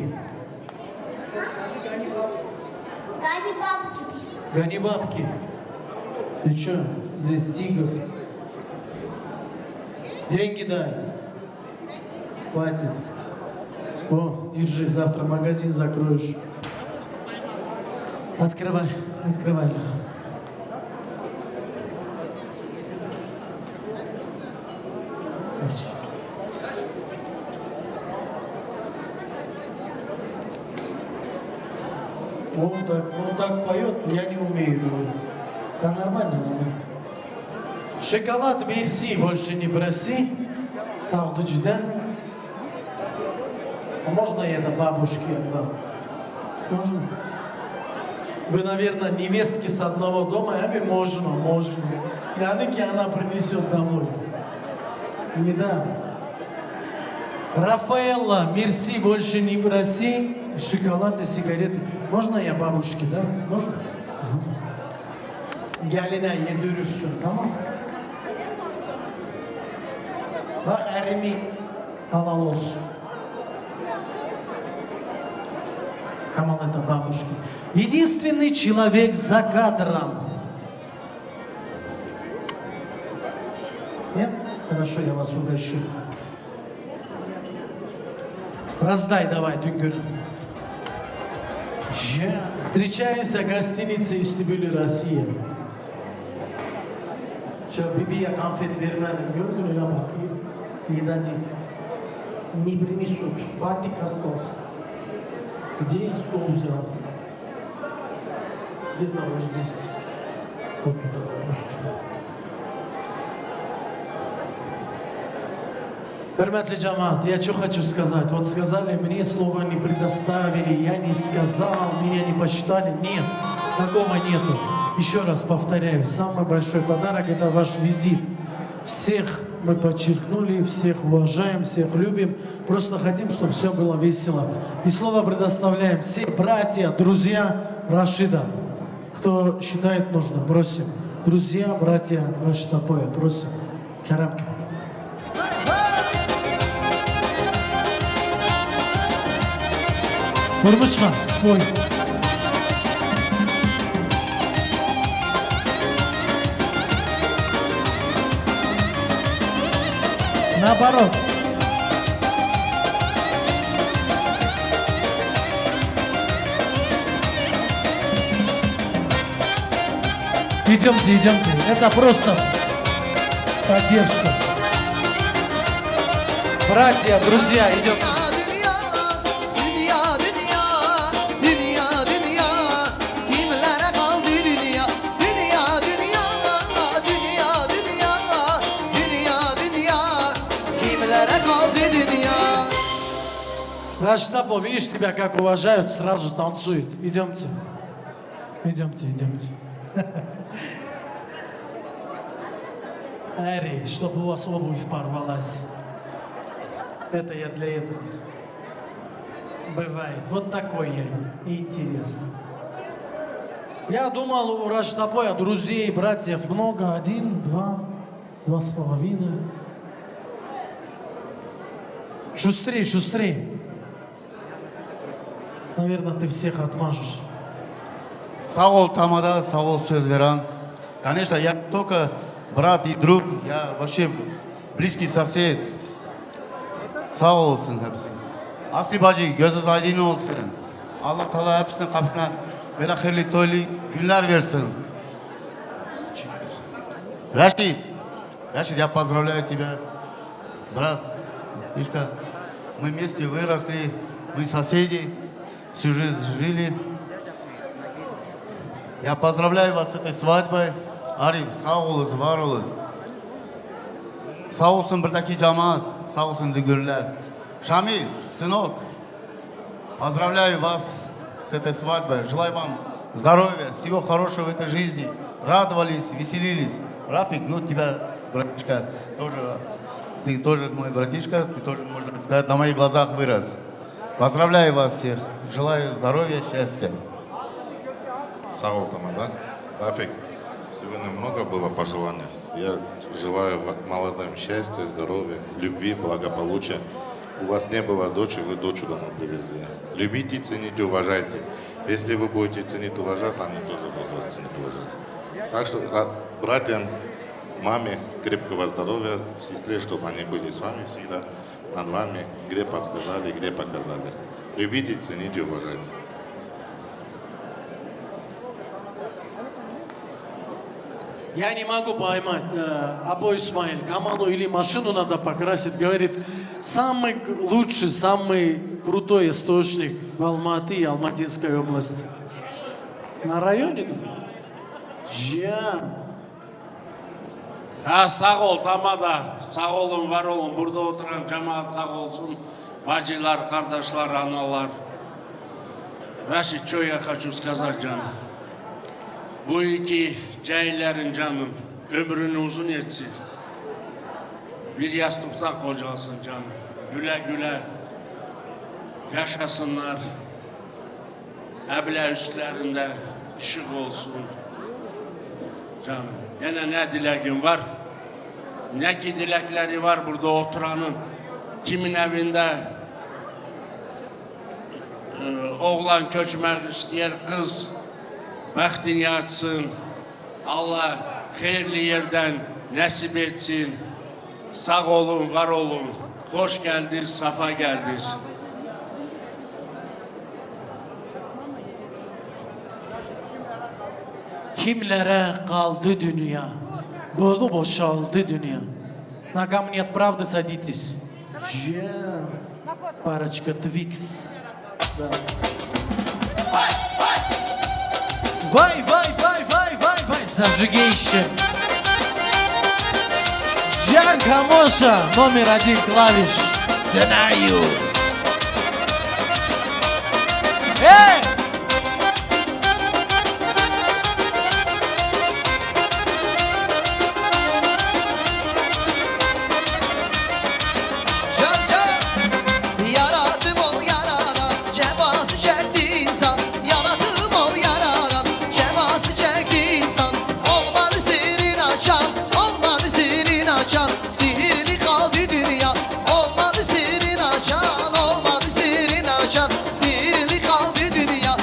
Гони бабки. Ты чё, здесь тигр? Деньги дай. Хватит. О, держи, завтра магазин закроешь. Открывай, открывай, Ильхам. Он так поет, я не умею. Да нормально, нормально. Шоколад мерси, больше не проси. Сахдуджден. А можно я это бабушке отдам? Можно? Вы, наверное, невестки с одного дома, а мне можно, можно. Яники она принесет домой. Не дам. Рафаэлла, мерси, больше не проси. Шоколад и сигареты. Можно я бабушке, да? Можно? Geline yedirirsin, tamam mı? Bak erimi halal olsun. Камал это бабушки. Единственный человек за кадром. Нет? Хорошо, я вас угощу. Раздай давай, Дүнгür. Встречаемся в гостинице Истебюль, Россия. Что, Бибия конфет верменным, gördün öyle bakıyor. Не дадит. Не принесут. Бантик остался. Где я стол взял? Где-то вот здесь. Вот туда, Хөрмәтле джамаат, я что хочу сказать. Вот сказали, мне слова не предоставили, я не сказал, меня не посчитали. Нет, такого нету. Еще раз повторяю, самый большой подарок – это ваш визит. Всех мы подчеркнули, всех уважаем, всех любим. Просто хотим, чтобы все было весело. И слово предоставляем все братья, друзья Рашида. Кто считает нужным, просим. Друзья, братья Рашида Поя, просим. Карабки. Мурмышхан, спой. Наоборот. Идемте, идемте. Это просто поддержка. Братья, друзья, идем. Раштапо, видишь, тебя как уважают, сразу танцует. Идемте. Идемте, идемте. Эри, чтобы у вас обувь порвалась. Это я для этого. Бывает. Вот такой я. Неинтересно. Я думал, у Раштапоя друзей, братьев много. 1, 2, 2,5. Шустрей, шустрей. Наверное, ты всех отмажешь. Sağ ol Tamada, sağ ol söz veren. Конечно, я не только брат и друг, я вообще близкий сосед. Sağ olsun hepsi. Asli bacı gözünüz aydın olsun. Allah Teala hepsinin kapısına böyle hayırlı toylu günler versin. Рашид, я поздравляю тебя, брат. Мы вместе выросли, мы соседи, всю жизнь жили. Я поздравляю вас с этой свадьбой. Arif, sağ olasın, var olasın. Sağ olsun buradaki cemaat, sağ olsun düğürler. Шамиль, сынок, поздравляю вас с этой свадьбой. Желаю вам здоровья, всего хорошего в этой жизни. Радовались, веселились. Рафик, ну тебя, братишка, тоже, ты тоже мой братишка, ты тоже, можно сказать, на моих глазах вырос. Поздравляю вас всех. Желаю здоровья, счастья. Sağ ol Тамада. Рафик, сегодня много было пожеланий. Я желаю молодым счастья, здоровья, любви, благополучия. У вас не было дочери, вы дочь домой привезли. Любите, цените, уважайте. Если вы будете ценить, уважать, они тоже будут вас ценить, уважать. Так что братьям, маме крепкого здоровья, сестре, чтобы они были с вами всегда, над вами, где подсказали, где показали. Любите, цените, уважайте. Я не могу поймать, Абу Исмаил, Камалу или машину надо покрасить, говорит, самый лучший, самый крутой источник в Алматы и Алматинской области. На районе? Sağ ol Tamada, sağ olun, var olun. Burada oturan cemaat sağ olsun. Bacılar, kardeşler, analar. Raşit, что я хочу сказать, canım. Bu iki cahillerin canım ömrünü uzun etsin. Bir yastıkta kocalsın canım. Güle güle yaşasınlar. Ebile üstlerinde ışık olsun. Canım. Yine ne dileğim var? Ne ki dilekleri var burada oturanın. Kimin evinde oğlan köçmek isteyen kız bəxtini açsın. Allah hayırlı yerden nasip etsin. Sağ olun, var olun. Hoş geldiniz, safa geldiniz. Kimlere kaldı dünya? Dolu boşaldı dünya. На камнях правды садитесь. Парочка Твикс. Вай, вай, вай, вай, вай, вай, зажигейще. Жан Камоша, номер 1 клавиш. Динаю. Эй! Sihirli kaldı dünya, olmadı sihrin açan, olmadı sihrin açan. Sihirli kaldı dünya,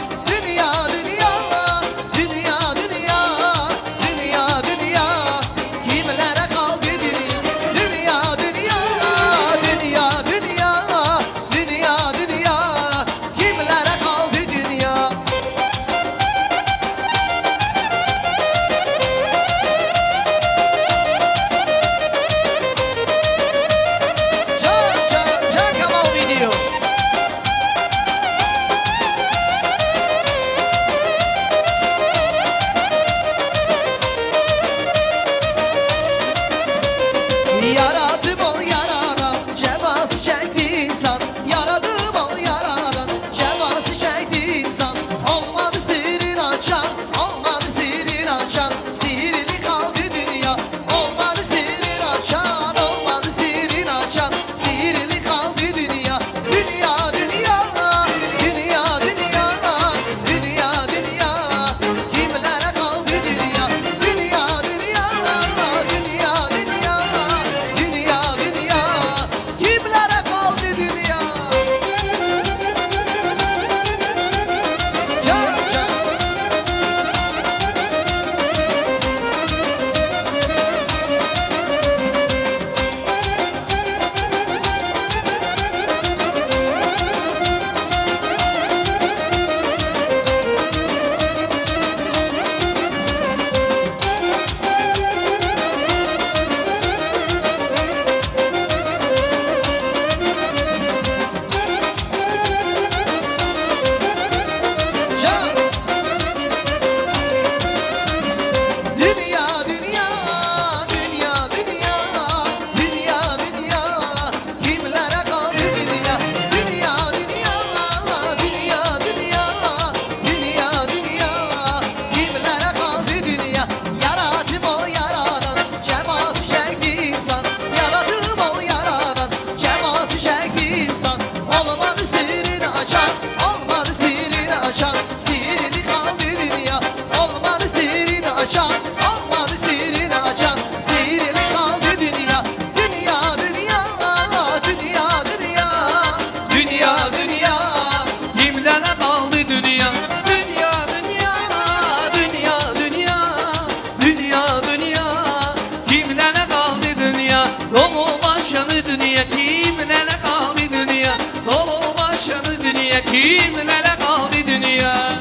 dünya kimin ele kaldı dünya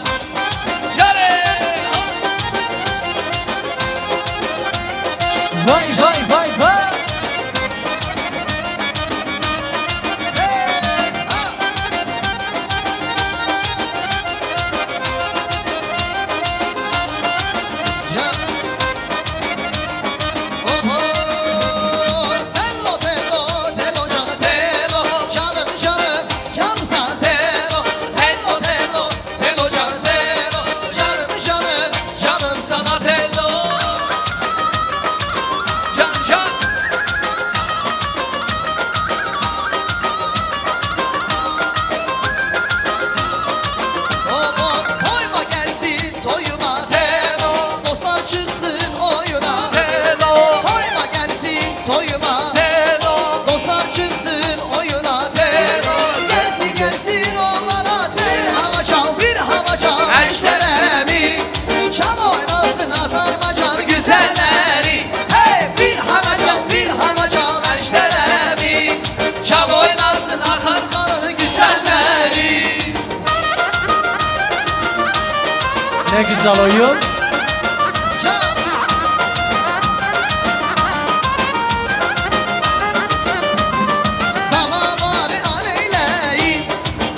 Yare Vay vay vay vay Ne güzel oyun. Samavarı aleyleyin,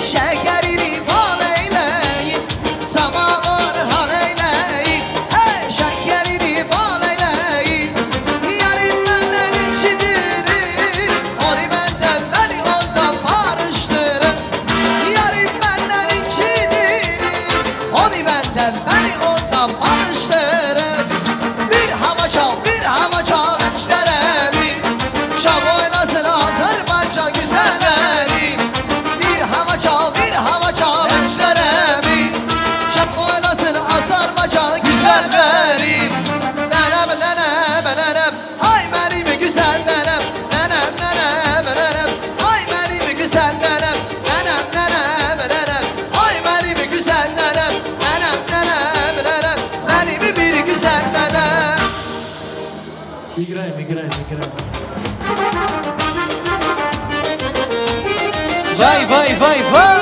şekerini bal eyleyin. Samavarı aleyleyin, hey şekerini bal eyleyin. Yarın benden içidirin, onu benden beni ondan barıştırın. Yarın benden içidirin, onu benden beni ondan barıştırın. Bir hava çal, bir hava çal enişteremin. Şam oynasın Azerbaycan güzelleri. Bir hava çal, bir hava çal enişteremin. Şam oynasın Azerbaycan güzelleri. Nenem, nenem, nenem, ay benim güzel nenem. Nenem, nenem, nenem, ay benim güzel nenem. Nenem, nenem, nenem, ay benim güzel nenem. Nenem, nenem, nenem, benim bir güzel nenem. Migren. Vay vay vay vay.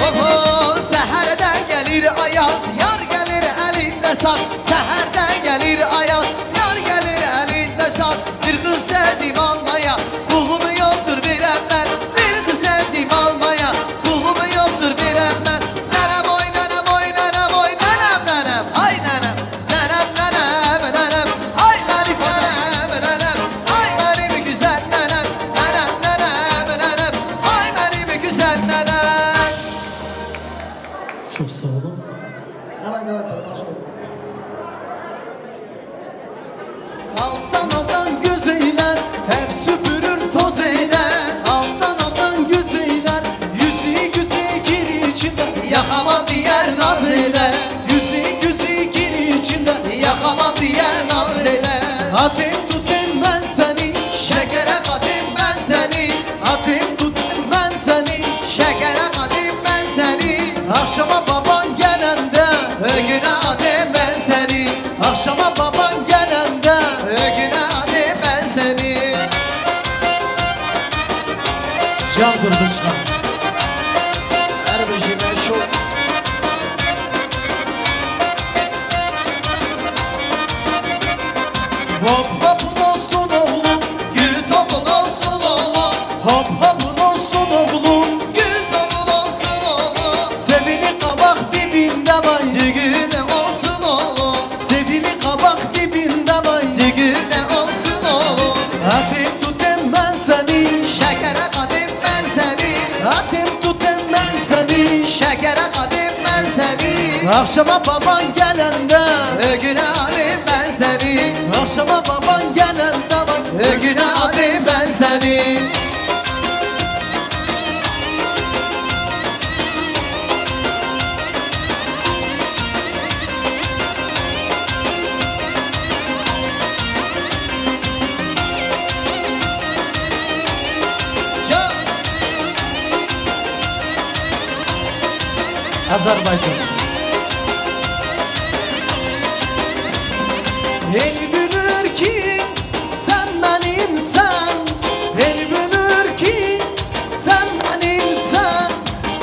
Oho, seherden gelir ayaz, yar gelir elinde saz. Seherden gelir ayaz, yar gelir elinde saz. Bir kız sevdim almaya, kulum yoktur birem ben. Bir kız sevdim almaya, kulum yoktur birem ben. Nenem oy, nenem oy, nenem oy, nenem nenem, ay nenem. Nenem nenem, nenem, ay benim nenem, nenem, ay benim güzel nenem. Nenem nenem, nenem, ay benim güzel nenem. Çok sağ olun. Alttan güzeller hep süpürür toz eyler. Alttan güzeller yüzü gir içinde. Yakamam diğer naz eder. Yüzü gir içinde. Yakamam diğer naz eder. Atayım tutayım ben seni, şekere katayım ben seni. Atayım tutayım ben seni, şekere katayım ben seni. Akşama baban gelende ögüne atayım ben seni. Akşama baban gelende ögüne atayım ben seni. Can Durduşkan. Her bir şey şu. Hop hop olsun oğlum, gül topun olsun oğlum. Hop hop olsun oğlum, gül topun olsun oğlum. Sevili kabak dibinde vay, düğüne olsun oğlum. Sevili kabak dibinde vay, düğüne olsun oğlum. Atayım tutayım ben seni, şekere katayım ben seni. Atayım tutayım ben seni, şekere katayım ben seni. Akşama baban gelende ögüne alayım ben seni. Akşama baban gelende bak ögüne alayım ben seni. Azerbaycan. El bilir ki sen benimsen, el bilir ki sen benimsen.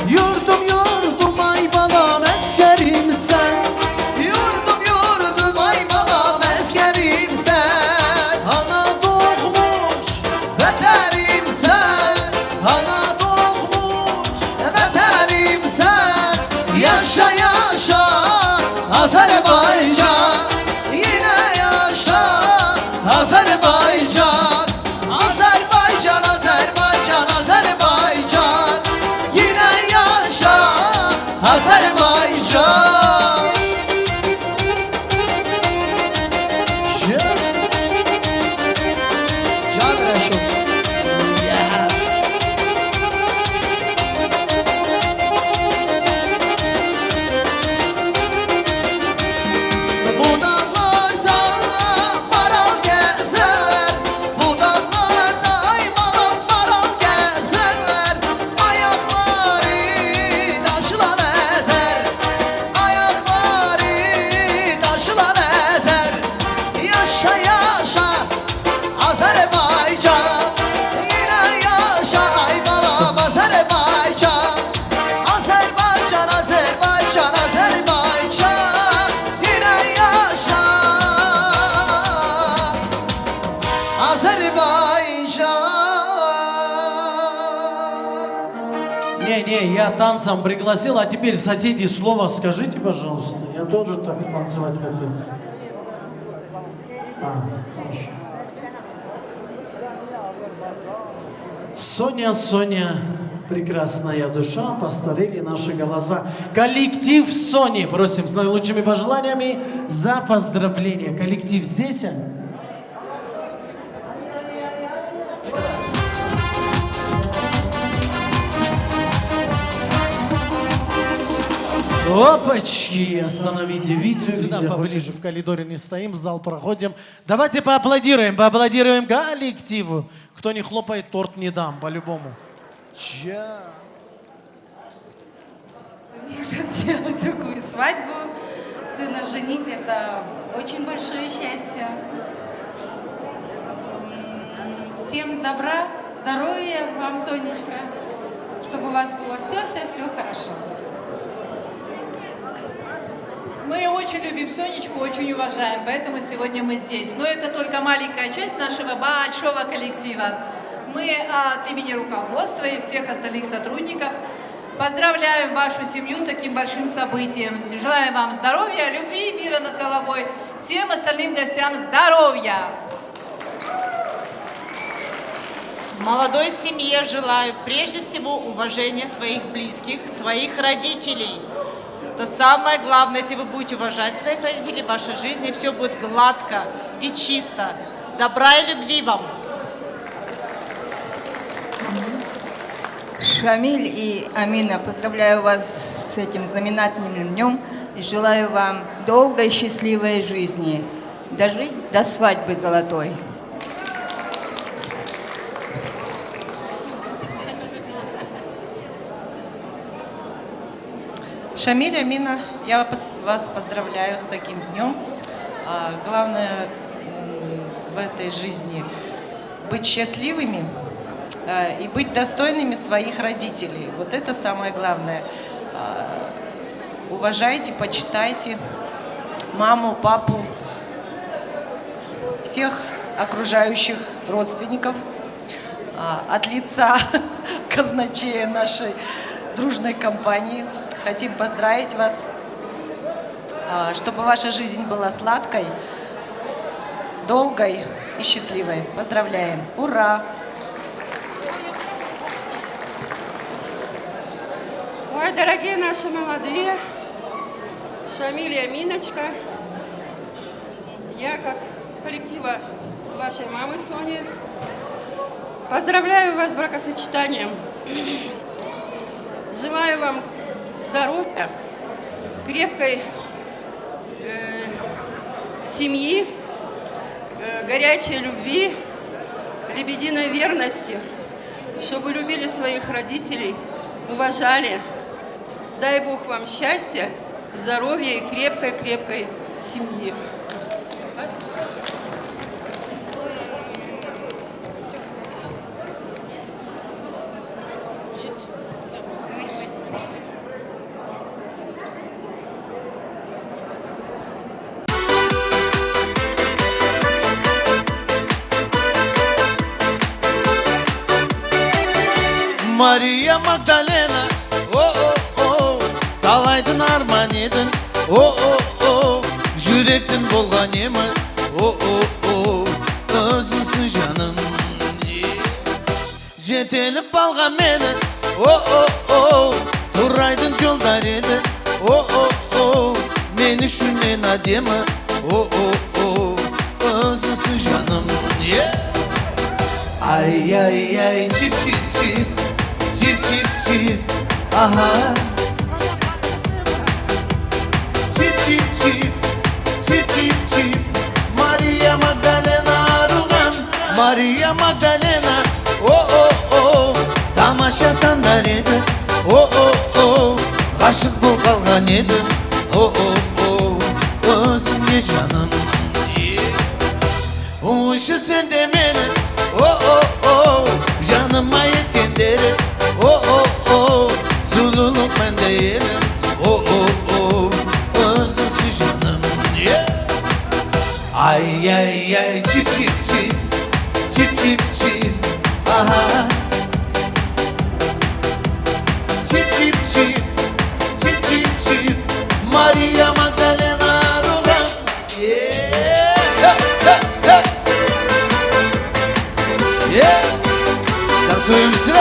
Yurdum yurdum ay balam eskerim sen, yurdum yurdum ay balam eskerim sen. Ana doğmuş veterim sen, ana doğmuş veterim sen. Yaşa yaşa Azerbaycan, yine yaşa Azerbaycan. Azerbaycan, Azerbaycan, Azerbaycan, yine yaşa Azerbaycan. Can Reşit. Bu dağlarda maral gezer, bu dağlarda ay maral maral gezerler. Ayakları taşla ezer, ayakları taşla ezer. Yaşa yaşa Azerbaycan, yine yaşa ay balam Azerbaycan. Azerbaycan, Azerbaycan, Azerbaycan, yine yaşa Азербайджан. Не, я танцем пригласил, а теперь соседи слово скажите, пожалуйста. Я тоже так танцевать хотел. Хорошо. Соня, Соня, прекрасная душа, постарели наши голоса. Коллектив Сони, просим с наилучшими пожеланиями за поздравления. Коллектив здесь? Опачки, остановите Витю, Витя, поближе в коридоре не стоим, в зал проходим. Давайте поаплодируем коллективу. Кто не хлопает, торт не дам, по-любому. Ча. Может сделать такую свадьбу, сына женить, это очень большое счастье. Всем добра, здоровья вам, Сонечка, чтобы у вас было все хорошо. Мы очень любим Сонечку, очень уважаем, поэтому сегодня мы здесь. Но это только маленькая часть нашего большого коллектива. Мы от имени руководства и всех остальных сотрудников поздравляем вашу семью с таким большим событием. Желаем вам здоровья, любви, мира над головой. Всем остальным гостям здоровья! Молодой семье желаю прежде всего уважения своих близких, своих родителей. Это самое главное, если вы будете уважать своих родителей, в вашей жизни все будет гладко и чисто. Добра и любви вам! Шамиль и Амина, поздравляю вас с этим знаменательным днем и желаю вам долгой и счастливой жизни, дожить до свадьбы золотой. Шамиль, Амина, я вас поздравляю с таким днем. Главное в этой жизни быть счастливыми и быть достойными своих родителей. Вот это самое главное. Уважайте, почитайте маму, папу, всех окружающих родственников. От лица казначея нашей дружной компании хотим поздравить вас, чтобы ваша жизнь была сладкой, долгой и счастливой. Поздравляем! Ура! Ой, дорогие наши молодые, Шамиль и Аминочка, я как с коллектива вашей мамы Сони поздравляю вас с бракосочетанием. Желаю вам здоровья, крепкой семьи, горячей любви, лебединой верности, чтобы любили своих родителей, уважали. Дай Бог вам счастья, здоровья и крепкой-крепкой семьи. Спасибо. Magdalena o талайдың арман едің o жүректің болған емі o өзіңсің жаным жетеліп алған мені o турайдың жолдар еді o мен үшін мен әдемі o өзіңсің жаным ай ай ай чип чип чип чип чип чип аха чип чип чип чип чип чип Мария Магдалена арылған Мария Магдалена о тамаша таңдар еді о ғашық болып қалған едім о өзіңе жаным ойшы сен де мені о жаныма еткендері о сұлулық менде елім о өзіңсің жаным ай ай ай чип чип чип чип чип чип аха чип чип чип чип чип чип Мария Магдалена арылған танцуем все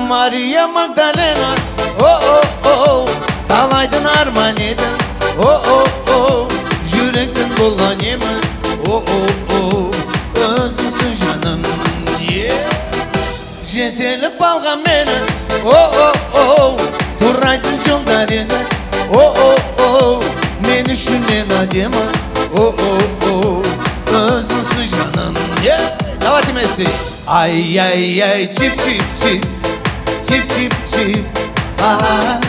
Мария Магдалена о талайдың арман едің о жүректің болған емі о өзіңсің жаным жетеліп алған мені о турайдың жолдар еді о мен үшін мен әдемі о өзіңсің жаным давайте вместе ай ай ай чип чип чип чип чип чип аха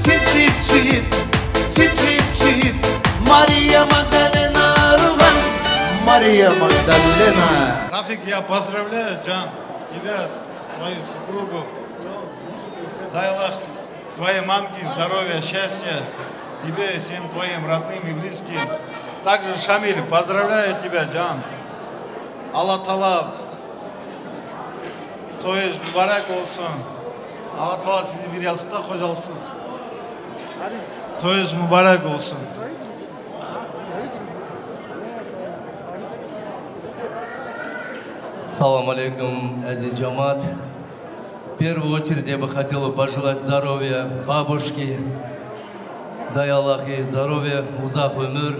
чип чип чип чип чип чип Мария Магдалена арылған Мария Магдалена Рафик, я поздравляю, Джан, тебя, твою супругу. Дай Аллах твоей мамке здоровья, счастья, тебе и всем твоим родным и близким. Также, Шамиль, поздравляю тебя, Джан. Алла Тала, тойыз мүбәрәк болсын. Алла Тала сізді бір ясыда қожалсын. Тойыз мүбәрәк болсын. Салам алейкум, азиз джамат. В первую очередь я бы хотел пожелать здоровья бабушке. Дай Аллах ей здоровья, узах умер.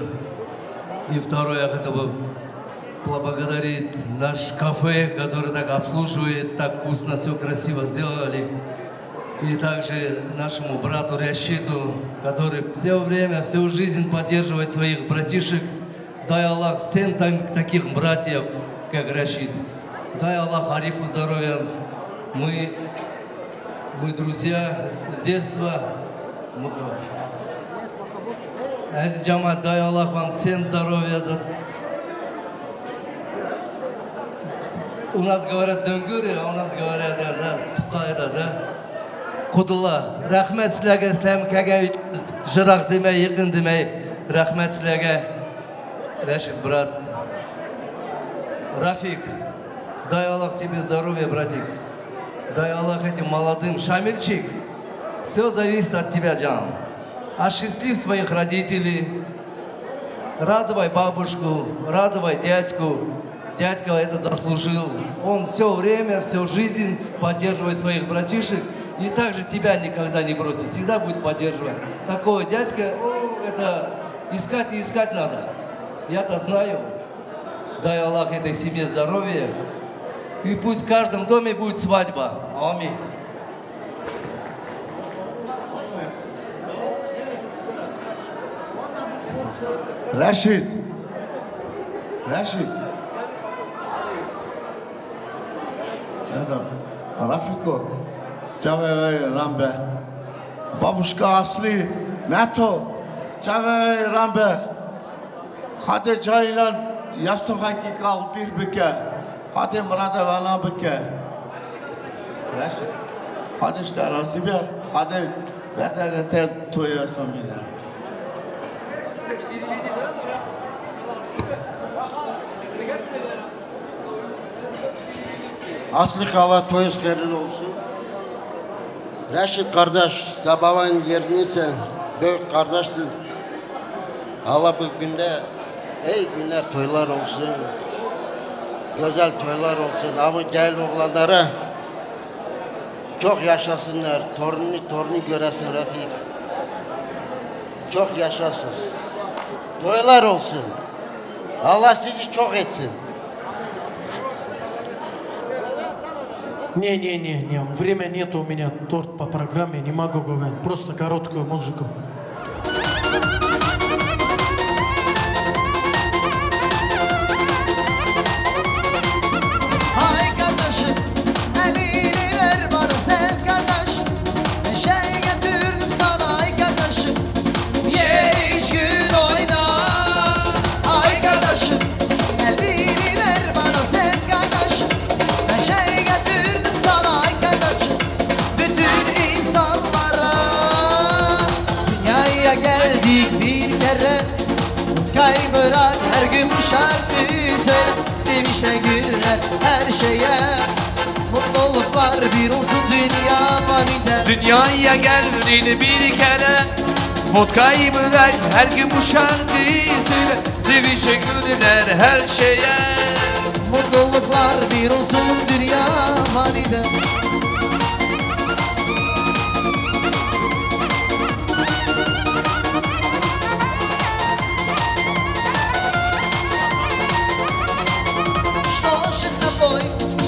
И второе, я хотел бы поблагодарить наш кафе, который так обслуживает, так вкусно, все красиво сделали. И также нашему брату Рашиду, который все время, всю жизнь поддерживает своих братишек. Дай Аллах всем таких братьев, как Рашид. Дай Аллах Арифу здоровья. Мы друзья с детства. Азиз Джамат, дай Аллах вам всем здоровья. У нас говорят дөңгөрі, а у нас говорят тұқайда, да? Құдылла, рахмет сіләге, сіләм кәге жырақ демей, еқін демей. Рахмет сіләге, Рашид, брат. Рафик, дай Аллах тебе здоровья, братик. Дай Аллах этим молодым. Шамильчик, все зависит от тебя, Джан. Осчастлив своих родителей. Радуй бабушку, радуй дядьку. Дядька это заслужил. Он все время, всю жизнь поддерживает своих братишек. И также тебя никогда не бросит. Всегда будет поддерживать. Такого дядька, это искать и искать надо. Я-то знаю. Дай Аллах этой семье здоровья. И пусть в каждом доме будет свадьба. Аминь. Rashid. Это Рафико. Джаве Рамбе. Бабушка Асли. Мято. Çavay Rambe. Hadi çaylan yastığa ki kal bir büke. Hadi Murada vana büke. Hadi işte Rasibe. Hadi bedel toyasın bile. Aslı kala toyuz hayırlı olsun. Reşit kardeş, sabahın yerini sen, büyük kardeşsiz. Allah bu günde, ey günler toylar olsun. Güzel toylar olsun ama gel oğlanlara çok yaşasınlar. Torunu göresin Refik. Çok yaşasız. Toylar olsun. Allah sizi çok etsin. Не. Время нет у меня, торт по программе, не могу говорить. Просто короткую музыку. Hay kardeşim, elini ver bana sen kardeş. Neşe getirdim sana ay kardeşim. Ye iç gün oyna. Ay kardeşim, elini ver bana sen kardeşim. Neşe getirdim sana ay kardeşim. Bütün insanlara dünyaya geldik bir kere. Kaybırak her gün bu şarkı söyle. Sevinçle güler her şeye. Mutluluklar bir olsun dünya vanide. Dünyaya geldin bir kere. Vodkayı bırak her gün bu şarkıyı söyle. Sevinçle güler her şeye. Mutluluklar bir olsun dünya vanide.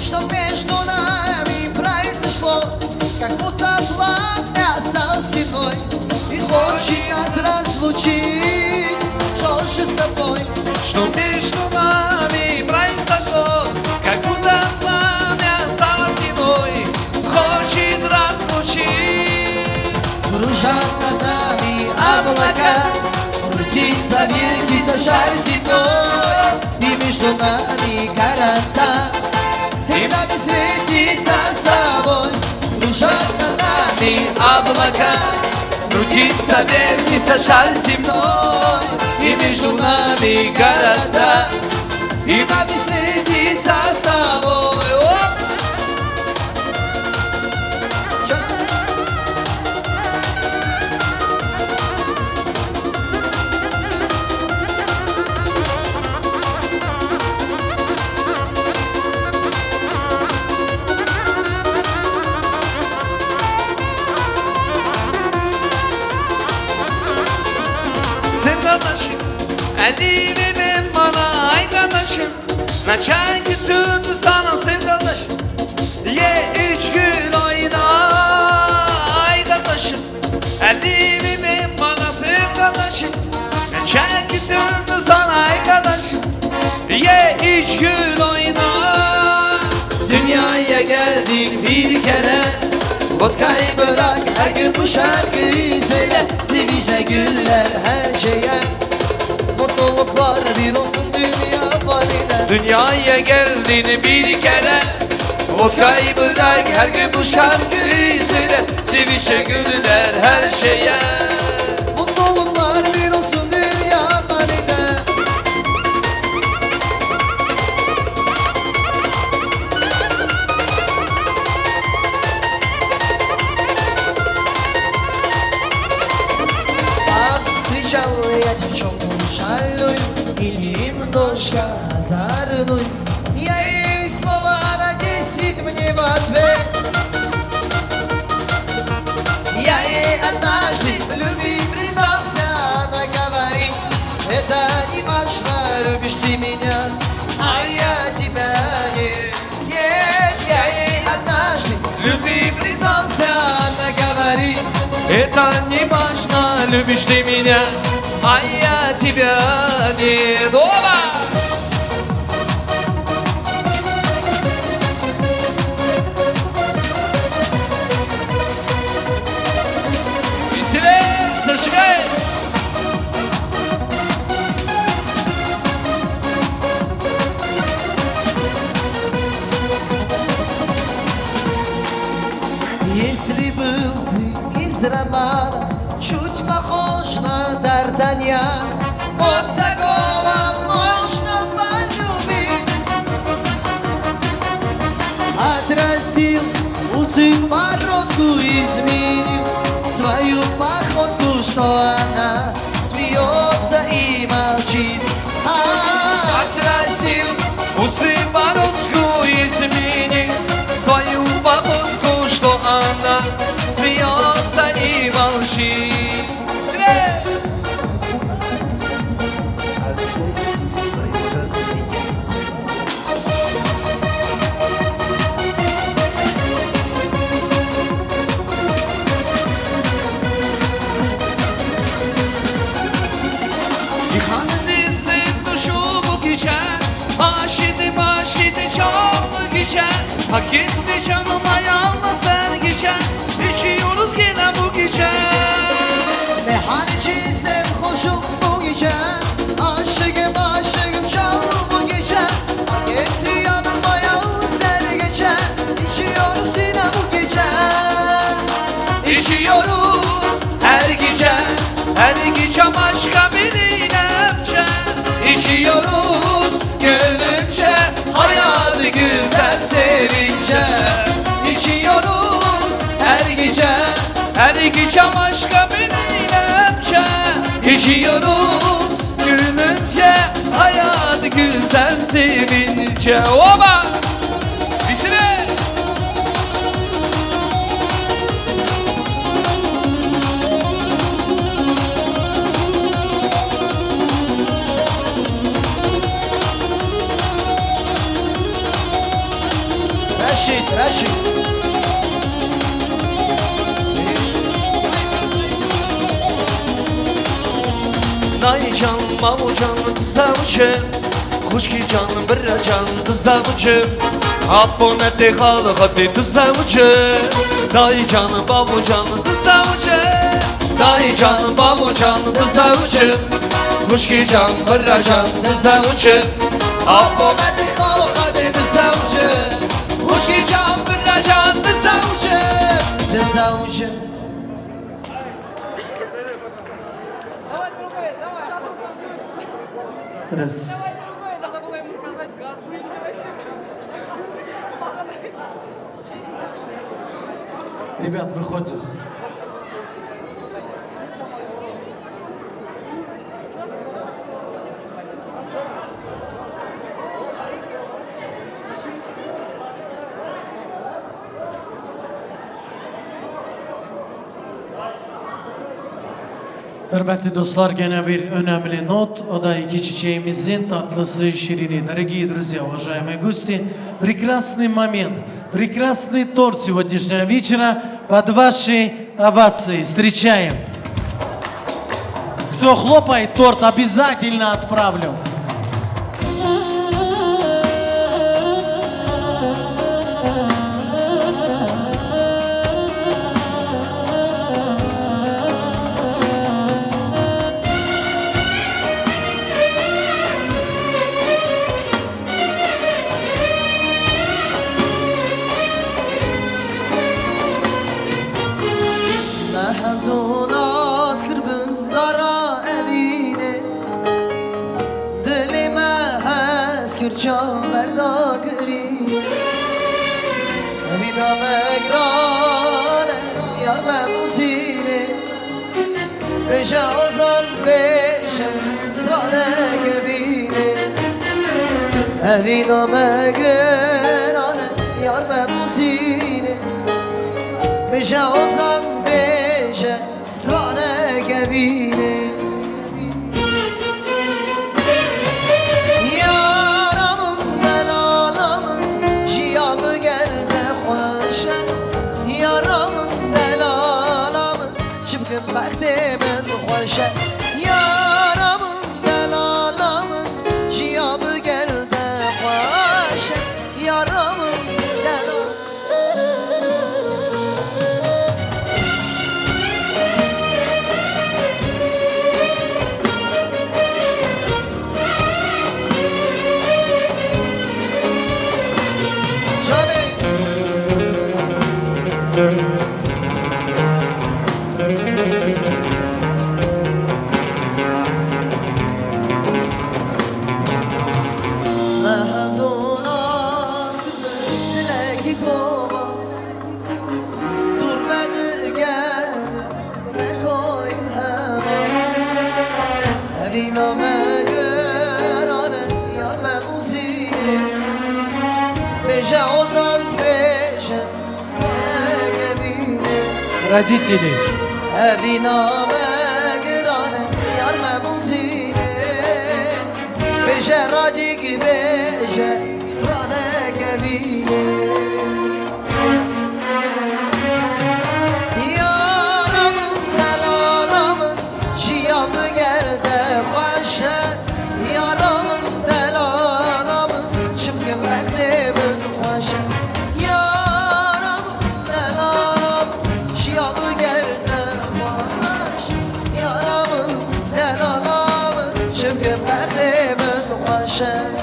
Что между нами произошло, как будто пламя стал стеной и хочет нас разлучить. Что же с тобой? Что между нами произошло, как будто пламя стало стеной, хочет разлучить. Кружат над нами облака, крутится, вертится шар земной, и между нами коротта. И нами светится с тобой. Кружат над нами облака, Крутится, вертится шар земной, и между нами города. И нами встретиться с тобой. Sevdalaşım, elini ver bana arkadaşım. Ne çay götürdü sana sevdalaşım. Ye üç gün oyna arkadaşım. Elini ver bana sevdalaşım. Ne çay götürdü sana arkadaşım. Ye üç gün oyna. Dünyaya geldik bir kere. Vodkayı bırak her gün bu şarkıyı söyle. Sevinçle güller her şeye. Mutluluklar bir olsun dünya vanide. Dünyaya geldin bir kere. Vodkayı bırak her gün bu şarkıyı söyle. Sevinçle güller her şeye. Mutluluklar bir olsun dünya vanide. Встречал я девчонку шальную и немножко озорную. Я ей слова на 10 мне в ответ. Я ей однажды в любви признался, она говорит: это не важно, любишь ты меня, а я тебя нет. Нет, я ей однажды в любви признался, она говорит: Это не важно, любишь ты меня, а я тебя не дома. Веселей, зажигай! زرما چوت مخوشنا دردنیا متقوام ماشنا بنومی Отрастил усы бородку изменил свою походку, что она смеется и молчит. Отрастил усы бородку изменил свою походку, что она смеется и молчит. Hak etti canıma yalnız sen geçer İçiyoruz yine bu gece Meyhaneci sev hoşum bu gece Aşığım aşığım çal bu gece Hak etti yanıma yalnız sen geçer İçiyoruz yine bu gece İçiyoruz her gece Her gece başka biriyle öpçe İçiyoruz gönlümce hayatı güzel sevince İçiyoruz her gece Her gece başka biriyle öpçe İçiyoruz gülünce hayat güzel sevince Oba! Bisire! Raşit Nay can, mamu can, tuzavcı Kuş ki can, bir can, tuzavcı Abonete halı hadi tuzavcı Nay can, babu can, tuzavcı Nay can, babu can, tuzavcı Kuş ki can, bir can, tuzavcı Abonete halı hadi tuzavcı Kuş ki can, bir can, tuzavcı Tuzavcı Раз. Надо было ему сказать газ. Ребят, выходим. Hürmetli dostlar, gene bir önemli not. O da iki çiçeğimizin tatlısı şirini. Дорогие друзья, уважаемые гости, прекрасный момент, прекрасный торт сегодняшнего вечера под ваши овации. Встречаем. Кто хлопает торт, обязательно отправлю. Mehrdun az kırbın kara evine Dilime heskür çaverda gri Evina megrane yar memuzine Reşe ozan beşe srane gebine Evina megrane yar memuzine Reşe ozan beşe strane gebine Yaramın belalamın jiyabı gelme hoşa Yaramın belalamın çıbkın baktimin hoşa Yaramın belalamın jiyabı gelme hoşa Yaramın belalamın ki koma Durmadı gel ne koyun hemen Evina megerane yar memuzine Beje ozan beje sana gemine Родители. Evina megerane yar memuzine Beje radik beje sana gemine Yaramın delalamın şiyamı gelde hoşe Yaramın delalamın çımgın beklemin hoşe Yaramın delalamın şiyamı gelde hoş Yaramın delalamın çımgın beklemin hoşe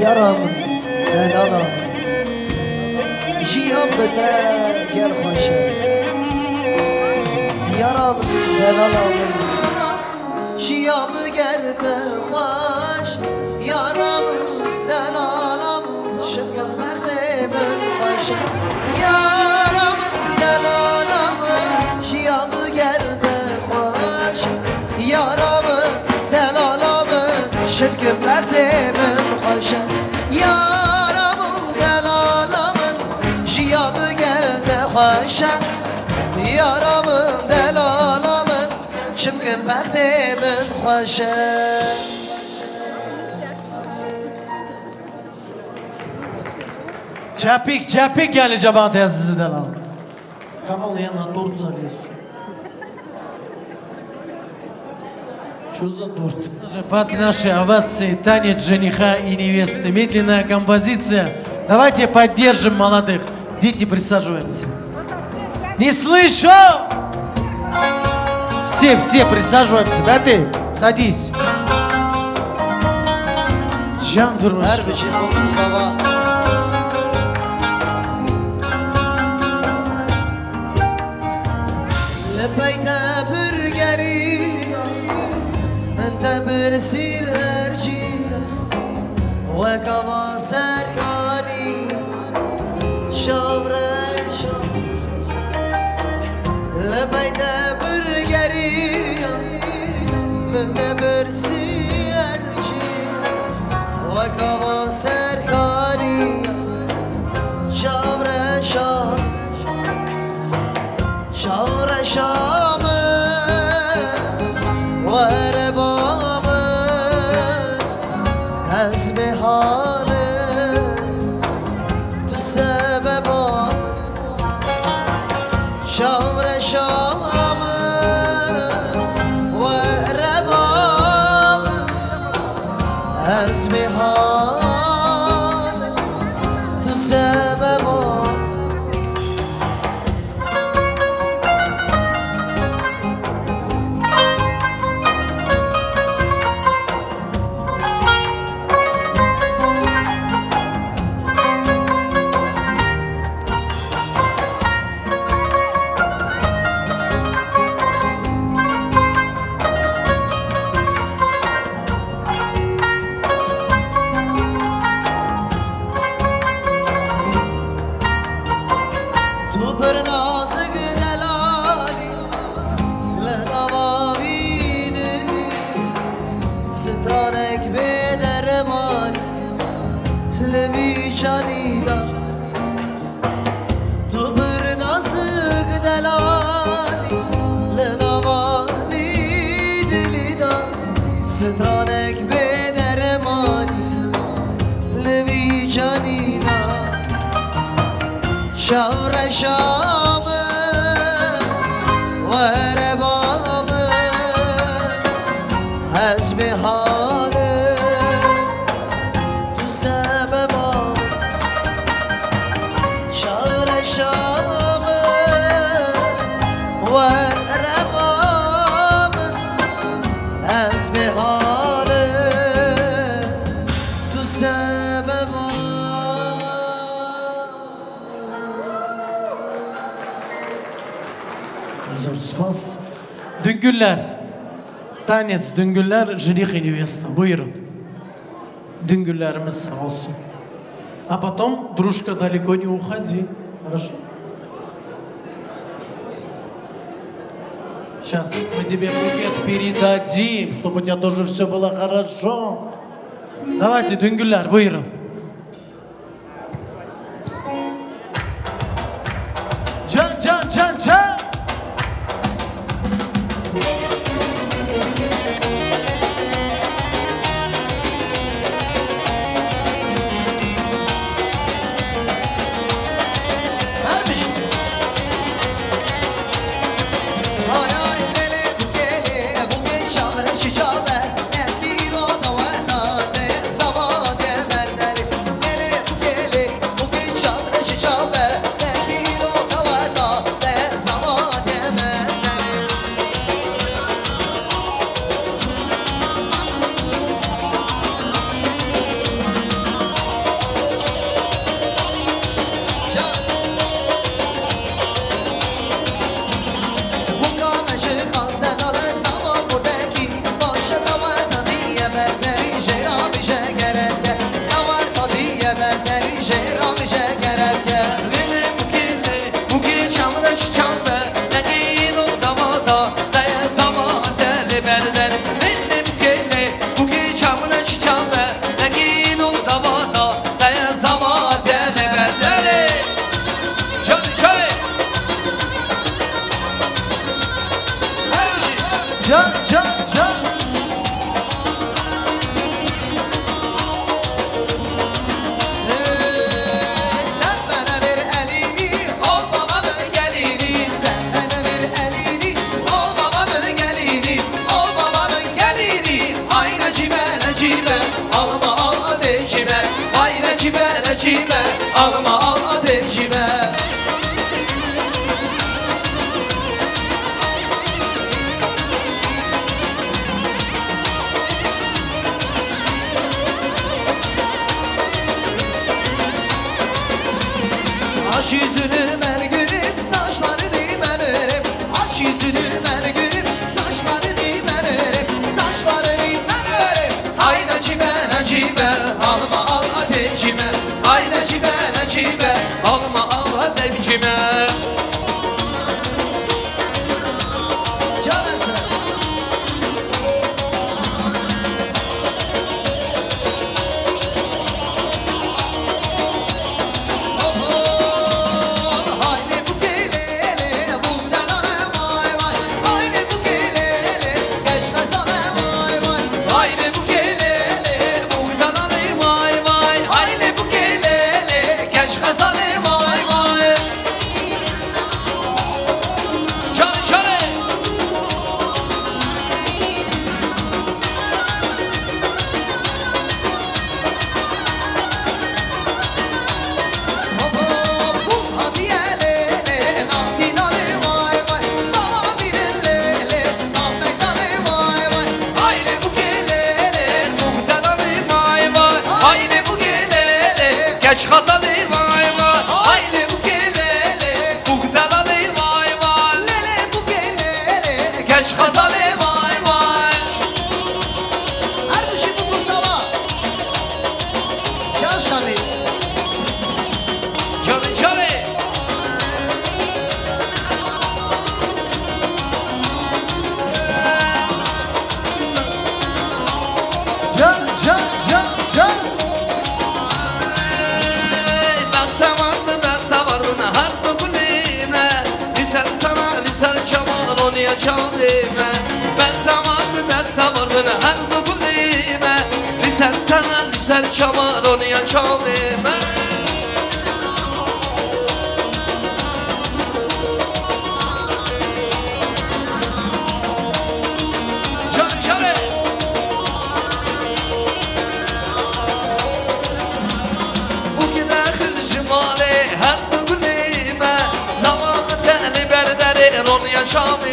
Yaramın delalamın Jiyam bete gel hoşe Yaram delalamın Jiyam gelde hoş Yaram delalamın Şıkkın bektemin hoşe Yaram delalamın Jiyam gelde hoş Yaram delalamın Şıkkın bektemin hoşe Yaram delalamın Jiyamı geldi hoşa Yaramın delalamın Çımkın bektemin hoşa Çapik geldi cemaat azizli delal. Kamal yanına doğru zalıyız. Что за торт? Под наши овации танец жениха и невесты. Медленная композиция. Давайте поддержим молодых. Дети, присаживаемся. Не слышу! Все присаживаемся. Да ты? Садись. Can durmuş. Her biçim oldu sabah Lepeyte bir geri Ente bir silerci Ve kava serkani Şavre Lepeyte bir geri Ente bir silerci Ve kava serkani Şavre şavre Şavre şamı Ve rebamı Ezmi halı Tu sebeba Şavre şamı Ve rebamı Ezmi halı Tu sebeba Stranek ve dermani Levi canina Şavre şamı Ve rebamı Hezbi halı Tu sebeba Şavre şamı Ve rebamı Hezbi halı Tu sebeba Спас. Düngüller. Tanец düngüller, жених и невеста. Buyurun. Düngüllerimiz sağ olsun. А потом, дружка, далеко не уходи. Хорошо? Сейчас мы тебе букет передадим, чтобы у тебя тоже все было хорошо. Давайте, Дүнгүлләр, buyurun. Can. Alma al ateşime. Aç yüzünü ben gülüm, saçlarını ben örem. Aç yüzünü ben gülüm, saçlarını ben örem. Saçlarını ben örem. Ay nacime nacime, alma al ateşime. Ay nacime nacime, alma al ateşime. Canım sen. Geç kazanı vay vay, hayli bu gelele, bugdanalı vay vay, lele bu gelele, geç kazanı vay vay. Her bir şey bu sabah. Can Şamil. Canı. Can. Çalime, ben damarını her dokunime. Lisan sana lisan çamar onu ya çalime. Çalı. Bu gider hırcımale her dokunime. Zamanı teli berderi onu ya çalime.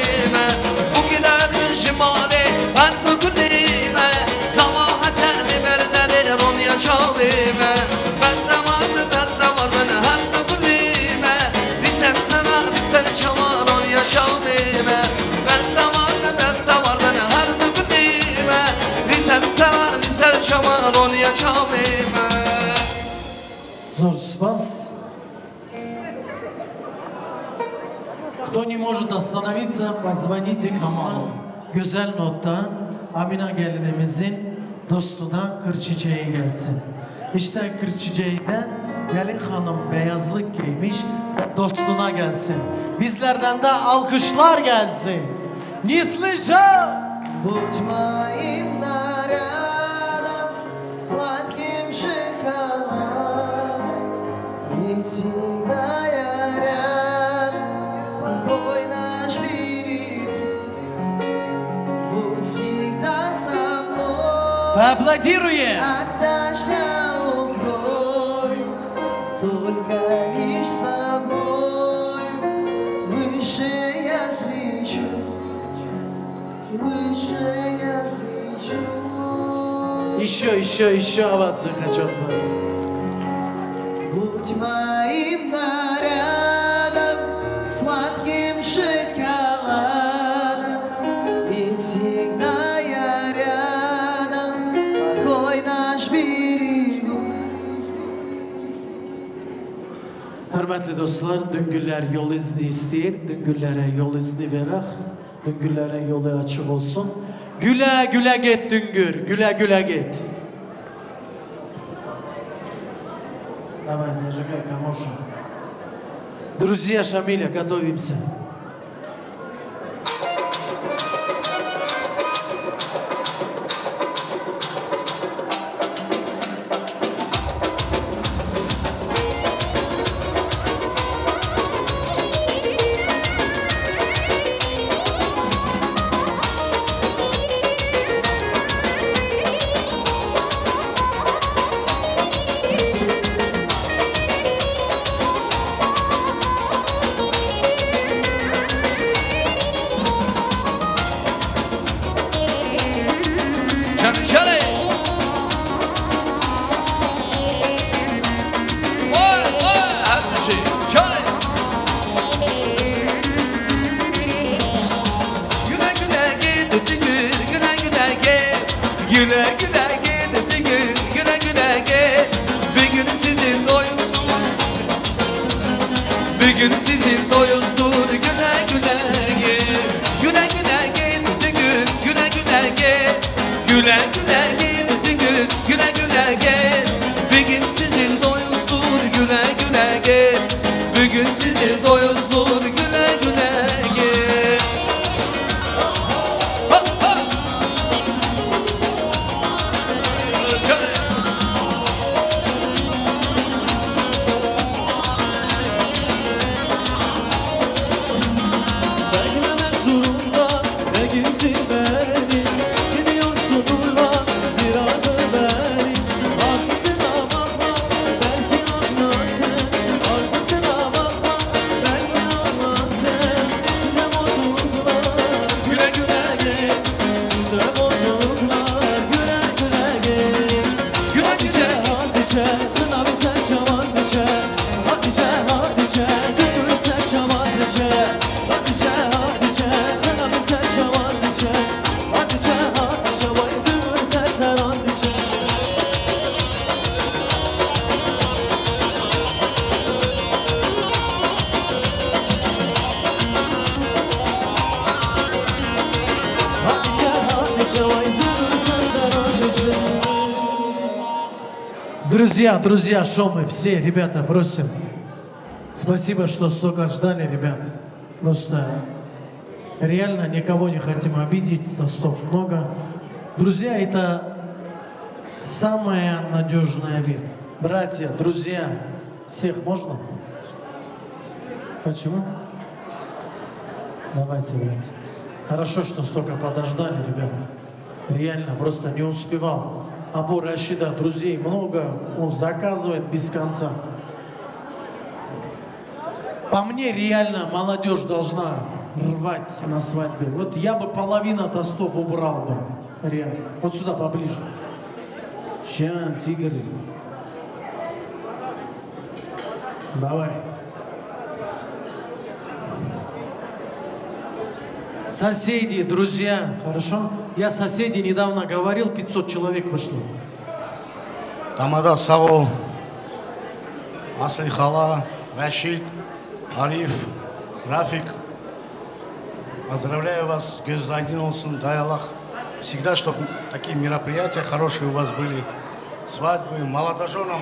Çalime, ben damarını her dokunime. Lisem sana lisan çamar on ya çalime. Ben damarını her dokunime. Lisem sana lisan çamar on ya çalime. Зор спас. Кто не может остановиться, позвоните Камалу. Güzel notta Amina gelinimizin dostuna kır çiçeği gelsin. İşte kır çiçeği de gelin hanım beyazlık giymiş dostuna gelsin. Bizlerden de alkışlar gelsin. Не слышал? Будь моим нарядом, сладким шоколадом, ведь всегда я рядом, покой наш берег. Будь всегда со мной, Поаплодируем! от дождя укрою, только лишь с тобой, выше я взлечу. Выше я взлечу. Еще овации хочу от вас. Будь моим нарядом, сладким шоколадом, ведь всегда я рядом, покой наш берегу. Hürmetli dostlar, düngüller yol izni isteyir, düngüllere yol izni verək, düngüllərin yolu açıq olsun. Gülə gülə get düngür, gülə gülə get. Давай, зажигай, Камоша. Друзья Шамиля, готовимся. Güle güle git düngür, güle güle git. Bir gün sizin doyuzdur, bir gün sizin doyuzdur. Güle güle git, güle güle git düngür, güle güle git. Güle güle git düngür, güle güle git. Bir gün sizin doyuzdur, güle güle git. Bir gün sizin doyuzdur, güle güle git. Hop hop. Beklemek zorunda değilsin beni. Gidiyorsun durma bir adı beni. Arkasına bakma belki anlasın. Arkasına bakma belki anlasın. Size boynuklar güle güle git. Size boynuklar güle güle git. Hatice Hatice kına bir sen çaman dice. Hatice Hatice gönül sen çaman dice. Hatice Hatice kına bir sen çaman dice. Hatice Hatice vay gönül sen seran dice. Hatice Hatice vay gönül sen seran dice. Друзья, шо мы все, ребята, просим. Спасибо, что столько ждали, ребят. Просто реально никого не хотим обидеть, тостов много. Друзья, это самая надежная вид. Братья, друзья, всех можно? Почему? Давайте, братья. Хорошо, что столько подождали, ребята. Реально, просто не успевал. Абу Рашида, друзей много, он заказывает без конца. По мне, реально, молодежь должна рвать на свадьбе. Вот я бы половину тостов убрал бы. Реально. Вот сюда поближе. Щан, тигры. Давай. Соседи, друзья, хорошо? Я соседи недавно говорил, 500 человек вышло. Тамада сау. Асли Хала, Рашид, Ариф, Рафик. Поздравляю вас, Гюздайдин Олсун, дай Аллах. Всегда, чтобы такие мероприятия хорошие у вас были. Свадьбы, молодоженам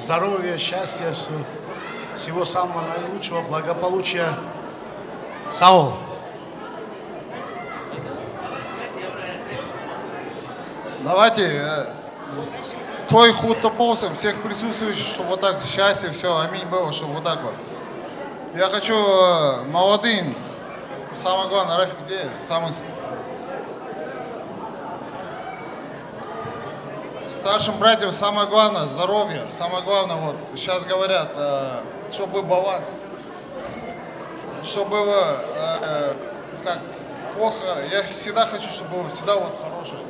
здоровья, счастья, всего самого наилучшего, благополучия. Сау! Давайте той худ болсын, всех присутствующих, чтобы вот так счастье, все, аминь было, чтобы вот так вот. Я хочу молодым, самое главное, Рафик, где самый старшим братьям самое главное здоровье, самое главное, вот сейчас говорят, чтобы был баланс, чтобы было как плохо, я всегда хочу, чтобы было всегда у вас хорошее.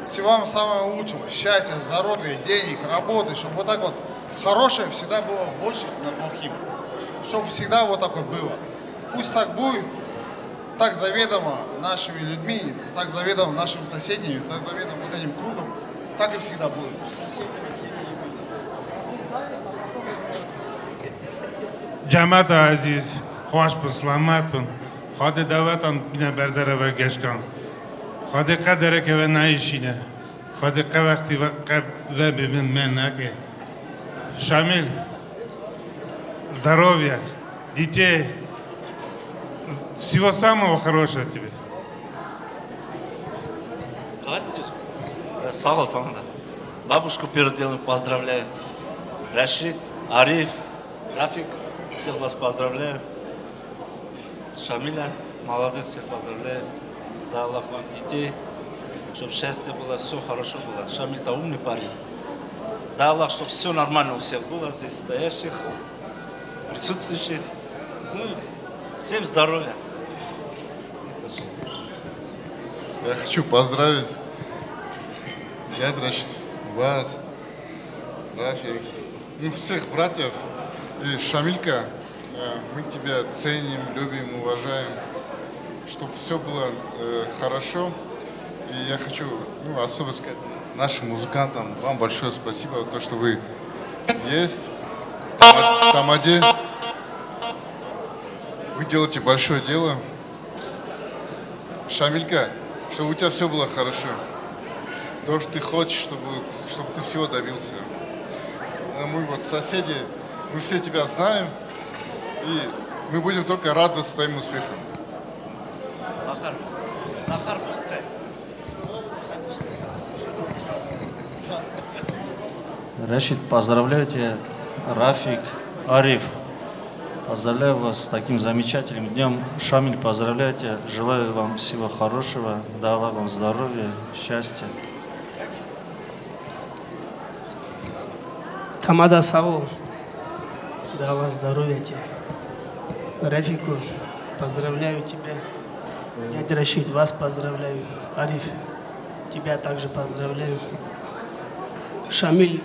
Всего вам самого лучшего, счастья, здоровья, денег, работы, чтобы вот так вот хорошее всегда было больше над плохим. Чтобы всегда вот так вот было. Пусть так будет, так заведомо нашими людьми, так заведомо нашими соседями, так заведомо вот этим кругом, так и всегда будет. Cəmiət əziz, xoşbun, salamatbun. Xadı dəvətən binə bərdərə və gəşkan. Xadı qədərə və nəişinə. Xadı qəvəqti və bibin mənəqə. Şamil, здоровья, детей. Всего самого хорошего тебе. Говорите, сау таңда. Бабушку перед делом поздравляю. Рашид, Ариф, Рафик, всех вас поздравляю. Шамиля, молодых всех поздравляю. Да Аллах вам детей, чтобы счастье было, все хорошо было. Шамиль-то умный парень. Да Аллах, чтобы все нормально у всех было, здесь стоящих, присутствующих. Ну, всем здоровья. Я хочу поздравить дядь Рашид, вас, Рафик, ну, всех братьев и Шамилька. Мы тебя ценим, любим, уважаем, чтобы все было хорошо. И я хочу особо сказать нашим музыкантам, вам большое спасибо за то, что вы есть. Тамаде, вы делаете большое дело. Шамилька, чтобы у тебя все было хорошо. То, что ты хочешь, чтобы ты всего добился. Мы вот соседи, мы все тебя знаем, и мы будем только радоваться твоим успехам. Захар, Рашид, поздравляю тебя, Рафик, Ариф. Поздравляю вас с таким замечательным днем. Шамиль, поздравляю тебя. Желаю вам всего хорошего. Да Аллах вам здоровья, счастья. Тамада Сау, да Аллах здоровья тебе. Рафику, поздравляю тебя. Дядя Рашид, вас поздравляю. Ариф, тебя также поздравляю. Шамиль,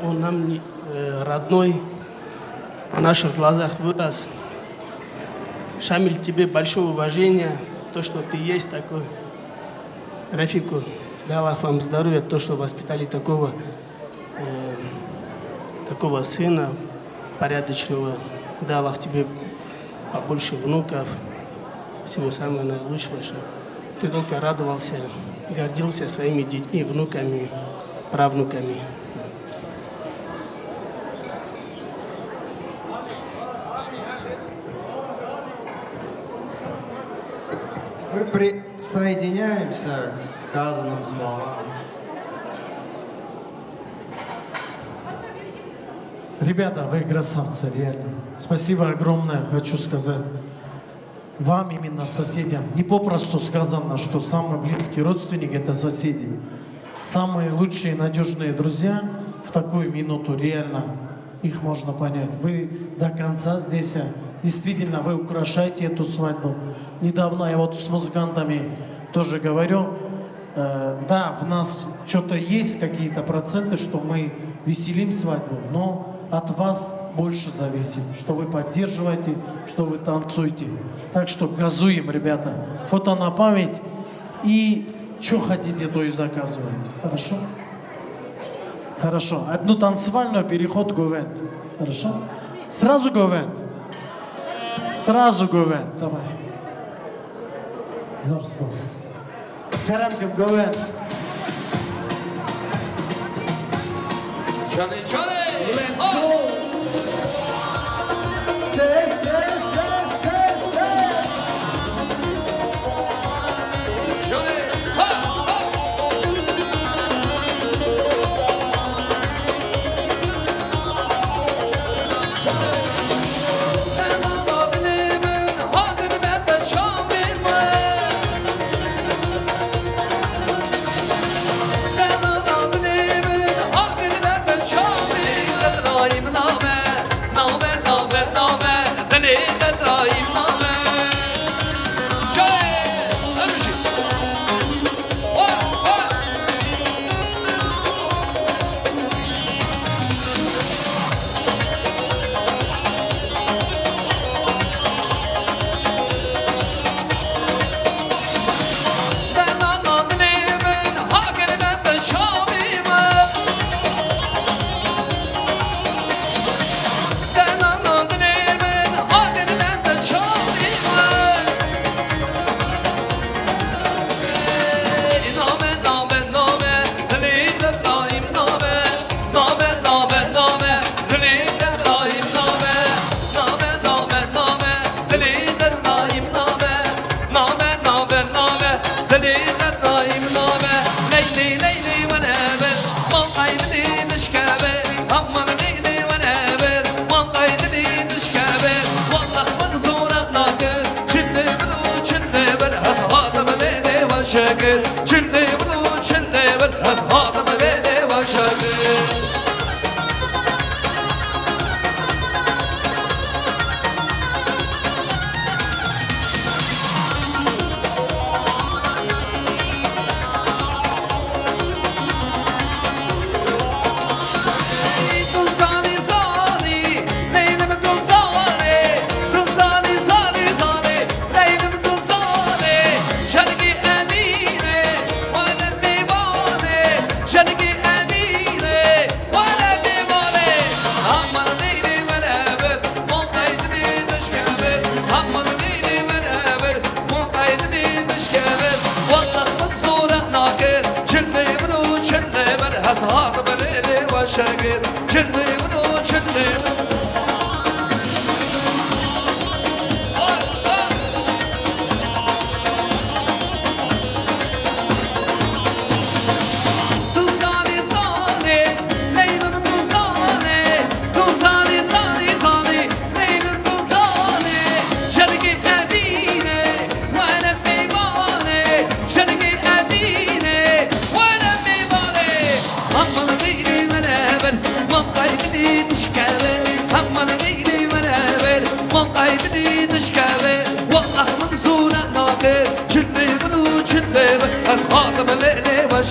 он нам родной, в наших глазах вырос. Шамиль, тебе большое уважение, то, что ты есть такой. Рафику, дай Аллах вам здоровья, то, что воспитали такого сына порядочного. Дай Аллах тебе побольше внуков, всего самого наилучшего, чтобы ты только радовался, гордился своими детьми, внуками, правнуками. Мы присоединяемся к сказанным словам. Ребята, вы красавцы, реально. Спасибо огромное, хочу сказать. Вам именно соседям. Не попросту сказано, что самый близкий родственник — это соседи. Самые лучшие, надежные друзья в такую минуту, реально, их можно понять. Вы до конца здесь, действительно, вы украшаете эту свадьбу. Недавно я вот с музыкантами тоже говорю, да, в нас что-то есть, какие-то проценты, что мы веселим свадьбу, но от вас больше зависит, что вы поддерживаете, что вы танцуете. Так что газуем, ребята. Фото на память и что хотите, то и заказываем. Хорошо? Хорошо. Одну танцевальную, переход Говент. Хорошо? Сразу Говент. Сразу Говент. Давай. Зор спас. Карамкам Говент. Johnny, Johnny! Let's go! Say. Johnny! شاكر شلي بلو شلي بل أصحاب مبيني وشاكر شاكر شلي بلو شلي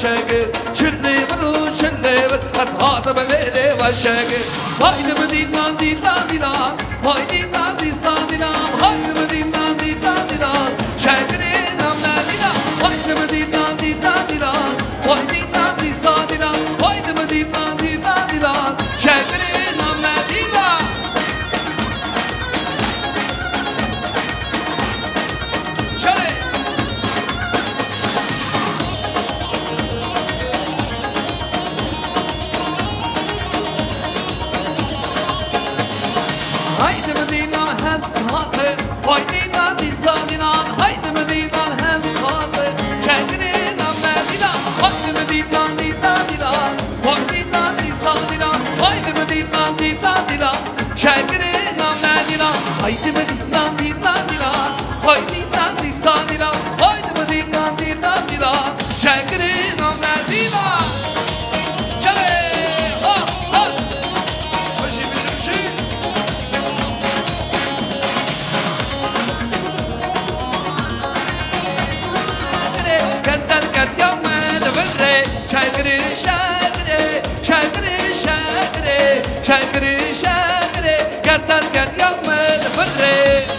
شاكر شلي بلو شلي أصحاب مبيني وشاكر هايدي مدينة دينا دينا هايدي نادي صادنا هايدي مدينة دينا دينا شاكرين أمنا هايدي مدينة دينا دينا هايدي نادي صادنا هايدي مدينة دينا دينا شاكرين أمنا Haydi Medina dina dina haydi nandi sadina haydi Medina dina dina şekerin Medina çale ha ha başı kadar kadar med verre şekeri şekeri şekeri şekeri şekeri şekeri kadar kadar med verre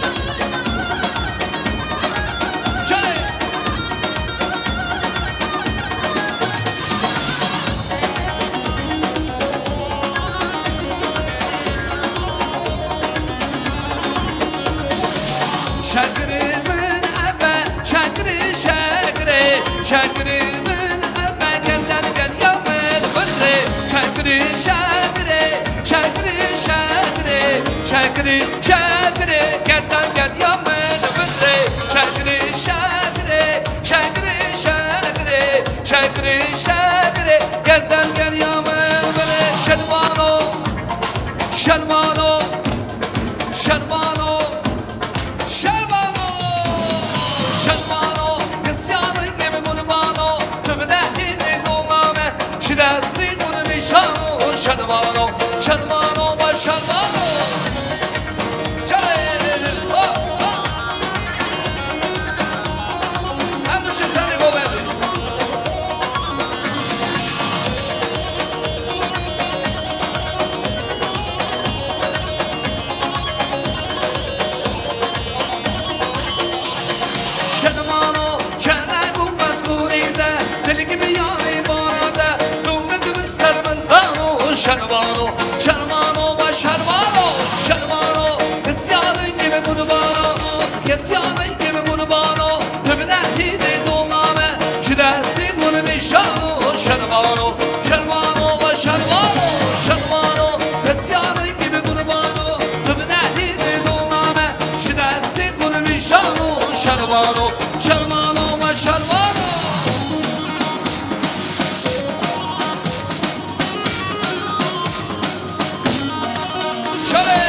شکری شکری گردن گرد یا من بره شکری شکری شکری شکری شکری شکری گردن گرد یا من بره شرمانو شرمانو شرمانو شرمانو شرمانو نسیانı gibi kurbanı tümüne hini dolame şidesli bunu nişanı şermano şermano ve şermano hem bir şey seni goverdi şermano çener bu mezgunide deli gibi yani bana da dummetimiz sarımından o şermano şermano ve şermano şermano isyanın gibi kurbanı isyanın gibi kurbanı tümüne hidi dolame şidesli bunu nişanı şermano şermano ve şermano şermano isyanın gibi kurbanı tümüne hidi dolame şidesli bunu nişanı şermano şermano ve şermano şöyle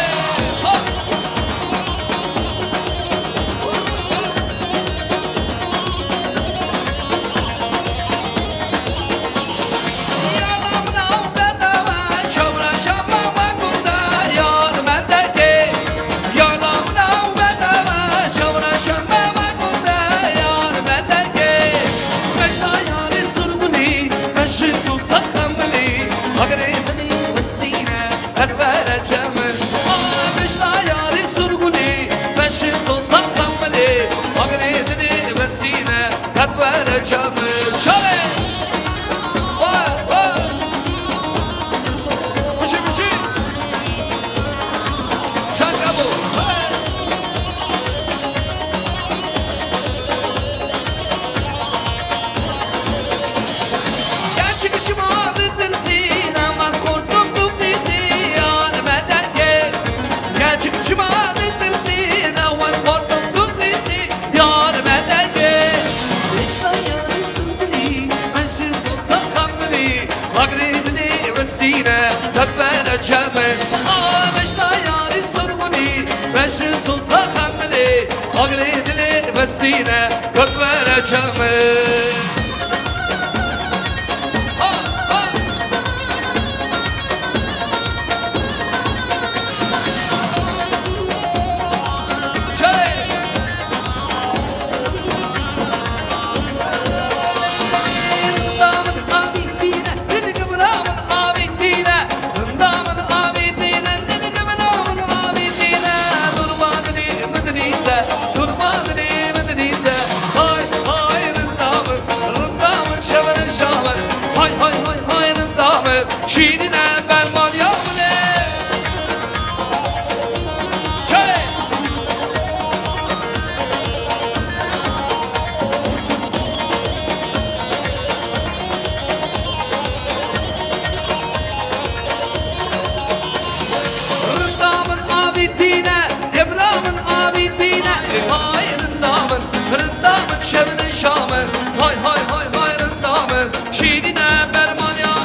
Vestine kök vereceğim Şiirine belman yavne Rındamın abidine Ebrahim'in abidine Hay rındamın Rındamın şevinin şamın Hay hay hay hay rındamın Şiirine belman yavne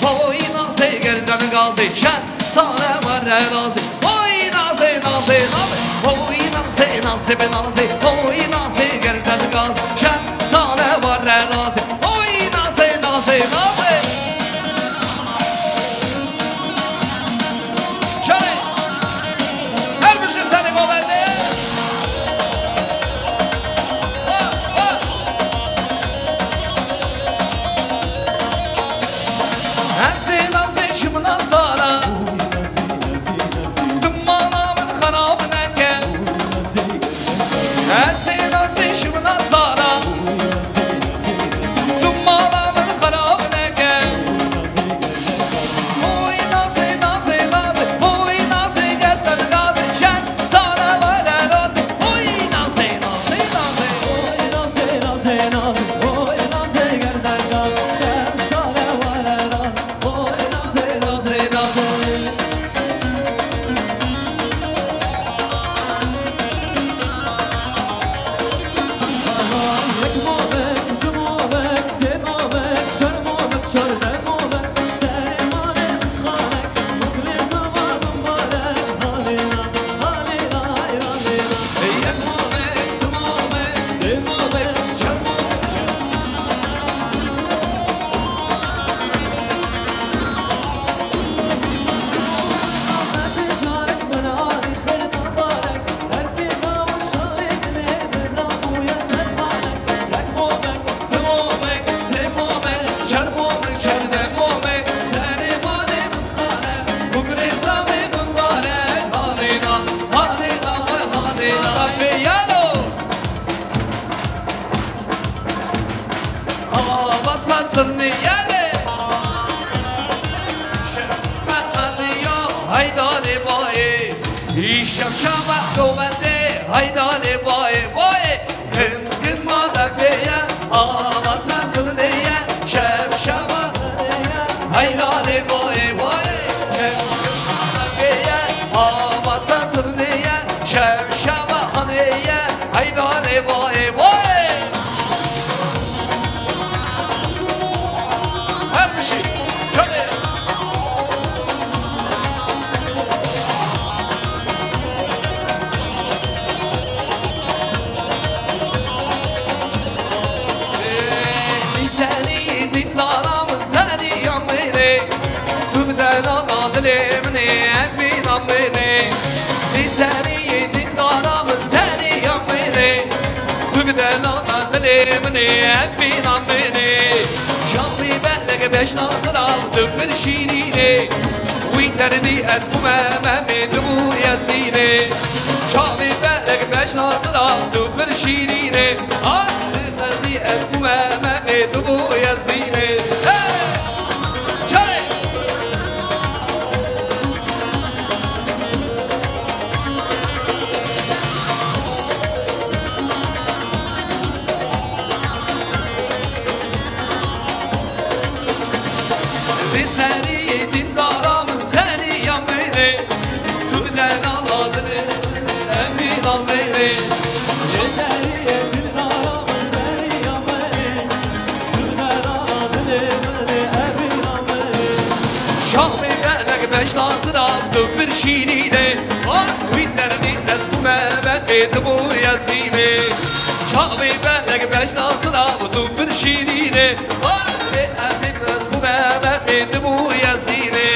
Hoy gerdan gazi şen sana var razı Hoy naze naze naze Hoy naze naze naze Hoy naze gerdan gazi şen sana var razı Hoy naze naze naze Şöyle her bir şey seni goverdi Nazlara Dumanamın harabına gel Sen şimdi nazlara Dumanamın harabına gel بدل آنادل منی بینام منی دی سری دیدارم سری یم منی بدل آنادل منی بینام منی شامی بلگ beş nazır aldım bir şiirini Uyderdi ez bu mememi bu yazini Şami bellek beş nazır aldım bir şiirini Uyderdi ez bu mememi bu yazini Beş nazır aldım bir şiirine Uyderdi ez bu mememi bu yazini Şami bellek beş nazır aldım bir şiirine Uyderdi ez bu mememi bu yazini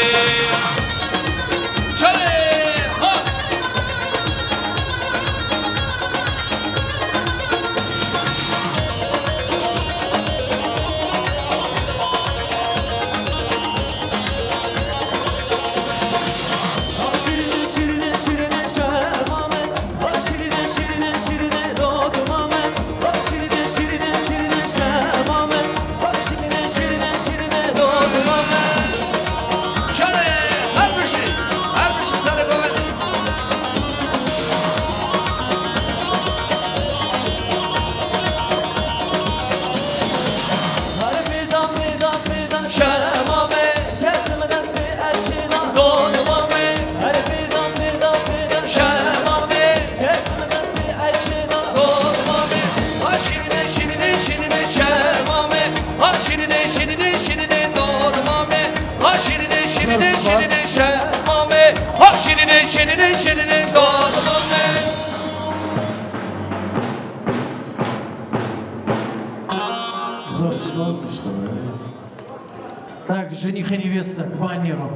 Так, жених и невеста к баннеру.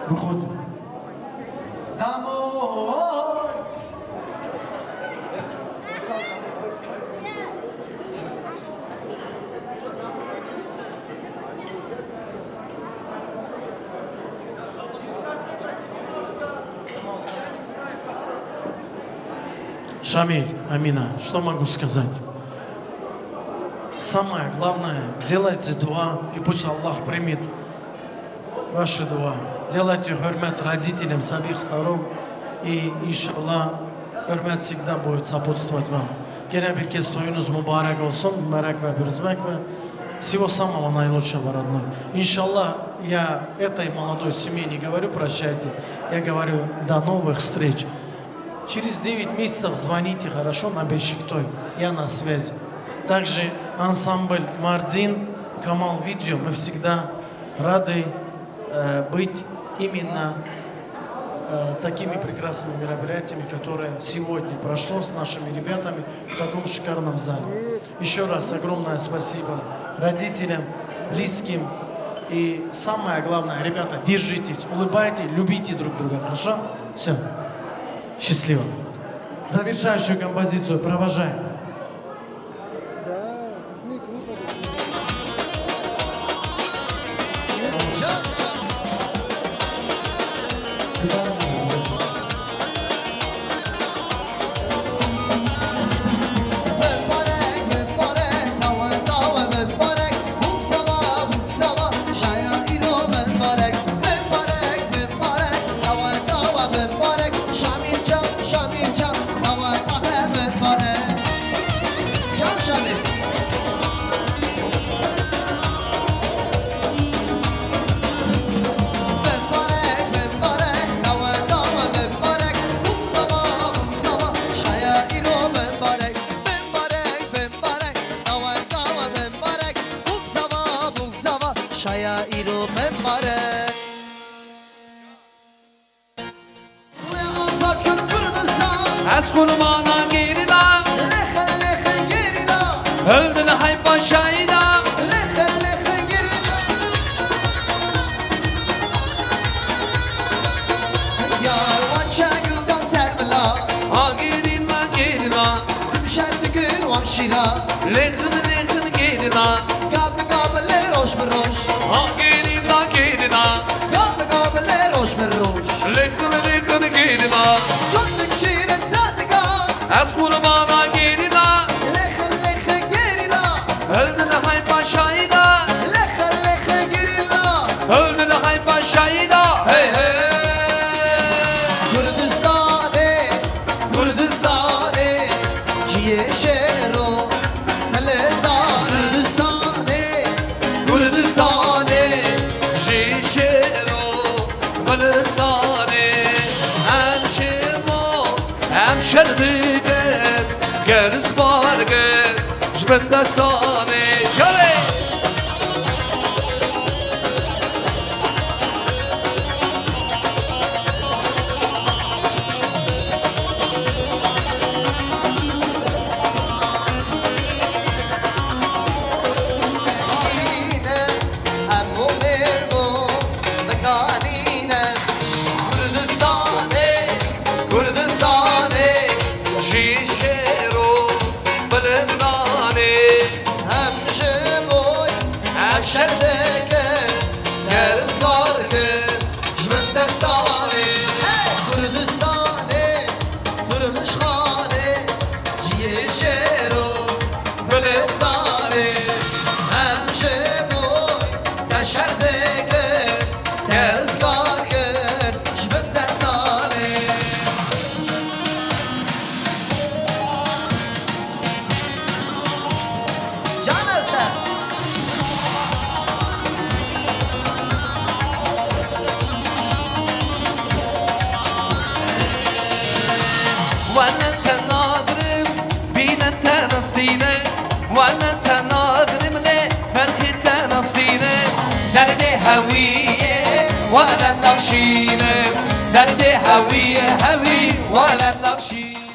Выходим. Шамиль, Амина, что могу сказать? Самое главное, делайте дуа, и пусть Аллах примет ваши дуа. Делайте хурмат родителям с обеих сторон, и, иншаллах, хурмат всегда будет сопутствовать вам. Gene bir kez toyunuz mübarek olsun, merak ve birzmek ve всего самого наилучшего, родной. Иншаллах, я этой молодой семье не говорю прощайте, я говорю до новых встреч. Через 9 месяцев звоните, хорошо, на Бешиктой, я на связи. Также ансамбль Мардин, Камал Видео, мы всегда рады быть именно такими прекрасными мероприятиями, которые сегодня прошло с нашими ребятами в таком шикарном зале. Еще раз огромное спасибо родителям, близким и самое главное, ребята, держитесь, улыбайтесь, любите друг друга, хорошо? Все, счастливо. Завершающую композицию провожаем. از kurmana gerida öldün hayvan şahida دستانه جاله وانا تناظرم بين التنصتينة وانا تناظرم لي فرخ التنصتينة دردي هوية ولا النقشينة دردي هوية ولا النقشينة